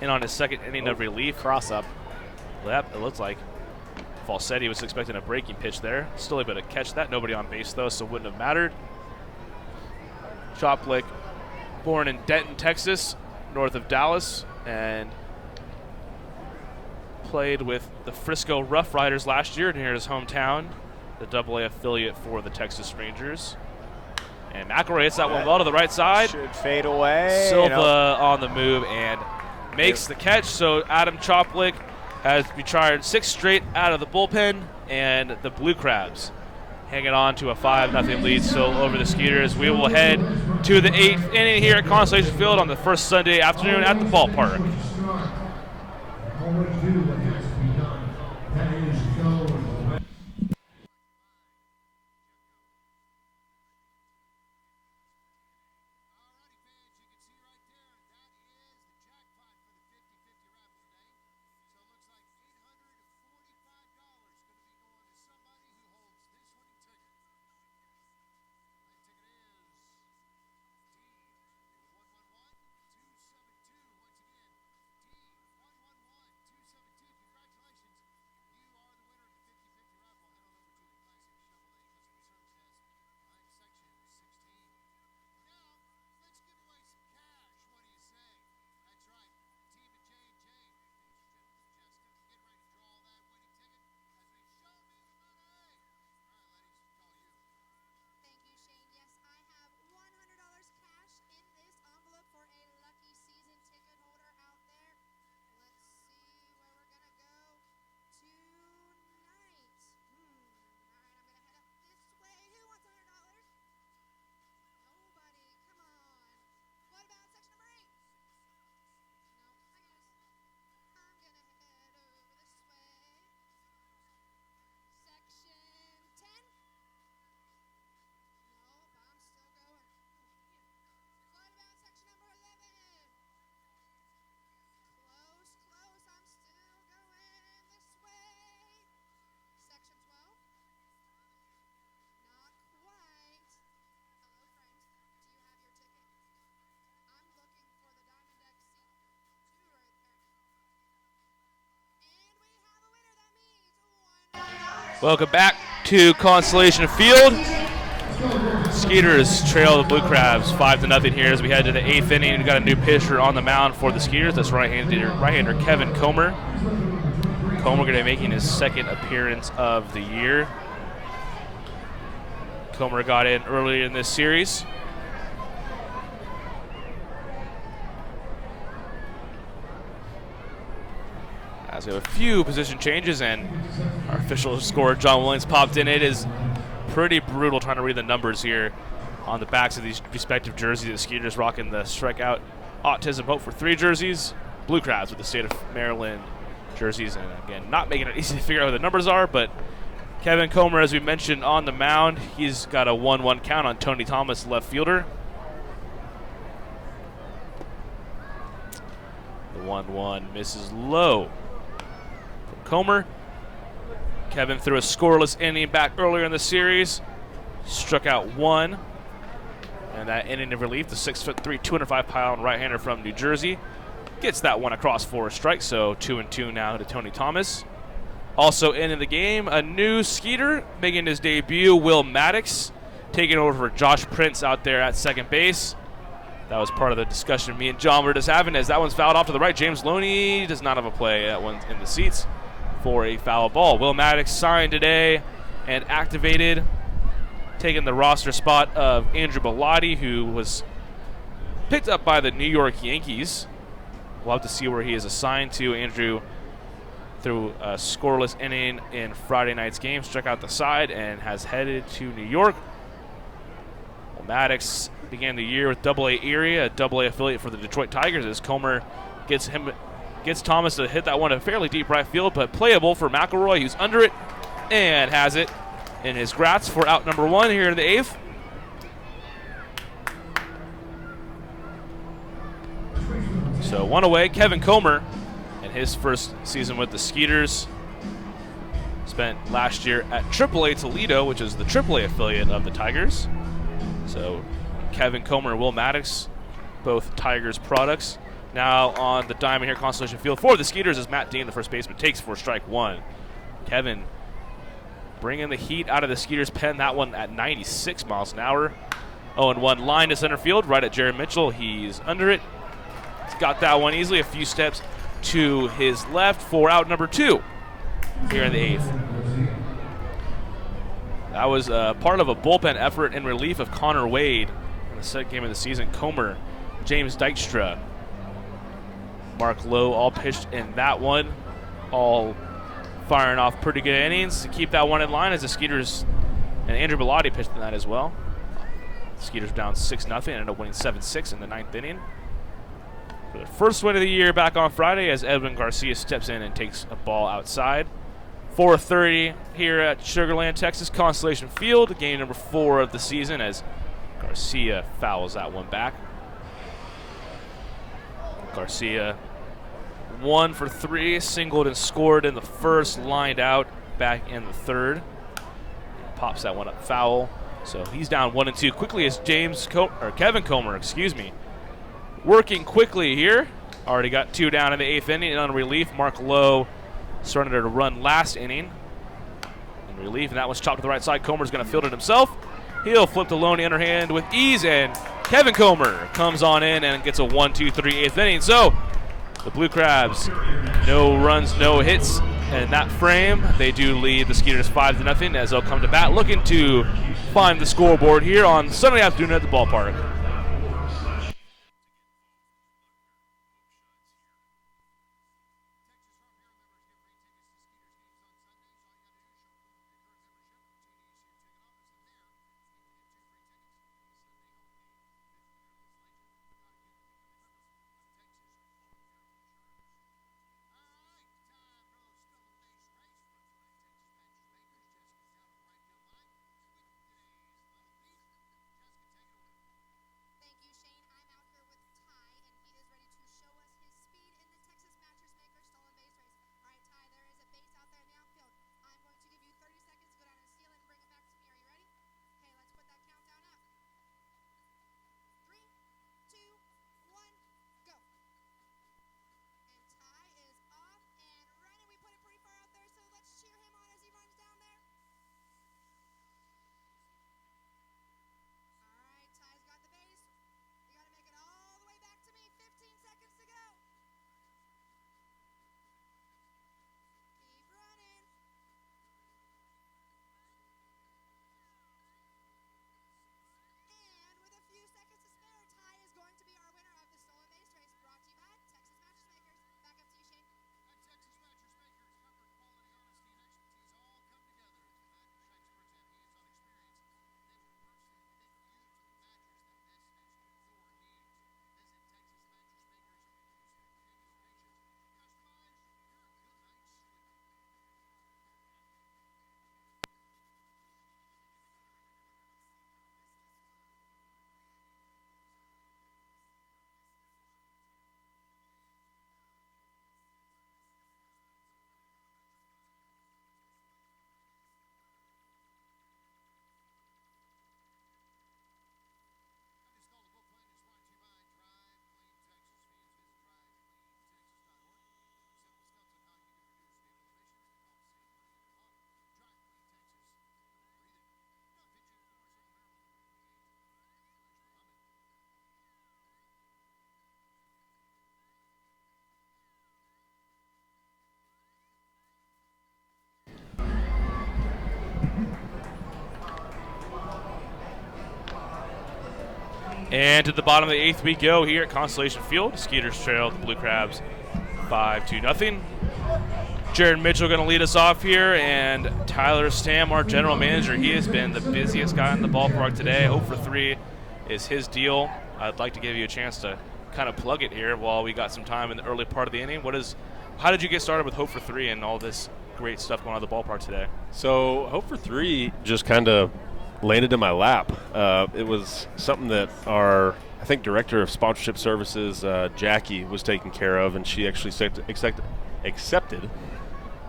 In on his 2nd inning of relief. Cross up. Yep, it looks like. Falsetti was expecting a breaking pitch there. Still able to catch that. Nobody on base, though, so it wouldn't have mattered. Choplick, born in Denton, Texas, north of Dallas, and played with the Frisco Rough Riders last year near his hometown, the AA affiliate for the Texas Rangers. And McElroy hits that one well to the right side. Should fade away. Silva on the move and makes the catch. So Adam Choplick has retired 6 straight out of the bullpen, and the Blue Crabs hanging on to a 5-0 lead still over the Skeeters. We will head to the 8th inning here at Constellation Field on the first Sunday afternoon at the ballpark. Always do what has to be done. That is go. Welcome back to Constellation Field. Skeeters trail the Blue Crabs 5-0 here as we head to the 8th inning. We've got a new pitcher on the mound for the Skeeters. That's right-hander Kevin Comer. Comer going to be making his 2nd appearance of the year. Comer got in earlier in this series. As we have a few position changes, and our official scorer, John Williams, popped in. It is pretty brutal trying to read the numbers here on the backs of these respective jerseys. The Skeeters rocking the Strikeout Autism Hope for 3 jerseys. Blue Crabs with the State of Maryland jerseys. And again, not making it easy to figure out what the numbers are, but Kevin Comer, as we mentioned, on the mound. He's got a 1-1 count on Tony Thomas, left fielder. The 1-1 misses low. Comer. Kevin threw a scoreless inning back earlier in the series. Struck out 1. And that inning of relief, the 6'3", 205-pound right-hander from New Jersey, gets that one across for a strike. So 2-2 now to Tony Thomas. Also in the game, a new Skeeter making his debut, Will Maddox, taking over for Josh Prince out there at second base. That was part of the discussion me and John were just having, as that one's fouled off to the right. James Loney does not have a play. That one's in the seats for a foul ball. Will Maddox signed today and activated, taking the roster spot of Andrew Bellotti, who was picked up by the New York Yankees. We'll have to see where he is assigned to. Andrew threw a scoreless inning in Friday night's game, struck out the side, and has headed to New York. Well, Maddox began the year with AA Erie, a AA affiliate for the Detroit Tigers, as Comer gets Thomas to hit that one in fairly deep right field, but playable for McElroy, who's under it and has it in his grasp for out number 1 here in the 8th. So 1 away, Kevin Comer, in his first season with the Skeeters. Spent last year at AAA Toledo, which is the AAA affiliate of the Tigers. So Kevin Comer and Will Maddox, both Tigers products. Now on the diamond here, Constellation Field for the Skeeters, is Matt Dean, the first baseman, takes for strike 1. Kevin bringing the heat out of the Skeeters pen. That one at 96 miles an hour. 0-1 line to center field, right at Jared Mitchell. He's under it. He's got that one easily. A few steps to his left for out number 2 here in the 8th. That was part of a bullpen effort in relief of Connor Wade in the second game of the season. Comer, James Dykstra, Mark Lowe all pitched in that one, all firing off pretty good innings to keep that one in line as the Skeeters and Andrew Bellotti pitched in that as well. Skeeters down 6-0 and ended up winning 7-6 in the 9th inning. For their first win of the year back on Friday as Edwin Garcia steps in and takes a ball outside. 4:30 here at Sugar Land, Texas, Constellation Field, game number 4 of the season as Garcia fouls that one back. Garcia 1 for 3, singled and scored in the first, lined out back in the third. Pops that one up foul. So he's down 1-2 quickly as Kevin Comer, working quickly here. Already got 2 down in the 8th inning, and on relief, Mark Lowe started to run last inning in relief, and that one's chopped to the right side. Comer's going to field it himself. He'll flip the Loney underhand with ease, and Kevin Comer comes on in and gets a 1-2-3 8th inning. So the Blue Crabs, no runs, no hits in that frame. They do lead the Skeeters 5-0 as they'll come to bat, looking to find the scoreboard here on Sunday afternoon at the ballpark. Thank you, Shane. I'm out here with Ty, and he is ready to show us his speed in the Texas Mattress Maker stolen base race. All right, Ty, there is a base out there in the outfield. I'm going to give you 30 seconds to go down and steal it and bring it back to me. Are you ready? Okay, let's put that countdown up. 3, 2, 1, go. And Ty is off and running. We put it pretty far out there, so let's cheer him on as he runs down there. All right, Ty's got the base. You got to make it all the way back to me. 15 seconds to go. Keep running. And with a few seconds to spare, Ty is going to be our winner of the stolen base race. Brought to you by Texas Mattress Makers. Back up to you, Shane. At Texas Mattress Makers, comfort, quality, honesty, and expertise all come together. As the mattress experts have hands-on experience, they will personally fit you to the mattress that best suits your needs. Visit Texas Mattress Makers in your Houston and Virginia locations. Customize your good night's sleep. This call to bullpen is brought to you by Drive Clean Texas. Fans visit drivecleantexas.org. Simple steps on how you can reduce vehicle emissions and help save money on your home. Drive Clean Texas. Breathe it. Now pitching for Southern Maryland will be Elijah Muhammad. And to the bottom of the 8th we go here at Constellation Field. Skeeters trail the Blue Crabs 5-0. Jared Mitchell going to lead us off here, and Tyler Stam, our general manager, he has been the busiest guy in the ballpark today. 0 for 3 is his deal. I'd like to give you a chance to kind of plug it here while we got some time in the early part of the inning. How did you get started with 0 for 3 and all this great stuff going on at the ballpark today? So Hope for 3 just kind of landed in my lap. It was something that our, I think, director of sponsorship services, Jackie, was taking care of, and she actually accepted.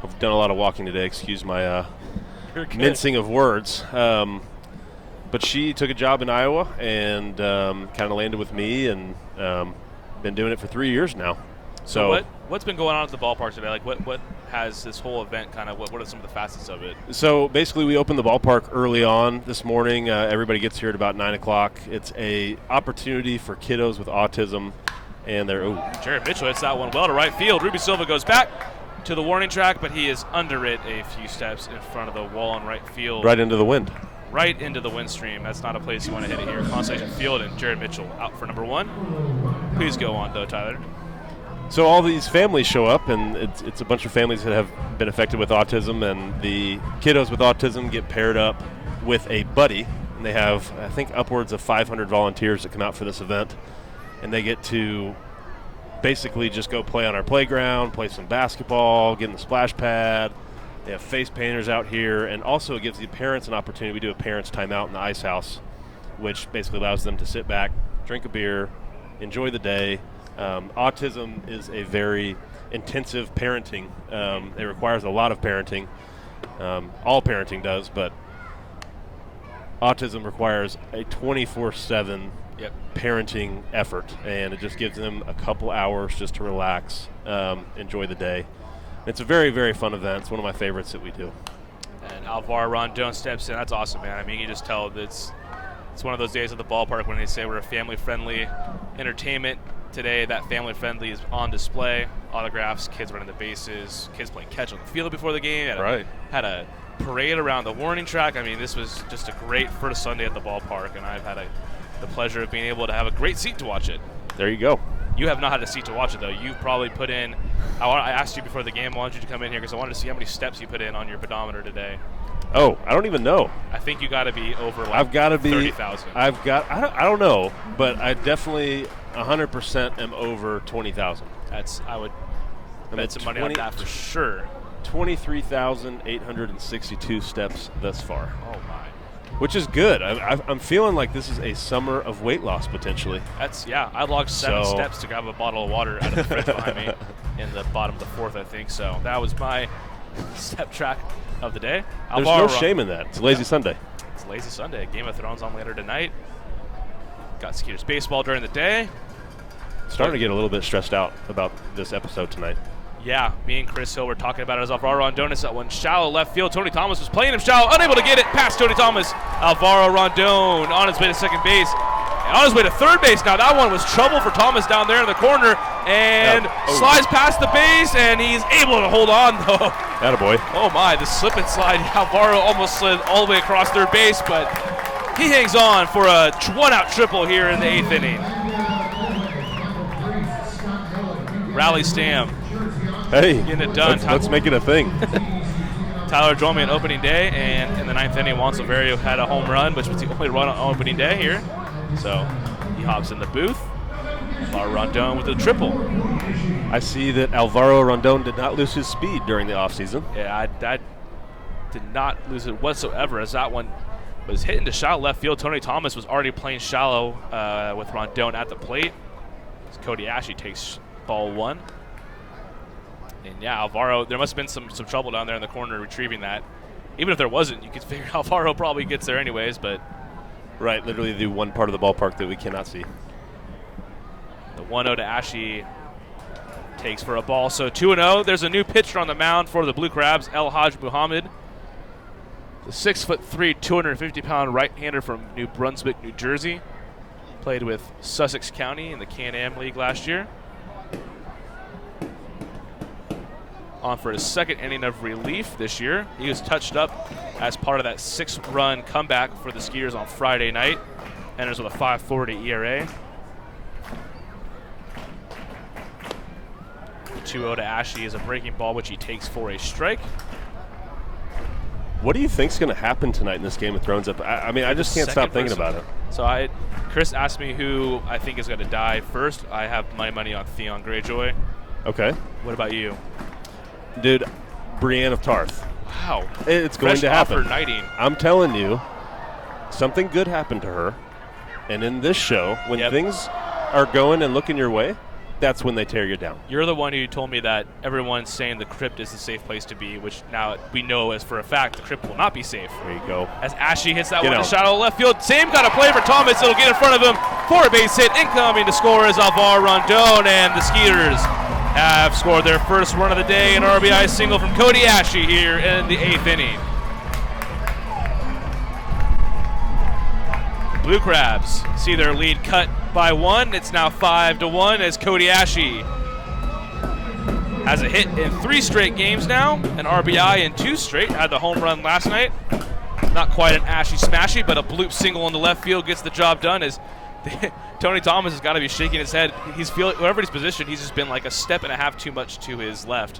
I've done a lot of walking today. Excuse my mincing of words. But she took a job in Iowa and kind of landed with me, and been doing it for 3 years now. So what's been going on at the ballpark today? Like what has this whole event kind of, what are some of the facets of it? So basically we opened the ballpark early on this morning. Everybody gets here at about 9 o'clock. It's a opportunity for kiddos with autism, and they're Jared Mitchell hits that one well to right field. Ruby Silva goes back to the warning track, but he is under it a few steps in front of the wall in right field. right into the wind. Right into the wind stream. That's not a place you want to hit it here. Constellation Field, and Jared Mitchell out for number 1. Please go on, though, Tyler. So all these families show up, and it's a bunch of families that have been affected with autism, and the kiddos with autism get paired up with a buddy, and they have, I think, upwards of 500 volunteers that come out for this event, and they get to basically just go play on our playground, play some basketball, get in the splash pad. They have face painters out here, and also it gives the parents an opportunity. We do a parents' timeout in the ice house, which basically allows them to sit back, drink a beer, enjoy the day. Autism is a very intensive parenting. It requires a lot of parenting. All parenting does, but autism requires a 24/7 parenting effort, and it just gives them a couple hours just to relax, enjoy the day. It's a very, very fun event. It's one of my favorites that we do. And Alvaro Rondon steps in. That's awesome, man. I mean, you just tell it's one of those days at the ballpark when they say we're a family-friendly entertainment. Today, that family-friendly is on display. Autographs, kids running the bases, kids playing catch on the field before the game. Had a parade around the warning track. I mean, this was just a great first Sunday at the ballpark, and I've had the pleasure of being able to have a great seat to watch it. There you go. You have not had a seat to watch it, though. You've probably put in – I asked you before the game, I wanted you to come in here because I wanted to see how many steps you put in on your pedometer today. Oh, I don't even know. I think you got to be over like I've got to be 30,000. I don't know, but I definitely 100% am over 20,000. I would bet some money on that for sure. 23,862 steps thus far. Oh, my. Which is good. I'm feeling like this is a summer of weight loss potentially. I logged 7 steps to grab a bottle of water out of the fridge behind me in the bottom of the 4th, I think. So that was my step track of the day. There's no shame in that. It's a lazy Sunday. It's a lazy Sunday. Game of Thrones on later tonight. Got Skeeters baseball during the day. Starting to get a little bit stressed out about this episode tonight. Yeah, me and Chris Hill were talking about it as Alvaro Rondon that one shallow left field. Tony Thomas was playing him shallow, unable to get it past Tony Thomas. Alvaro Rondon on his way to second base. On his way to third base now. That one was trouble for Thomas down there in the corner. And slides past the base, and he's able to hold on, though. Attaboy. Oh, my. The slip and slide. Alvaro almost slid all the way across third base, but he hangs on for a one-out triple here in the 8th inning. Rally Stam. Hey, getting it done. Let's make it a thing. Tyler joined me on opening day, and in the 9th inning, Juan Silverio had a home run, which was the only run on opening day here. So he hops in the booth. Alvaro Rondon with a triple. I see that Alvaro Rondon did not lose his speed during the offseason. Yeah, I did not lose it whatsoever, as that one was hitting to shallow left field. Tony Thomas was already playing shallow with Rondon at the plate. As Cody Ashley takes ball 1. And yeah, Alvaro, there must have been some trouble down there in the corner retrieving that. Even if there wasn't, you could figure Alvaro probably gets there anyways, but. Right, literally the one part of the ballpark that we cannot see. The 1-0 to Ashley takes for a ball. So 2-0. There's a new pitcher on the mound for the Blue Crabs, El Haj Muhammad. The 6'3", 250-pound right-hander from New Brunswick, New Jersey. Played with Sussex County in the Can-Am League last year. On for his 2nd inning of relief this year. He was touched up as part of that 6-run comeback for the Skeeters on Friday night. Enters with a 5.40 ERA. 2-0 to Ashley is a breaking ball, which he takes for a strike. What do you think's going to happen tonight in this Game of Thrones? I mean, I just can't stop thinking about it. So Chris asked me who I think is going to die first. I have my money on Theon Greyjoy. Okay. What about you? Dude, Brienne of Tarth. Wow. It's going to happen. Offer knighting. I'm telling you, something good happened to her. And in this show, when things are going and looking your way, that's when they tear you down. You're the one who told me that everyone's saying the crypt is the safe place to be, which now we know as for a fact the crypt will not be safe. There you go. As Ashley hits that one to shallow left field. Same kind of play for Thomas. It'll get in front of him for a base hit. Incoming to score is Alvaro Rondon, and the Skeeters have scored their first run of the day, an RBI single from Cody Ashe here in the 8th inning. Blue Crabs see their lead cut by 1. It's now 5-1 as Cody Ashe has a hit in 3 straight games now, an RBI in 2 straight. Had the home run last night. Not quite an Ashe smashy, but a bloop single in the left field gets the job done as Tony Thomas has got to be shaking his head. He's feeling, wherever he's positioned, he's just been like a step and a half too much to his left.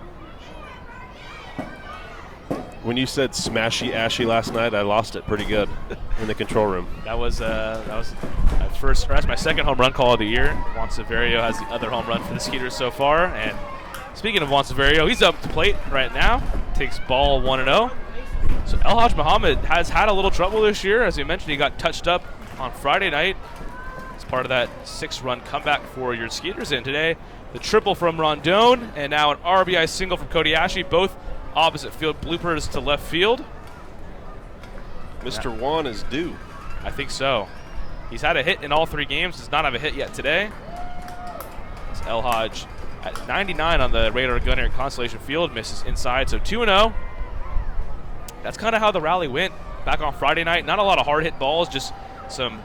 When you said smashy Ashy last night, I lost it pretty good in the control room. That's my second home run call of the year. Juan Severio has the other home run for the Skeeters so far. And speaking of Juan Severio, he's up to plate right now. Takes ball 1-0. So El Haj Muhammad has had a little trouble this year. As we mentioned, he got touched up on Friday night as part of that 6-run comeback for your Skeeters. And today, the triple from Rondon, and now an RBI single from Cody Ashe, both opposite field bloopers to left field. Mr. Juan is due. I think so. He's had a hit in all 3 games. Does not have a hit yet today. It's El Haj at 99 on the radar gun here at Constellation Field. Misses inside, so 2-0. That's kind of how the rally went back on Friday night. Not a lot of hard hit balls, just some,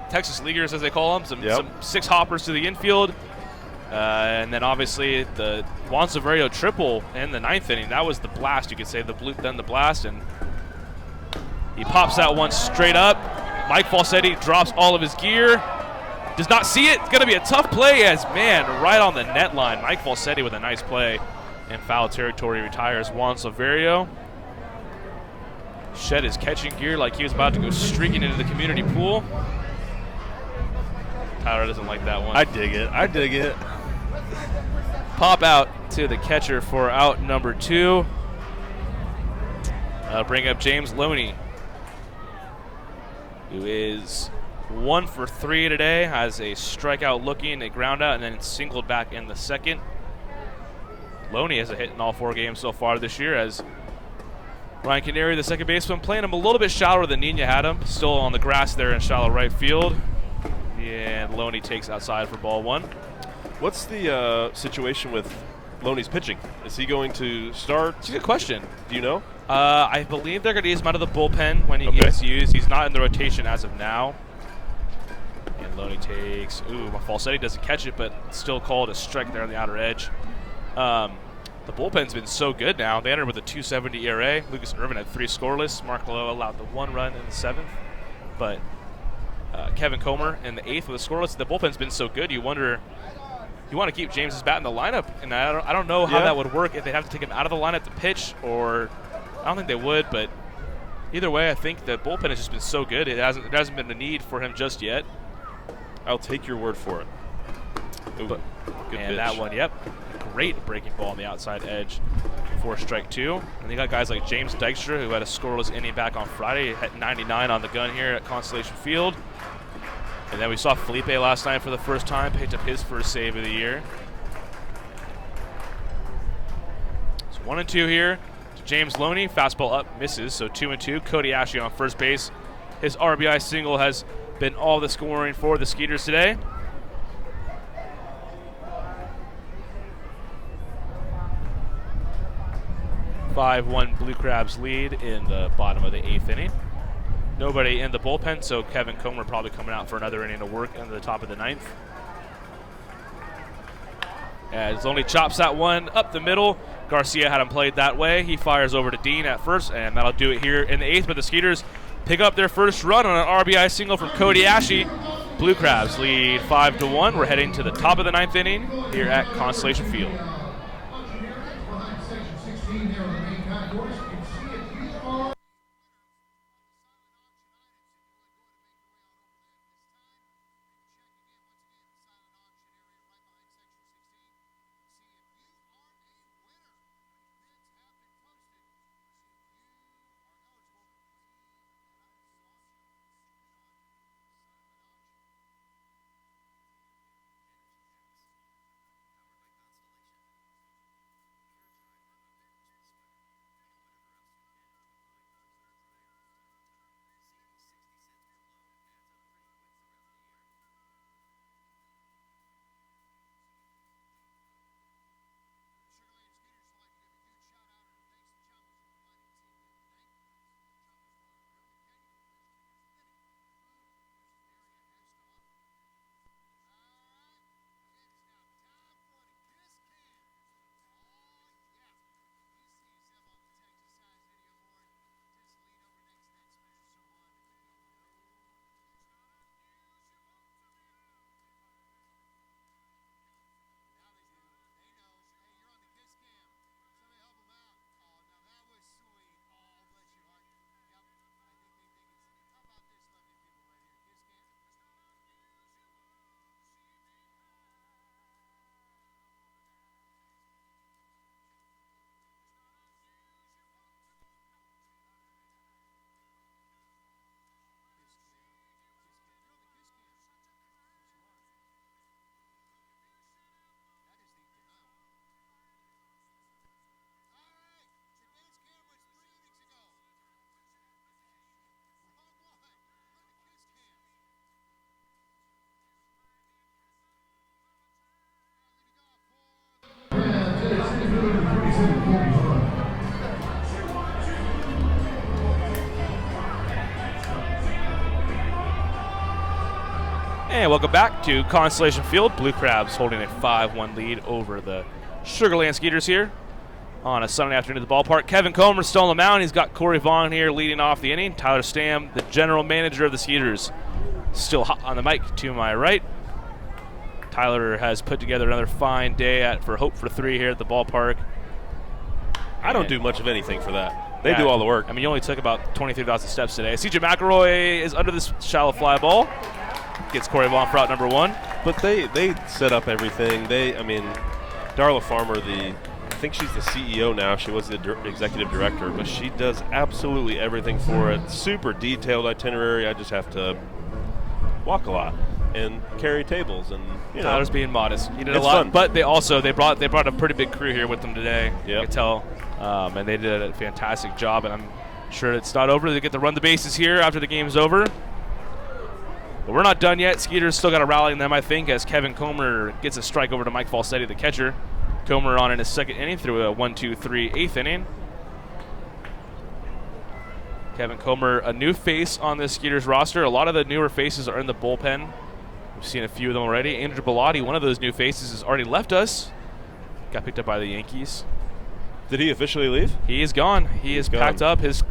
Texas leaguers as they call them, some 6 hoppers to the infield. And then obviously the Juan Severio triple in the 9th inning. That was the blast, you could say, the bloop, then the blast. And he pops that one straight up. Mike Falsetti drops all of his gear. Does not see it. It's going to be a tough play as, man, right on the net line. Mike Falsetti with a nice play in foul territory retires Juan Severio. Shed his catching gear like he was about to go streaking into the community pool. Tyler doesn't like that one. I dig it. Pop out to the catcher for out number 2. Bring up James Loney, who is 1 for 3 today. Has a strikeout looking, a ground out, and then singled back in the second. Loney has a hit in all 4 games so far this year as Ryan Canary, the second baseman, playing him a little bit shallower than Nina had him. Still on the grass there in shallow right field. And Loney takes outside for ball 1. What's the situation with Loney's pitching? Is he going to start? It's a good question. Do you know? I believe they're going to use him out of the bullpen when he gets used. He's not in the rotation as of now. And Loney takes, Falsetti doesn't catch it, but still called a strike there on the outer edge. The bullpen's been so good now. They entered with a 2.70 ERA. Lucas Irvin had 3 scoreless. Mark Lowe allowed the 1 run in the 7th. But Kevin Comer in the 8th with a scoreless. The bullpen's been so good, you wonder, you want to keep James's bat in the lineup. And I don't know how that would work, if they'd have to take him out of the lineup to pitch, or I don't think they would. But either way, I think the bullpen has just been so good. There hasn't been a need for him just yet. I'll take your word for it. Ooh, good and pitch. that one, great breaking ball on the outside edge for strike 2. And you got guys like James Dykstra, who had a scoreless inning back on Friday, hit 99 on the gun here at Constellation Field. And then we saw Felipe last night for the first time, picked up his first save of the year. So 1-2 here to James Loney. Fastball up, misses, so 2-2. Cody Ashe on first base. His RBI single has been all the scoring for the Skeeters today. 5-1 Blue Crabs lead in the bottom of the 8th inning. Nobody in the bullpen, so Kevin Comer probably coming out for another inning of work into the top of the 9th. As Loney chops that one up the middle. Garcia had him played that way. He fires over to Dean at first, and that'll do it here in the 8th. But the Skeeters pick up their first run on an RBI single from Cody Ashe. Blue Crabs lead 5-1. We're heading to the top of the 9th inning here at Constellation Field. considered 40 home run. And welcome back to Constellation Field. Blue Crabs holding a 5-1 lead over the Sugarland Skeeters here on a Sunday afternoon at the ballpark. Kevin Comer still on the mound. He's got Corey Vaughn here leading off the inning. Tyler Stam, the general manager of the Skeeters, still hot on the mic to my right. Tyler has put together another fine day for Hope for 3 here at the ballpark. I don't do much of anything for that. They do all the work. I mean, you only took about 23,000 steps today. CJ McElroy is under this shallow fly ball. Gets Corey Vaughn for out number 1. But they set up everything. Darla Farmer, I think she's the CEO now. She was the executive director, but she does absolutely everything for it. Super detailed itinerary. I just have to walk a lot and carry tables, and Tyler's being modest. He did a It's lot, fun. but they brought a pretty big crew here with them today. Yep. You can tell, and they did a fantastic job. And I'm sure it's not over. They get to run the bases here after the game's over. But we're not done yet. Skeeters still got to rally them, I think, as Kevin Comer gets a strike over to Mike Falsetti, the catcher. Comer on in his second inning through a 1-2-3 eighth inning. Kevin Comer, a new face on this Skeeters roster. A lot of the newer faces are in the bullpen. We've seen a few of them already. Andrew Bellotti, one of those new faces, has already left us. Got picked up by the Yankees. Did he officially leave? He is gone. He is gone. packed up. His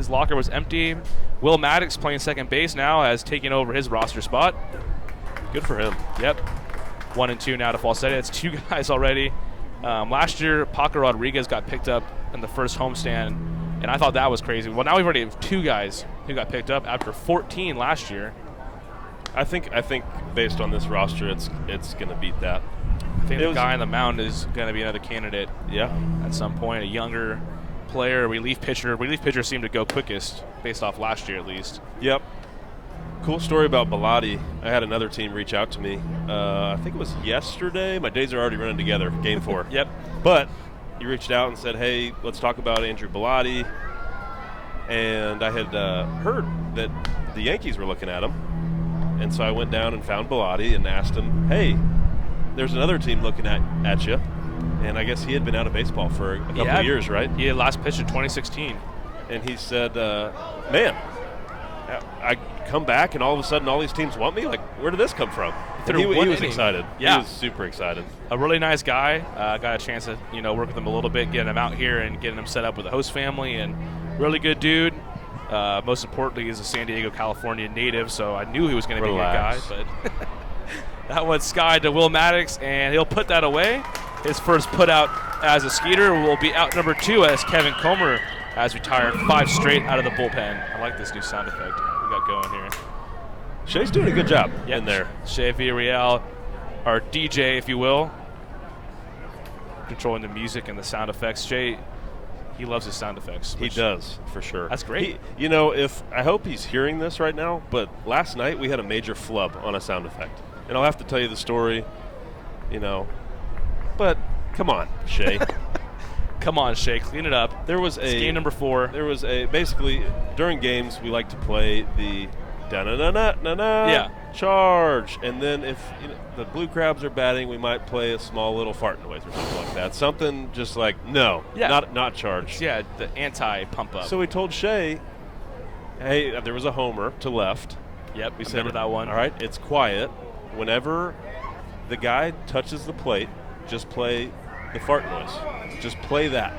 locker was empty. Will Maddox, playing second base now, has taken over his roster spot. Good for him. Yep. 1 and 2 now to Falsetti. That's 2 guys already. Last year, Paco Rodriguez got picked up in the first homestand, and I thought that was crazy. Well, now we've already have 2 guys who got picked up after 14 last year. I think based on this roster, it's going to beat that. I think the guy on the mound is going to be another candidate. Yeah. At some point, a younger player, relief pitcher. Relief pitchers seem to go quickest based off last year at least. Yep. Cool story about Bellotti. I had another team reach out to me. I think it was yesterday. My days are already running together. Game 4. Yep. But he reached out and said, "Hey, let's talk about Andrew Bellotti." And I had heard that the Yankees were looking at him, and so I went down and found Bellotti and asked him, "Hey, there's another team looking at you." And I guess he had been out of baseball for a couple of years, right? He had last pitched in 2016. And he said, "Man, I come back and all of a sudden all these teams want me? Like, where did this come from?" And he was excited. Yeah. He was super excited. A really nice guy. Got a chance to work with him a little bit, getting him out here and getting him set up with a host family, and really good dude. Most importantly, he's a San Diego, California native, so I knew he was going to be a good guy. But that one's skied to Will Maddox, and he'll put that away. His first put out as a Skeeter will be out number 2 as Kevin Comer has retired 5 straight out of the bullpen. I like this new sound effect we got going here. Shay's doing a good job in there. Shay Villarreal, our DJ, if you will, controlling the music and the sound effects. Shay, he loves his sound effects. He does, for sure. That's great. I hope he's hearing this right now, but last night we had a major flub on a sound effect. And I'll have to tell you the story, but come on, Shay. Come on, Shay, clean it up. It's game number 4. There was basically, during games, we like to play the da-na-na-na-na-na charge. And then if the Blue Crabs are batting, we might play a small little fart noise or something like that. Something just like, not charge. Yeah, the anti-pump up. So we told Shay, hey, there was a homer to left. Yep, we remember that one. All right, it's quiet. Whenever the guy touches the plate, just play the fart noise. Just play that.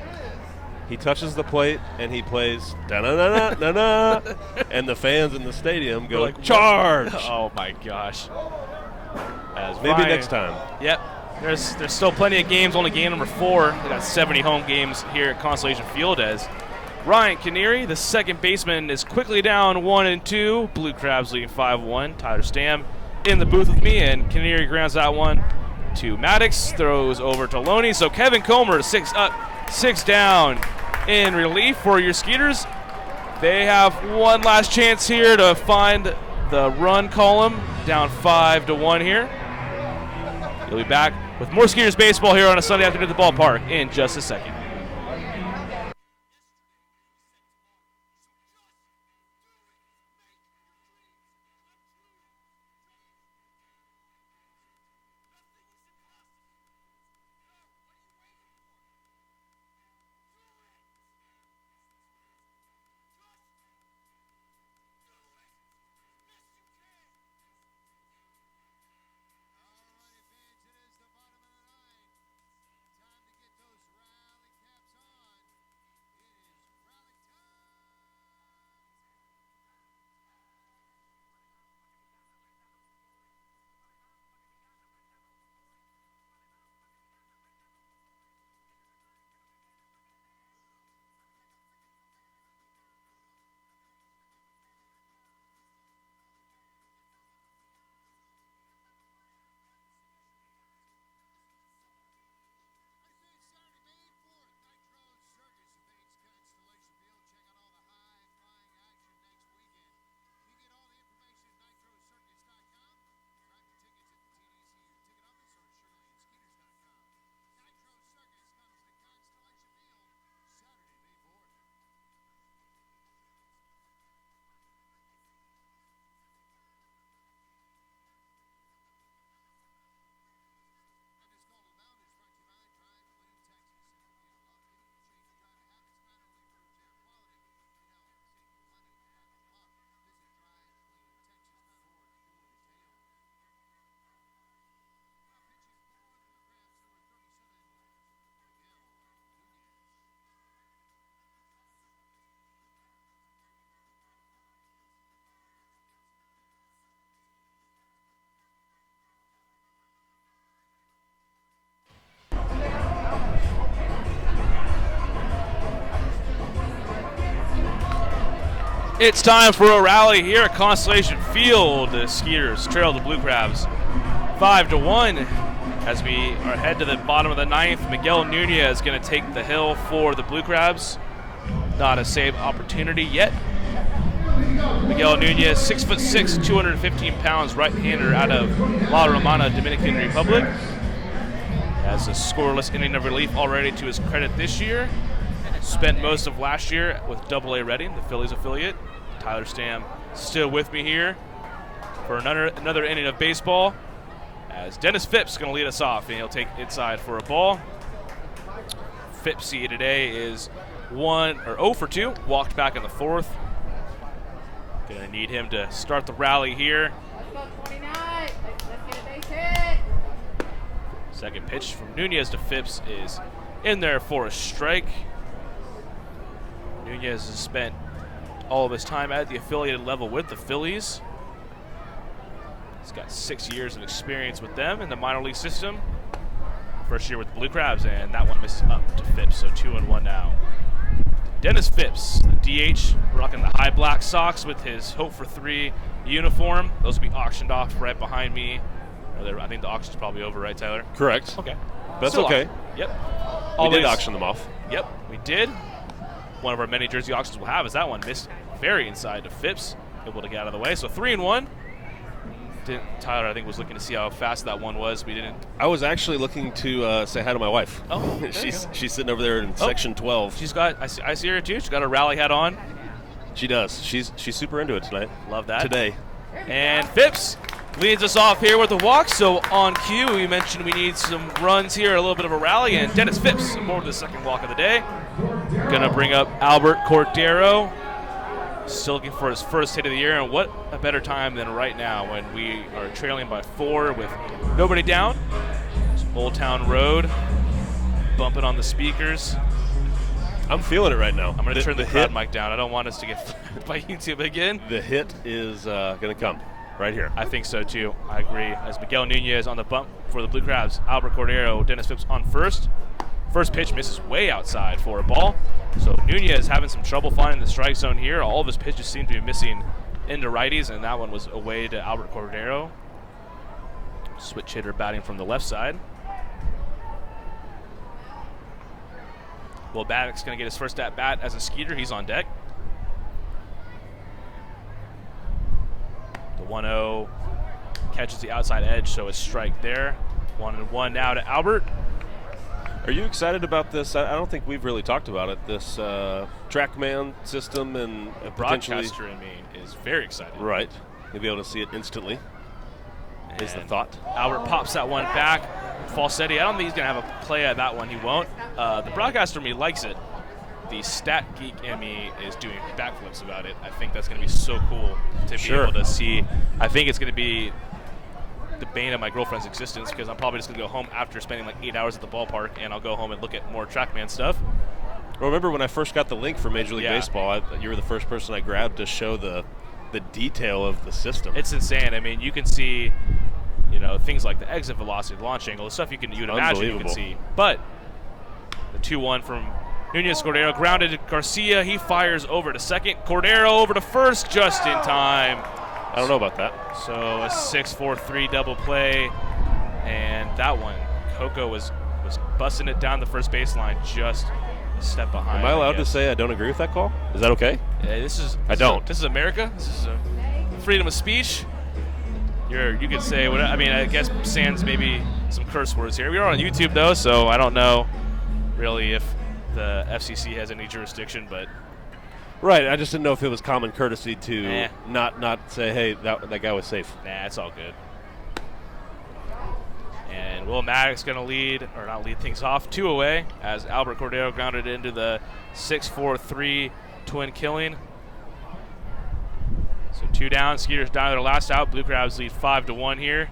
He touches the plate and he plays da-na-na-na-na-na, and the fans in the stadium go like, charge! Oh my gosh. Maybe next time. Yep. There's still plenty of games, only game number 4. They got 70 home games here at Constellation Field as Ryan Canary, the second baseman, is quickly down 1 and 2. Blue Crabs leading 5-1. Tyler Stam in the booth with me, and Canary grounds that one to Maddox, throws over to Loney. So Kevin Comer, 6 up, 6 down in relief for your Skeeters. They have one last chance here to find the run column, down 5-1 here. You'll be back with more Skeeters baseball here on a Sunday afternoon at the ballpark in just a second. It's time for a rally here at Constellation Field. The Skeeters trail the Blue Crabs 5-1. As we are head to the bottom of the ninth, Miguel Nunez is going to take the hill for the Blue Crabs. Not a save opportunity yet. Miguel Nunez, 6'6", 215 pounds, right-hander out of La Romana, Dominican Republic. Has a scoreless inning of relief already to his credit this year. Spent most of last year with AA Reading, the Phillies affiliate. Tyler Stam still with me here for another inning of baseball. As Dennis Phipps is going to lead us off, and he'll take inside for a ball. Phippsy today is 0 for 2, walked back in the fourth. Going to need him to start the rally here. Let's go 29. Let's get a base hit. Second pitch from Nunez to Phipps is in there for a strike. Nunez has spent all of his time at the affiliated level with the Phillies. He's got 6 years of experience with them in the minor league system. First year with the Blue Crabs, and that one misses up to Phipps, so 2-1 now. Dennis Phipps, the DH, rocking the high black socks with his Hope for 3 uniform. Those will be auctioned off right behind me. I think the auction's probably over, right, Tyler? Correct. Okay. That's Still okay. auction. Yep. We Always. did auction them off. Yep, we did. One of our many jersey auctions we'll have is that one missed very inside to Phipps, able to get out of the way. So 3-1. Tyler, I think, was looking to see how fast that one was. We didn't. I was actually looking to say hi to my wife. Oh, she's sitting over there in section 12. She's got. I see her too. She's got a rally hat on. She does. She's super into it tonight. Love that. Today. And Phipps leads us off here with the walk. So on cue, we mentioned we need some runs here, a little bit of a rally, and Dennis Phipps aboard the second walk of the day. Gonna bring up Albert Cordero. Still looking for his first hit of the year, and what a better time than right now when we are trailing by 4 with nobody down. It's Old Town Road, bumping on the speakers. I'm feeling it right now. I'm going to turn the crowd mic down. I don't want us to get flagged by YouTube again. The hit is going to come right here. I think so, too. I agree. As Miguel Nunez on the bump for the Blue Crabs, Albert Cordero, Dennis Phipps on first. First pitch misses way outside for a ball. So Nunez having some trouble finding the strike zone here. All of his pitches seem to be missing into righties, and that one was away to Albert Cordero. Switch hitter batting from the left side. Will Maddox going to get his first at bat as a Skeeter. He's on deck. The 1-0 catches the outside edge, so a strike there. 1-1 now to Albert. Are you excited about this? I don't think we've really talked about it. This TrackMan system and The potentially broadcaster in me is very excited. right. You'll be able to see it instantly. Is the And thought? Albert pops that one back. Falsetti, I don't think he's going to have a play at that one. He won't. The broadcaster in me likes it. The stat geek in me is doing backflips about it. I think that's going to be so cool to be able to see. I think it's going to be the bane of my girlfriend's existence because I'm probably just going to go home after spending like 8 hours at the ballpark, and I'll go home and look at more TrackMan stuff. Well, remember when I first got the link for Major League Yeah. Baseball, you were the first person I grabbed to show the detail of the system. It's insane. I mean, you can see, things like the exit velocity, the launch angle, the stuff you'd imagine you can see. But the 2-1 from Nunez Cordero grounded to Garcia. He fires over to second. Cordero over to first just in time. I don't know about that. So a 6-4-3 double play, and that one, Coco was busting it down the first baseline, just a step behind. Am I allowed to guess. say I don't agree with that call? Is that okay? This is America. This is freedom of speech. You could say what I mean. I guess sans maybe some curse words here. We are on YouTube though, so I don't know really if the FCC has any jurisdiction, but. Right, I just didn't know if it was common courtesy to not say, hey, that guy was safe. Nah, it's all good. And Will Maddox going to lead things off 2 away as Albert Cordero grounded into the 6-4-3 twin killing. So 2 down, Skeeters down to their last out. Blue Crabs lead 5-1 here.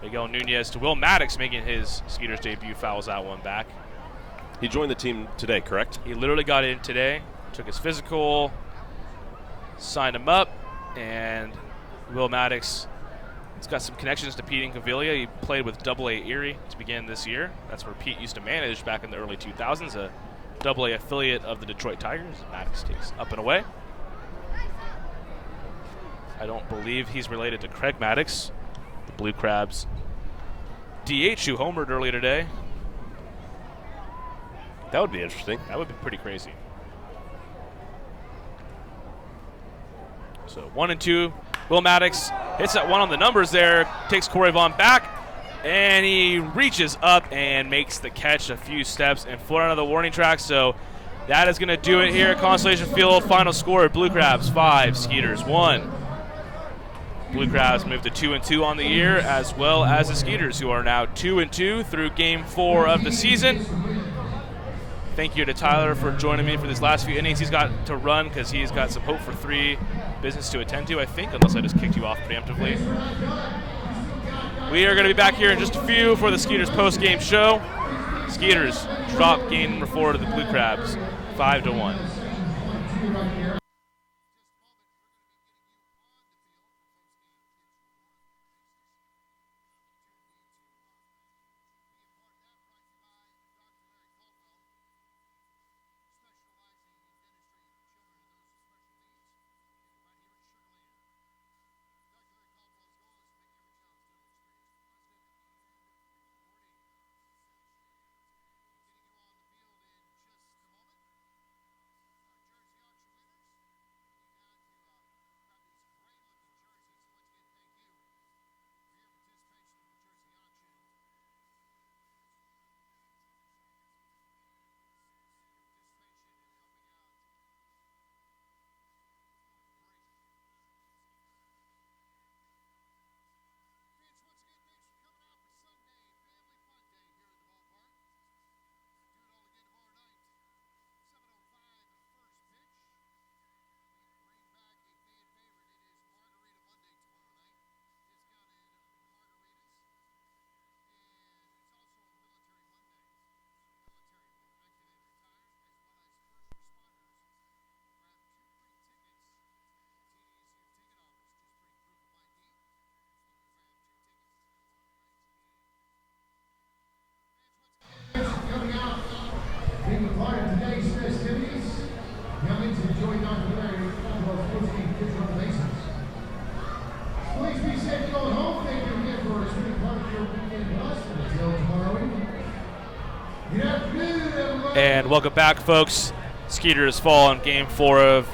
Miguel Nunez to Will Maddox making his Skeeters debut, fouls that one back. He joined the team today, correct? He literally got in today. Took his physical, signed him up, and Will Maddox has got some connections to Pete Incaviglia. He played with AA Erie to begin this year. That's where Pete used to manage back in the early 2000s, a AA affiliate of the Detroit Tigers. Maddox takes up and away. I don't believe he's related to Craig Maddox, the Blue Crabs DH who homered earlier today. That would be interesting. That would be pretty crazy. So 1-2. Will Maddox hits that one on the numbers there, takes Corey Vaughn back, and he reaches up and makes the catch a few steps in front of the warning track. So that is going to do it here at Constellation Field. Final score, Blue Crabs 5, Skeeters 1. Blue Crabs move to 2-2 on the year, as well as the Skeeters, who are now 2-2 through Game 4 of the season. Thank you to Tyler for joining me for these last few innings he's got to run, because he's got some Hope for 3 business to attend to, I think, unless I just kicked you off preemptively. We are going to be back here in just a few for the Skeeters post-game show. Skeeters drop game number 4 to the Blue Crabs, 5-1. Coming out, being a part of today's festivities, youngins enjoy documentary about 14 kids on the bases. Please be safe going home. Thank you again for spending part of your weekend with us until tomorrow evening. Good afternoon, everybody. And welcome back, folks. Skeeters fall in Game 4 of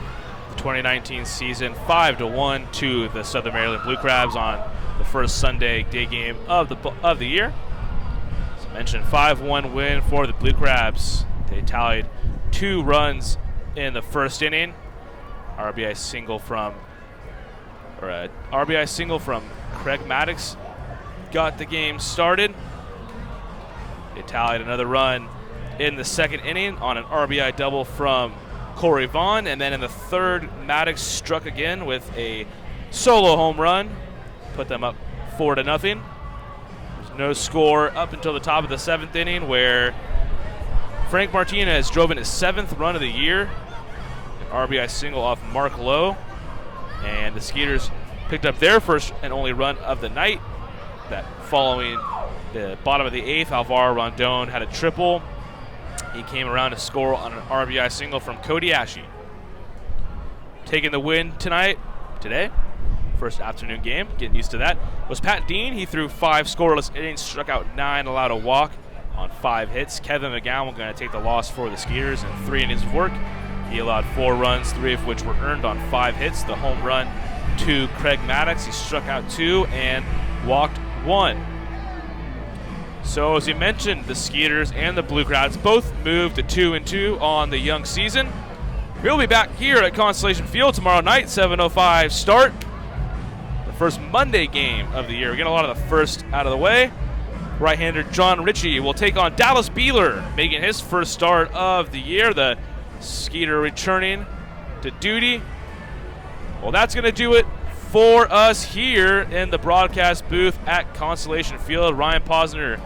the 2019 season, 5-1 to the Southern Maryland Blue Crabs on the first Sunday day game of the year. Mentioned 5-1 win for the Blue Crabs. They tallied 2 runs in the first inning. RBI single from Craig Maddox got the game started. They tallied another run in the second inning on an RBI double from Corey Vaughn, and then in the third, Maddox struck again with a solo home run, put them up 4-0. No score up until the top of the 7th inning, where Frank Martinez drove in his 7th run of the year, an RBI single off Mark Lowe, and the Skeeters picked up their first and only run of the night. That following the bottom of the 8th, Alvaro Rondon had a triple. He came around to score on an RBI single from Cody Ashe. Taking the win today. First afternoon game, getting used to that, was Pat Dean. He threw 5 scoreless innings, struck out 9, allowed a walk on 5 hits. Kevin McGowan going to take the loss for the Skeeters in 3 innings of work. He allowed 4 runs, 3 of which were earned on 5 hits. The home run to Craig Maddox. He struck out 2 and walked 1. So as you mentioned, the Skeeters and the Blue Crabs both moved to 2-2 on the young season. We'll be back here at Constellation Field tomorrow night, 7:05 start. First Monday game of the year. We get a lot of the first out of the way. Right-hander John Ritchie will take on Dallas Beeler, making his first start of the year. The Skeeter returning to duty. Well, that's going to do it for us here in the broadcast booth at Constellation Field. Ryan Posner,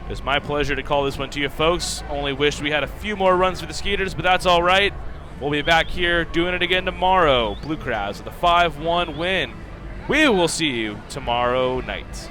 it's my pleasure to call this one to you, folks. Only wish we had a few more runs for the Skeeters, but that's all right. We'll be back here doing it again tomorrow. Blue Crabs with a 5-1 win. We will see you tomorrow night.